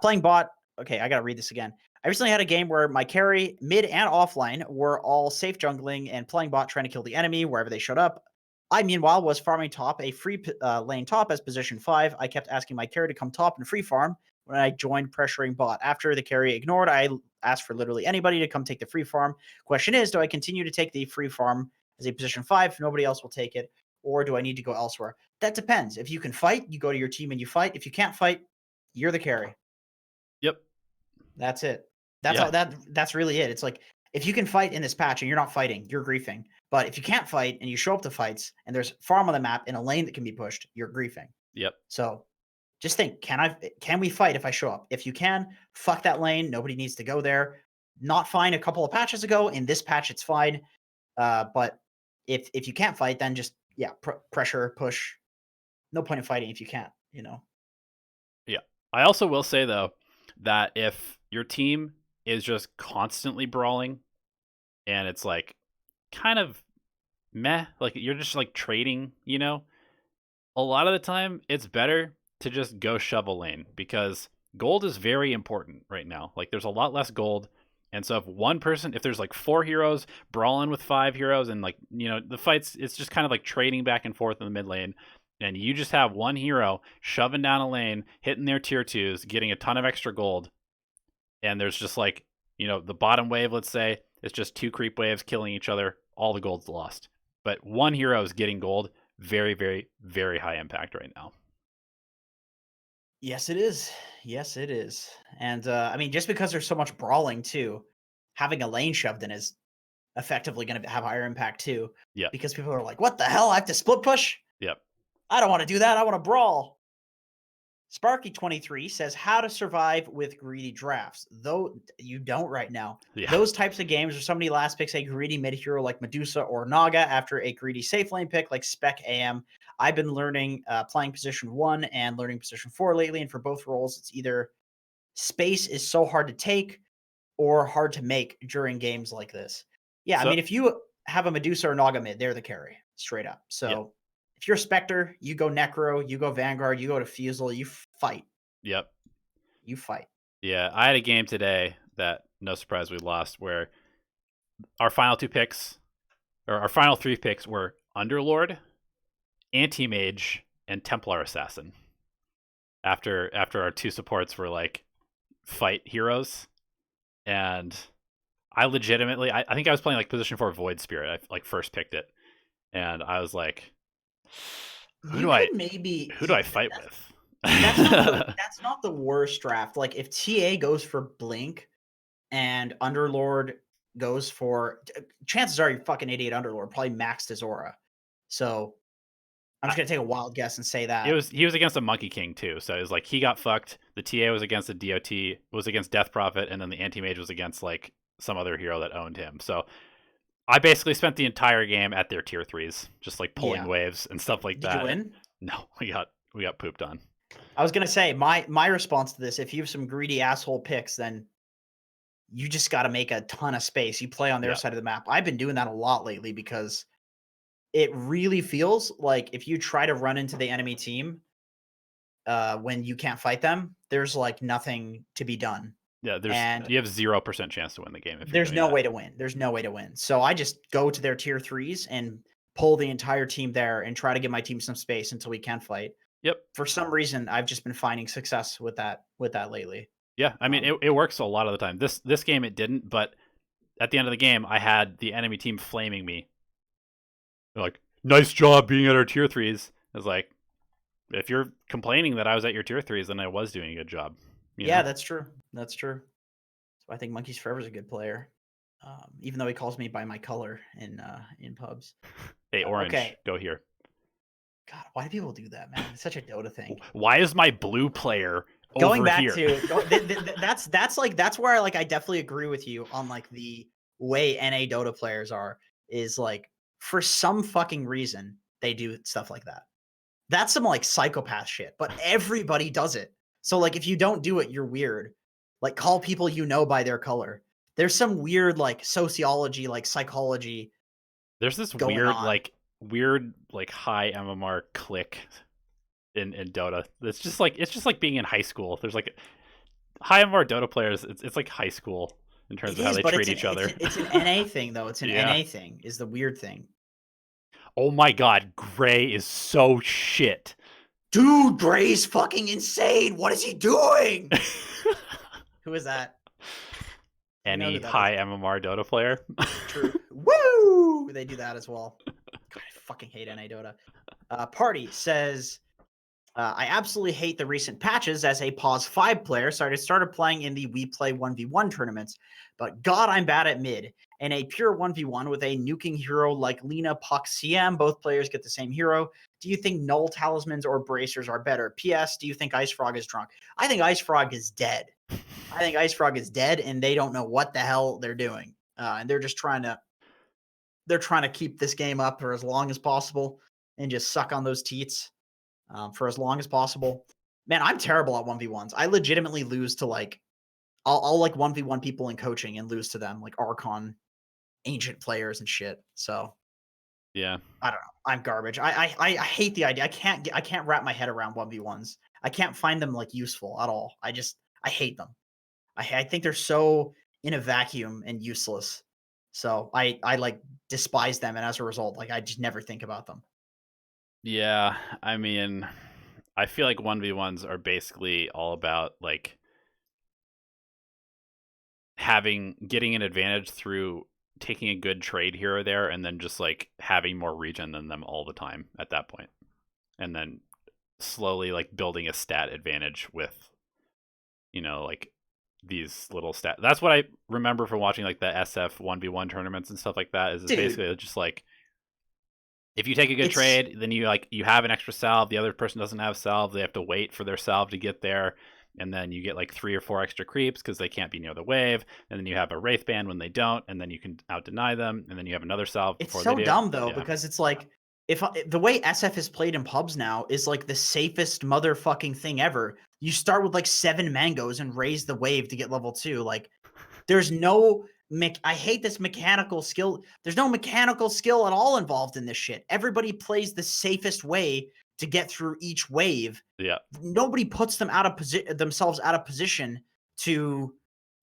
Speaker 3: Playing bot. Okay, I got to read this again. I recently had a game where my carry, mid, and offline were all safe jungling and playing bot trying to kill the enemy wherever they showed up. I, meanwhile, was farming top, a free lane top as position 5. I kept asking my carry to come top and free farm when I joined pressuring bot. After the carry ignored, I asked for literally anybody to come take the free farm. Question is, do I continue to take the free farm as a position 5 if nobody else will take it, or do I need to go elsewhere? That depends. If you can fight, you go to your team and you fight. If you can't fight, you're the carry.
Speaker 2: Yep.
Speaker 3: That's it. That's all. That's really it. It's like, if you can fight in this patch and you're not fighting, you're griefing. But if you can't fight and you show up to fights and there's farm on the map in a lane that can be pushed, you're griefing.
Speaker 2: Yep.
Speaker 3: So just think, can we fight if I show up? If you can, fuck that lane. Nobody needs to go there. Not fine a couple of patches ago. In this patch, it's fine. But if you can't fight, then just pressure, push. No point in fighting if you can't, you know.
Speaker 2: Yeah. I also will say though that if your team is just constantly brawling and it's like kind of meh, like you're just like trading, a lot of the time it's better to just go shovel lane because gold is very important right now. Like there's a lot less gold. And so if there's like 4 heroes brawling with 5 heroes and like, the fights, it's just kind of like trading back and forth in the mid lane. And you just have one hero shoving down a lane, hitting their tier 2s, getting a ton of extra gold. And there's just like, the bottom wave, let's say, it's just 2 creep waves killing each other. All the gold's lost. But one hero is getting gold. Very, very, very high impact right now.
Speaker 3: Yes, it is. Yes, it is. And I mean, just because there's so much brawling too, having a lane shoved in is effectively going to have higher impact too.
Speaker 2: Yeah.
Speaker 3: Because people are like, "What the hell? I have to split push?
Speaker 2: Yep.
Speaker 3: I don't want to do that. I want to brawl." Sparky23 says, "How to survive with greedy drafts?" Though you don't right now.
Speaker 2: Yeah.
Speaker 3: Those types of games where somebody last picks a greedy mid hero like Medusa or Naga after a greedy safe lane pick like Spec AM. I've been learning playing position 1 and learning position 4 lately, and for both roles, it's either space is so hard to take or hard to make during games like this. Yeah, I
Speaker 2: So-
Speaker 3: mean, if you have a Medusa or Naga mid, they're the carry, straight up. So if you're Spectre, you go Necro, you go Vanguard, you go to Fusel, you fight.
Speaker 2: Yep.
Speaker 3: You fight.
Speaker 2: Yeah, I had a game today that, no surprise, we lost, where our final 3 picks were Underlord, Anti-Mage, and Templar Assassin. After our 2 supports were like fight heroes, and I legitimately, I think I was playing like position 4 Void Spirit. I like first picked it, and I was like, who do I fight with?
Speaker 3: That's not the worst draft. Like if TA goes for Blink and Underlord goes for, chances are you fucking idiot Underlord probably maxed his aura. So I'm just gonna take a wild guess and say that
Speaker 2: he was against a Monkey King too, so it was like he got fucked. The TA was against the DOT, was against Death Prophet, and then the Anti-Mage was against like some other hero that owned him. So I basically spent the entire game at their tier 3s, just like pulling waves and stuff like that.
Speaker 3: Did you win?
Speaker 2: No, we got pooped on.
Speaker 3: I was gonna say my response to this: if you have some greedy asshole picks, then you just got to make a ton of space. You play on their side of the map. I've been doing that a lot lately because it really feels like if you try to run into the enemy team when you can't fight them, there's like nothing to be done.
Speaker 2: Yeah, you have 0% chance to win the game.
Speaker 3: There's no way to win. There's no way to win. So I just go to their tier 3s and pull the entire team there and try to give my team some space until we can fight.
Speaker 2: Yep.
Speaker 3: For some reason, I've just been finding success with that lately.
Speaker 2: Yeah, I mean, it works a lot of the time. This game it didn't, but at the end of the game, I had the enemy team flaming me. They're like, "Nice job being at our tier 3s." I was like, if you're complaining that I was at your tier 3s, then I was doing a good job.
Speaker 3: Yeah, that's true. That's true. So I think Monkeys Forever is a good player, even though he calls me by my color in pubs.
Speaker 2: Hey, Orange, go here.
Speaker 3: God, why do people do that, man? It's such a Dota thing.
Speaker 2: Why is my blue player
Speaker 3: going back
Speaker 2: here?
Speaker 3: to that's where I definitely agree with you on like the way NA Dota players are, is like for some fucking reason they do stuff like that. That's some like psychopath shit, but everybody does it. So like if you don't do it, you're weird. Like call people you know by their color. There's some weird like sociology, like psychology.
Speaker 2: There's this weird high MMR clique in Dota. It's just like being in high school. There's like high MMR Dota players. It's like high school in terms of how they treat each other.
Speaker 3: It's an NA thing though. It's an NA thing is the weird thing.
Speaker 2: Oh my god, Gray is so shit.
Speaker 3: Dude, Gray's fucking insane. What is he doing? Who is that?
Speaker 2: Any high MMR Dota player.
Speaker 3: True. Woo! They do that as well. God, I fucking hate NA Dota. Party says, I absolutely hate the recent patches. As a pause 5 player, so I started playing in the We Play 1v1 tournaments, but god, I'm bad at mid. In a pure 1v1 with a nuking hero like Lina, Puck, CM, both players get the same hero. Do you think Null Talismans or Bracers are better? P.S. Do you think Ice Frog is drunk? I think Ice Frog is dead. I think Ice Frog is dead, and they don't know what the hell they're doing. And they're just trying to keep this game up for as long as possible and just suck on those teats for as long as possible. Man, I'm terrible at 1v1s. I legitimately lose to like I'll like 1v1 people in coaching and lose to them, like Archon ancient players and shit. So
Speaker 2: Yeah.
Speaker 3: I don't know. I'm garbage. I hate the idea. I can't wrap my head around 1v1s. I can't find them like useful at all. I hate them. I think they're so in a vacuum and useless. So I like despise them, and as a result, like I just never think about them.
Speaker 2: Yeah, I mean, I feel like 1v1s are basically all about like getting an advantage through taking a good trade here or there, and then just like having more regen than them all the time at that point, and then slowly like building a stat advantage with, like these little stat. That's what I remember from watching like the SF 1v1 tournaments and stuff like that. Is
Speaker 3: Dude,
Speaker 2: basically just like, if you take a good
Speaker 3: it's
Speaker 2: trade, then you have an extra salve. The other person doesn't have salve. They have to wait for their salve to get there, and then you get like 3 or 4 extra creeps because they can't be near the wave. And then you have a wraith band when they don't, and then you can out deny them. And then you have another salve
Speaker 3: it's
Speaker 2: before
Speaker 3: so
Speaker 2: they do.
Speaker 3: dumb though,
Speaker 2: Yeah.
Speaker 3: because it's like if the way SF is played in pubs now is like the safest motherfucking thing ever. You start with like 7 mangoes and raise the wave to get level 2. Like there's no I hate this mechanical skill. There's no mechanical skill at all involved in this shit. Everybody plays the safest way to get through each wave.
Speaker 2: Yeah.
Speaker 3: Nobody puts them themselves out of position to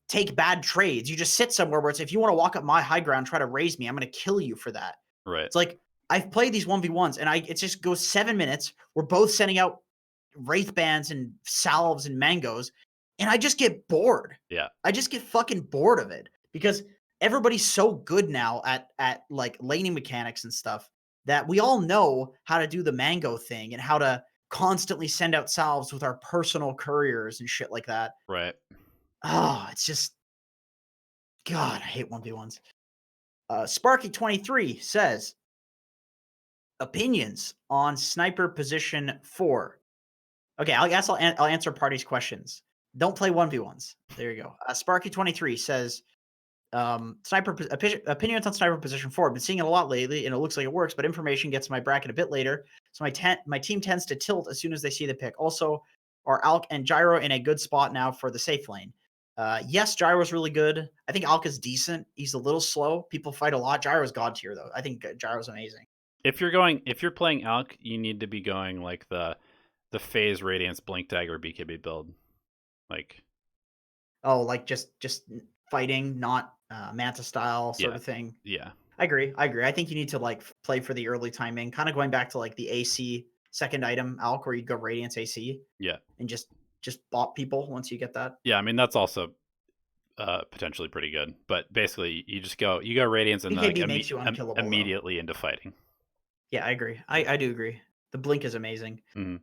Speaker 3: take bad trades. You just sit somewhere where it's if you want to walk up my high ground, try to raise me, I'm going to kill you for that.
Speaker 2: Right.
Speaker 3: It's like I've played these 1v1s and it just goes 7 minutes. We're both sending out wraith bands and salves and mangoes, and I just get bored.
Speaker 2: Yeah.
Speaker 3: I just get fucking bored of it because everybody's so good now at like laning mechanics and stuff that we all know how to do the mango thing and how to constantly send out salves with our personal couriers and shit like that.
Speaker 2: Right.
Speaker 3: Oh, it's just God, I hate 1v1s. Sparky23 says opinions on sniper position 4. Okay, I guess I'll answer party's questions. Don't play 1v1s. There you go. Sparky23 says, opinions on sniper position 4. I've been seeing it a lot lately, and it looks like it works, but information gets my bracket a bit later, so my team tends to tilt as soon as they see the pick. Also, are Alk and Gyro in a good spot now for the safe lane? Yes, Gyro's really good. I think Alk is decent. He's a little slow. People fight a lot. Gyro's god tier, though. I think Gyro's amazing.
Speaker 2: If you're playing Alk, you need to be going like the phase radiance blink dagger BKB build, like
Speaker 3: just fighting, not manta style sort of thing.
Speaker 2: Yeah,
Speaker 3: I agree. I think you need to like play for the early timing, kind of going back to like the AC second item Alk, where you'd go Radiance AC.
Speaker 2: Yeah,
Speaker 3: and just bop people once you get that.
Speaker 2: Yeah, I mean that's also potentially pretty good, but basically you go Radiance and
Speaker 3: BKB
Speaker 2: then
Speaker 3: makes you unkillable,
Speaker 2: immediately into fighting.
Speaker 3: Yeah, I agree. I do agree. The blink is amazing.
Speaker 2: Mm-hmm.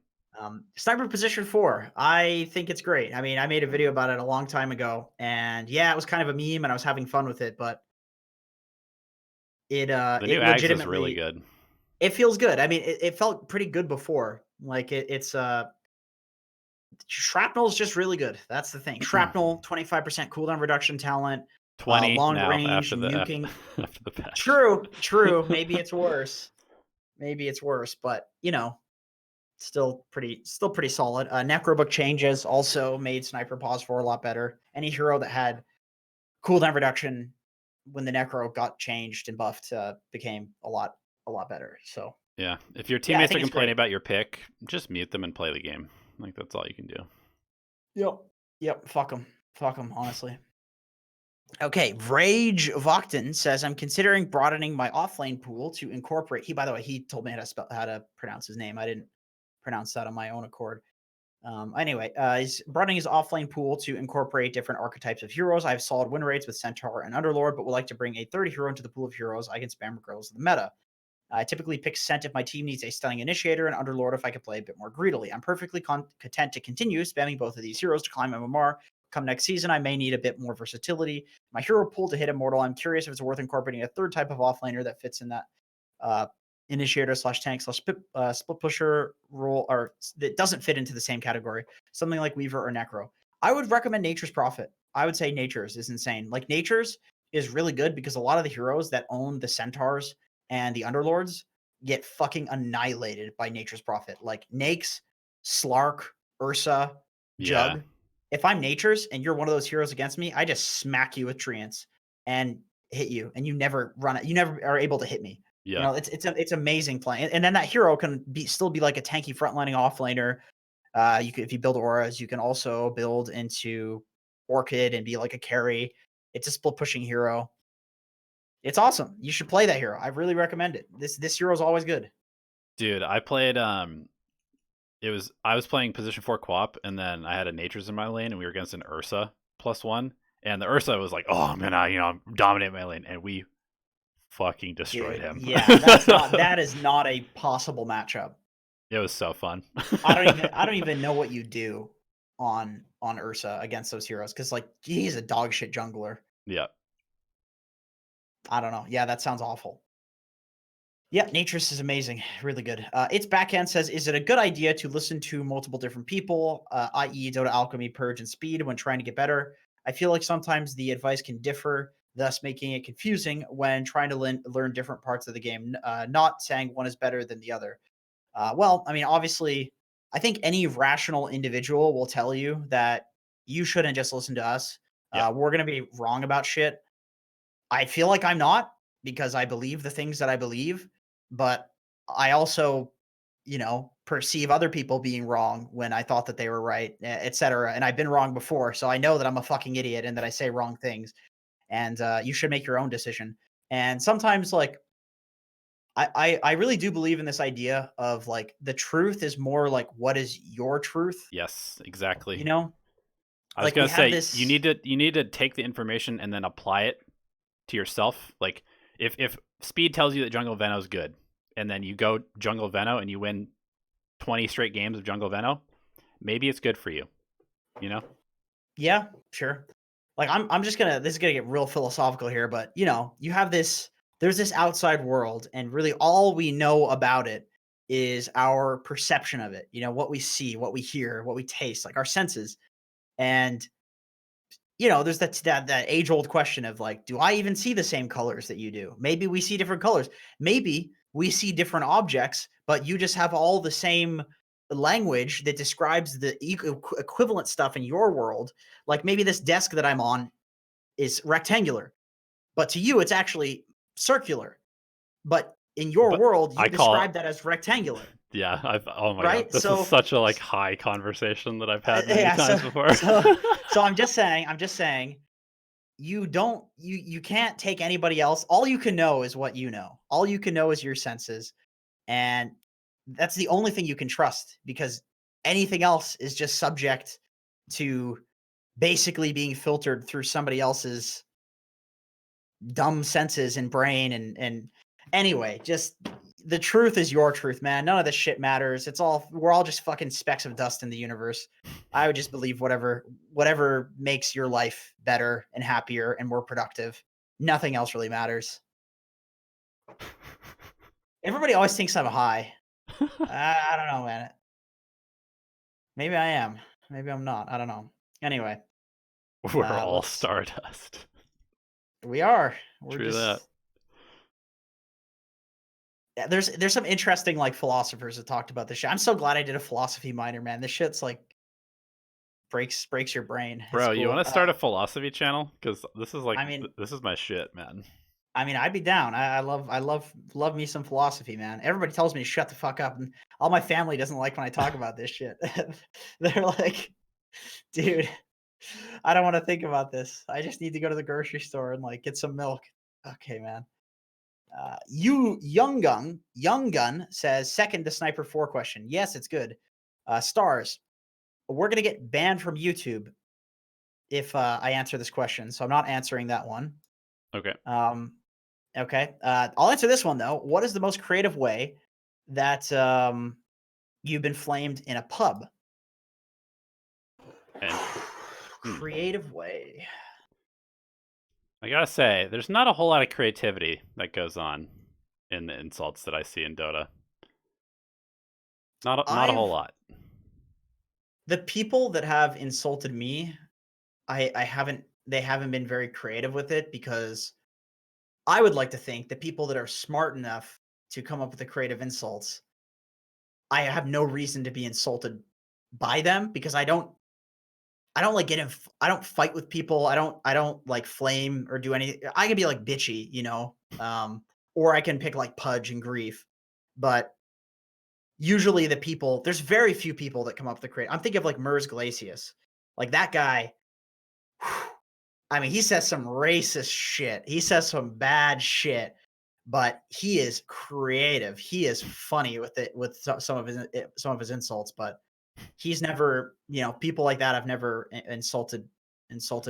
Speaker 3: Sniper position 4. I think it's great. I mean, I made a video about it a long time ago, and yeah, it was kind of a meme, and I was having fun with it, but the
Speaker 2: new Ags is really good.
Speaker 3: It feels good. I mean, it felt pretty good before. Like it's Shrapnel is just really good. That's the thing. Shrapnel, 25% cooldown reduction talent.
Speaker 2: 20
Speaker 3: long
Speaker 2: now
Speaker 3: range
Speaker 2: after
Speaker 3: nuking.
Speaker 2: After the patch.
Speaker 3: True. Maybe it's worse. But still pretty solid. Necrobook changes also made Sniper Pause 4 a lot better. Any hero that had cooldown reduction when the Necro got changed and buffed became a lot better. So
Speaker 2: yeah, if your teammates are complaining about your pick, just mute them and play the game. Like that's all you can do.
Speaker 3: Yep. Fuck them, honestly. Okay, Rage Vokton says, I'm considering broadening my offlane pool to incorporate. By the way, he told me how to pronounce his name. I didn't pronounce that on my own accord. Anyway, he's broadening his offlane pool to incorporate different archetypes of heroes. I have solid win rates with Centaur and Underlord, but would like to bring a third hero into the pool of heroes I can spam regardless of the meta. I typically pick Cent if my team needs a stunning initiator, and Underlord if I can play a bit more greedily. I'm perfectly content to continue spamming both of these heroes to climb MMR. Come next season, I may need a bit more versatility. My hero pool to hit Immortal, I'm curious if it's worth incorporating a third type of offlaner that fits in that initiator / tank / split pusher role, or that doesn't fit into the same category. Something like Weaver or Necro. I would recommend Nature's Prophet. I would say Nature's is insane. Like Nature's is really good because a lot of the heroes that own the Centaurs and the Underlords get fucking annihilated by Nature's Prophet. Like Nakes, Slark, Ursa,
Speaker 2: Yeah.
Speaker 3: Jug. If I'm Nature's and you're one of those heroes against me, I just smack you with treants and hit you, and you never run it. You never are able to hit me. You
Speaker 2: Yeah.
Speaker 3: know, it's amazing playing. And then that hero can still be like a tanky frontlining offlaner. You can, if you build auras, you can also build into Orchid and be like a carry. It's a split pushing hero. It's awesome. You should play that hero. I really recommend it. This hero is always good.
Speaker 2: Dude, I played I was playing position 4 co-op, and then I had a Nature's in my lane, and we were against an Ursa +1, and the Ursa was like, "Oh, I'm gonna dominate my lane," and we fucking destroyed
Speaker 3: Dude,
Speaker 2: him.
Speaker 3: yeah, that is not a possible matchup.
Speaker 2: It was so fun.
Speaker 3: I don't even know what you do on Ursa against those heroes, because like he's a dog shit jungler.
Speaker 2: Yeah.
Speaker 3: I don't know. Yeah, that sounds awful. Yeah, Naturus is amazing. Really good. Its backhand says, is it a good idea to listen to multiple different people, i.e. Dota Alchemy, Purge, and Speed when trying to get better? I feel like sometimes the advice can differ, thus making it confusing when trying to learn different parts of the game, not saying one is better than the other. Well, I mean, obviously, I think any rational individual will tell you that you shouldn't just listen to us.
Speaker 2: Yeah.
Speaker 3: We're going to be wrong about shit. I feel like I'm not, because I believe the things that I believe, but I also, perceive other people being wrong when I thought that they were right, etc. And I've been wrong before, so I know that I'm a fucking idiot and that I say wrong things. And you should make your own decision. And sometimes, like, I really do believe in this idea of like the truth is more like what is your truth.
Speaker 2: Yes, exactly.
Speaker 3: You know,
Speaker 2: I was
Speaker 3: like
Speaker 2: gonna
Speaker 3: we have
Speaker 2: say
Speaker 3: this.
Speaker 2: you need to take the information and then apply it to yourself. Like if Speed tells you that Jungle Veno is good, and then you go Jungle Veno and you win 20 straight games of Jungle Veno, maybe it's good for you. You know?
Speaker 3: Yeah, sure. Like I'm just gonna this is gonna get real philosophical here, but you have there's this outside world, and really all we know about it is our perception of it. What we see, what we hear, what we taste, like our senses. And there's that age old question of like, do I even see the same colors that you do? Maybe we see different colors. Maybe we see different objects, but you just have all the same language that describes the equivalent stuff in your world. Like maybe this desk that I'm on is rectangular, but to you it's actually circular. But in your world, you describe that as rectangular.
Speaker 2: Yeah, oh my
Speaker 3: right?
Speaker 2: god, this is such a like high conversation that I've had many times before.
Speaker 3: So I'm just saying, you can't take anybody else. All you can know is what you know. All you can know is your senses, and that's the only thing you can trust, because anything else is just subject to basically being filtered through somebody else's dumb senses and brain. And anyway, just the truth is your truth, man. None of this shit matters. We're all just fucking specks of dust in the universe. I would just believe whatever makes your life better and happier and more productive. Nothing else really matters. Everybody always thinks I'm high. I don't know, man. Maybe I am. Maybe I'm not. I don't know. Anyway,
Speaker 2: we're all stardust.
Speaker 3: We are. We're
Speaker 2: True
Speaker 3: just
Speaker 2: that.
Speaker 3: There's some interesting like philosophers that talked about this shit. I'm so glad I did a philosophy minor, man. This shit's like breaks your brain.
Speaker 2: Bro,
Speaker 3: cool.
Speaker 2: You want to start a philosophy channel? Because this is like,
Speaker 3: I mean,
Speaker 2: this is my shit, man.
Speaker 3: I mean, I'd be down. I love me some philosophy, man. Everybody tells me to shut the fuck up, and all my family doesn't like when I talk about this shit. They're like, dude, I don't want to think about this. I just need to go to the grocery store and like get some milk. Okay, man. Young Gun says, second the Sniper 4 question. Yes, it's good. Stars, we're going to get banned from YouTube if I answer this question, so I'm not answering that one.
Speaker 2: Okay.
Speaker 3: Okay. I'll answer this one, though. What is the most creative way that you've been flamed in a pub? Creative way.
Speaker 2: I gotta say, there's not a whole lot of creativity that goes on in the insults that I see in Dota. Not a whole lot.
Speaker 3: The people that have insulted me, they haven't been very creative with it, because I would like to think the people that are smart enough to come up with the creative insults, I have no reason to be insulted by them because I don't like get in. I don't fight with people. I don't like flame or do anything. I can be like bitchy, you know, or I can pick like Pudge and Grief, but usually the people, there's very few people that come up with the create. I'm thinking of like Mers Glacius, like that guy. I mean, he says some racist shit. He says some bad shit, but he is creative. He is funny with it, with some of his insults. But he's never, you know, people like that have never insulted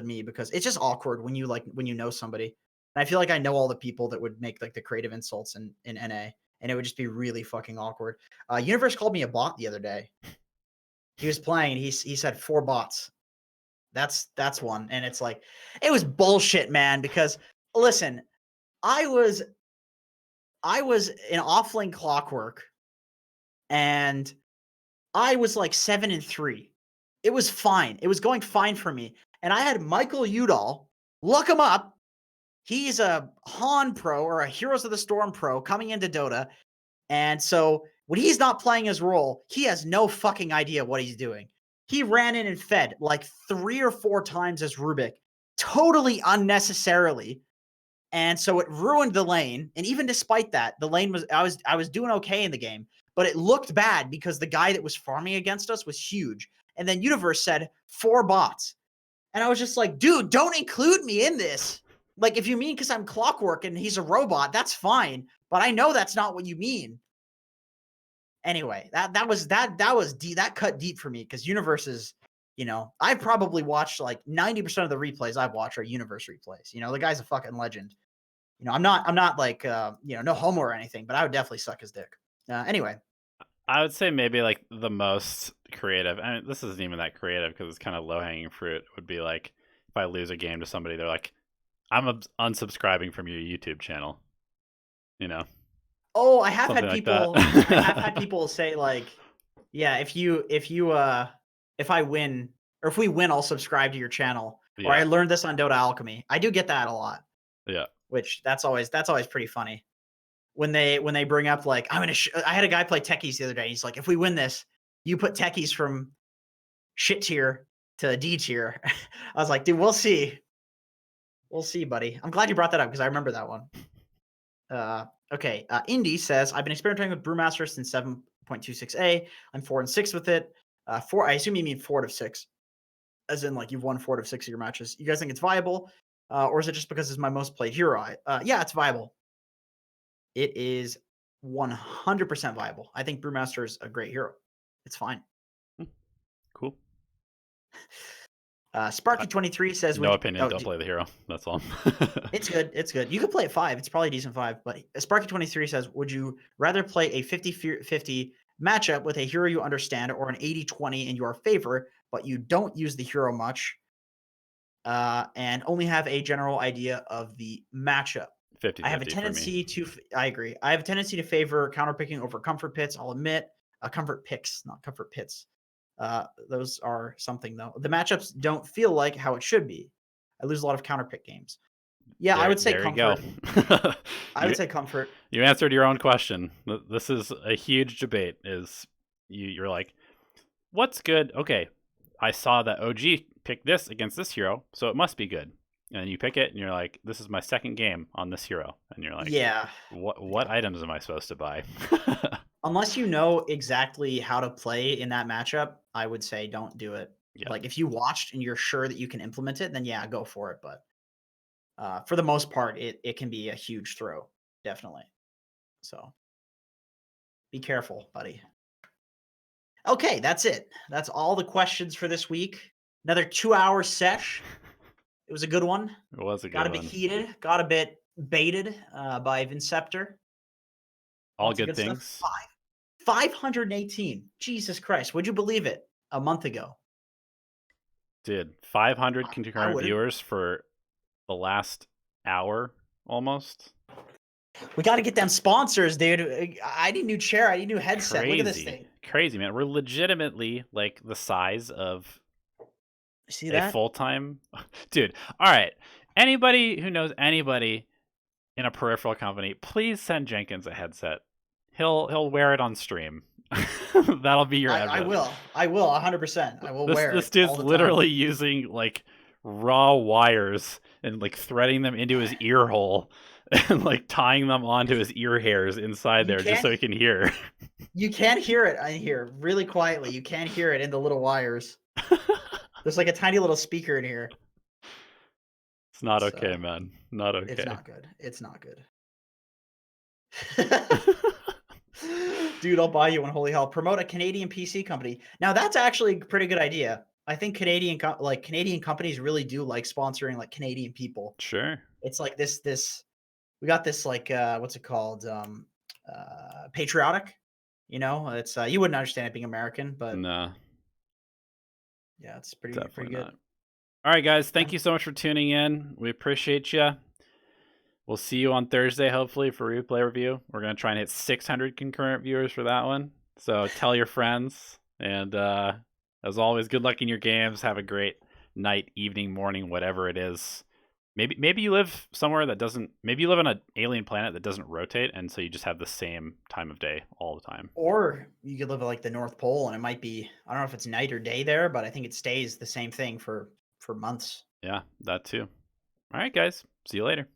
Speaker 3: me because it's just awkward when you know somebody. And I feel like I know all the people that would make like the creative insults in NA, and it would just be really fucking awkward. Universe called me a bot the other day. He was playing, and he said 4 bots. That's one, and it's like, it was bullshit, man. Because listen, I was in Offlane Clockwork, and I was like 7-3. It was fine. It was going fine for me, and I had Michael Udall. Look him up. He's a Han pro or a Heroes of the Storm pro coming into Dota, and so when he's not playing his role, he has no fucking idea what he's doing. He ran in and fed like 3 or 4 times as Rubik, totally unnecessarily. And so it ruined the lane. And even despite that, the lane was, I was doing okay in the game, but it looked bad because the guy that was farming against us was huge. And then Universe said 4 bots. And I was just like, dude, don't include me in this. Like, if you mean because I'm Clockwork and he's a robot, that's fine. But I know that's not what you mean. Anyway, that cut deep for me because Universe is, you know, I've probably watched like 90% of the replays I've watched are Universe replays. You know, the guy's a fucking legend. You know, I'm not like you know, no homo or anything, but I would definitely suck his dick. Anyway,
Speaker 2: I would say maybe like the most creative. I mean, this isn't even that creative because it's kind of low hanging fruit. Would be like if I lose a game to somebody, they're like, "I'm unsubscribing from your YouTube channel." You know.
Speaker 3: Oh, I have
Speaker 2: Something
Speaker 3: had
Speaker 2: like
Speaker 3: people.
Speaker 2: that.
Speaker 3: I have had people say like, "Yeah, if I win or if we win, I'll subscribe to your channel." Or I
Speaker 2: Yeah.
Speaker 3: learned this on Dota Alchemy. I do get that a lot.
Speaker 2: Yeah.
Speaker 3: Which that's always pretty funny. When they bring up like, I had a guy play Techies the other day. He's like, if we win this, you put Techies from shit tier to D tier. I was like, dude, we'll see. We'll see, buddy. I'm glad you brought that up because I remember that one. Okay. Indy says, I've been experimenting with Brewmaster since 7.26a. I'm 4 and 6 with it. 4. I assume you mean 4 out of 6, as in like you've won 4 out of 6 of your matches. You guys think it's viable, or is it just because it's my most played hero? Yeah, it's viable. It is 100% viable. I think Brewmaster is a great hero. It's fine.
Speaker 2: Cool.
Speaker 3: Sparky23 says,
Speaker 2: no opinion. Don't play the hero. That's all.
Speaker 3: It's good. It's good. You could play at 5. It's probably a decent 5. But Sparky23 says, would you rather play a 50-50 matchup with a hero you understand or an 80-20 in your favor, but you don't use the hero much and only have a general idea of the matchup?
Speaker 2: 50-50
Speaker 3: I have a tendency to, I agree. I have a tendency to favor counterpicking over comfort pits. I'll admit, comfort picks, not comfort pits. Those are something though. The matchups don't feel like how it should be. I lose a lot of counterpick games. Yeah, I would say comfort. I would say comfort.
Speaker 2: You answered your own question. This is a huge debate. Is you're like, what's good? Okay, I saw that OG picked this against this hero, so it must be good. And you pick it, and you're like, "This is my second game on this hero," and you're like,
Speaker 3: "Yeah,
Speaker 2: what items am I supposed to buy?"
Speaker 3: Unless you know exactly how to play in that matchup, I would say don't do it. Yeah. Like if you watched and you're sure that you can implement it, then yeah, go for it. But for the most part, it can be a huge throw, definitely. So be careful, buddy. Okay, that's it. That's all the questions for this week. Another 2-hour sesh. It was a good one.
Speaker 2: It was a good
Speaker 3: one. Got a bit heated. Got a bit baited by Vinceptor.
Speaker 2: All good things.
Speaker 3: 518. Jesus Christ. Would you believe it? A month ago.
Speaker 2: Dude, 500 concurrent viewers for the last hour almost.
Speaker 3: We got to get them sponsors, dude. I need a new chair. I need a new headset. Look at this thing.
Speaker 2: Crazy, man. We're legitimately like the size of a full-time dude. All right. Anybody who knows anybody in a peripheral company, please send Jenkins a headset. He'll wear it on stream. That'll be your
Speaker 3: I
Speaker 2: headbutt.
Speaker 3: will. I will 100%. I will wear
Speaker 2: This
Speaker 3: it
Speaker 2: dude's
Speaker 3: all the time.
Speaker 2: literally using like raw wires and like threading them into his ear hole and like tying them onto his ear hairs inside
Speaker 3: You
Speaker 2: there just so he
Speaker 3: can't-
Speaker 2: can hear.
Speaker 3: You can hear it in here really quietly. You can hear it in the little wires. There's like a tiny little speaker in here.
Speaker 2: It's not
Speaker 3: So,
Speaker 2: okay, man. Not okay.
Speaker 3: It's not good. It's not good. Dude, I'll buy you one. Holy hell! Promote a Canadian PC company. Now that's actually a pretty good idea. I think Canadian companies really do like sponsoring like Canadian people.
Speaker 2: Sure.
Speaker 3: It's like this we got this like what's it called? Patriotic. You know, it's you wouldn't understand it being American, but
Speaker 2: No,
Speaker 3: yeah, it's pretty
Speaker 2: definitely
Speaker 3: good.
Speaker 2: not. All right, guys. Thank you so much for tuning in. We appreciate you. We'll see you on Thursday, hopefully, for replay review. We're going to try and hit 600 concurrent viewers for that one. So tell your friends. And as always, good luck in your games. Have a great night, evening, morning, whatever it is. Maybe you live somewhere that doesn't. Maybe you live on an alien planet that doesn't rotate, and so you just have the same time of day all the time.
Speaker 3: Or you could live at like the North Pole, and it might be I don't know if it's night or day there, but I think it stays the same thing for months.
Speaker 2: Yeah, that too. All right, guys. See you later.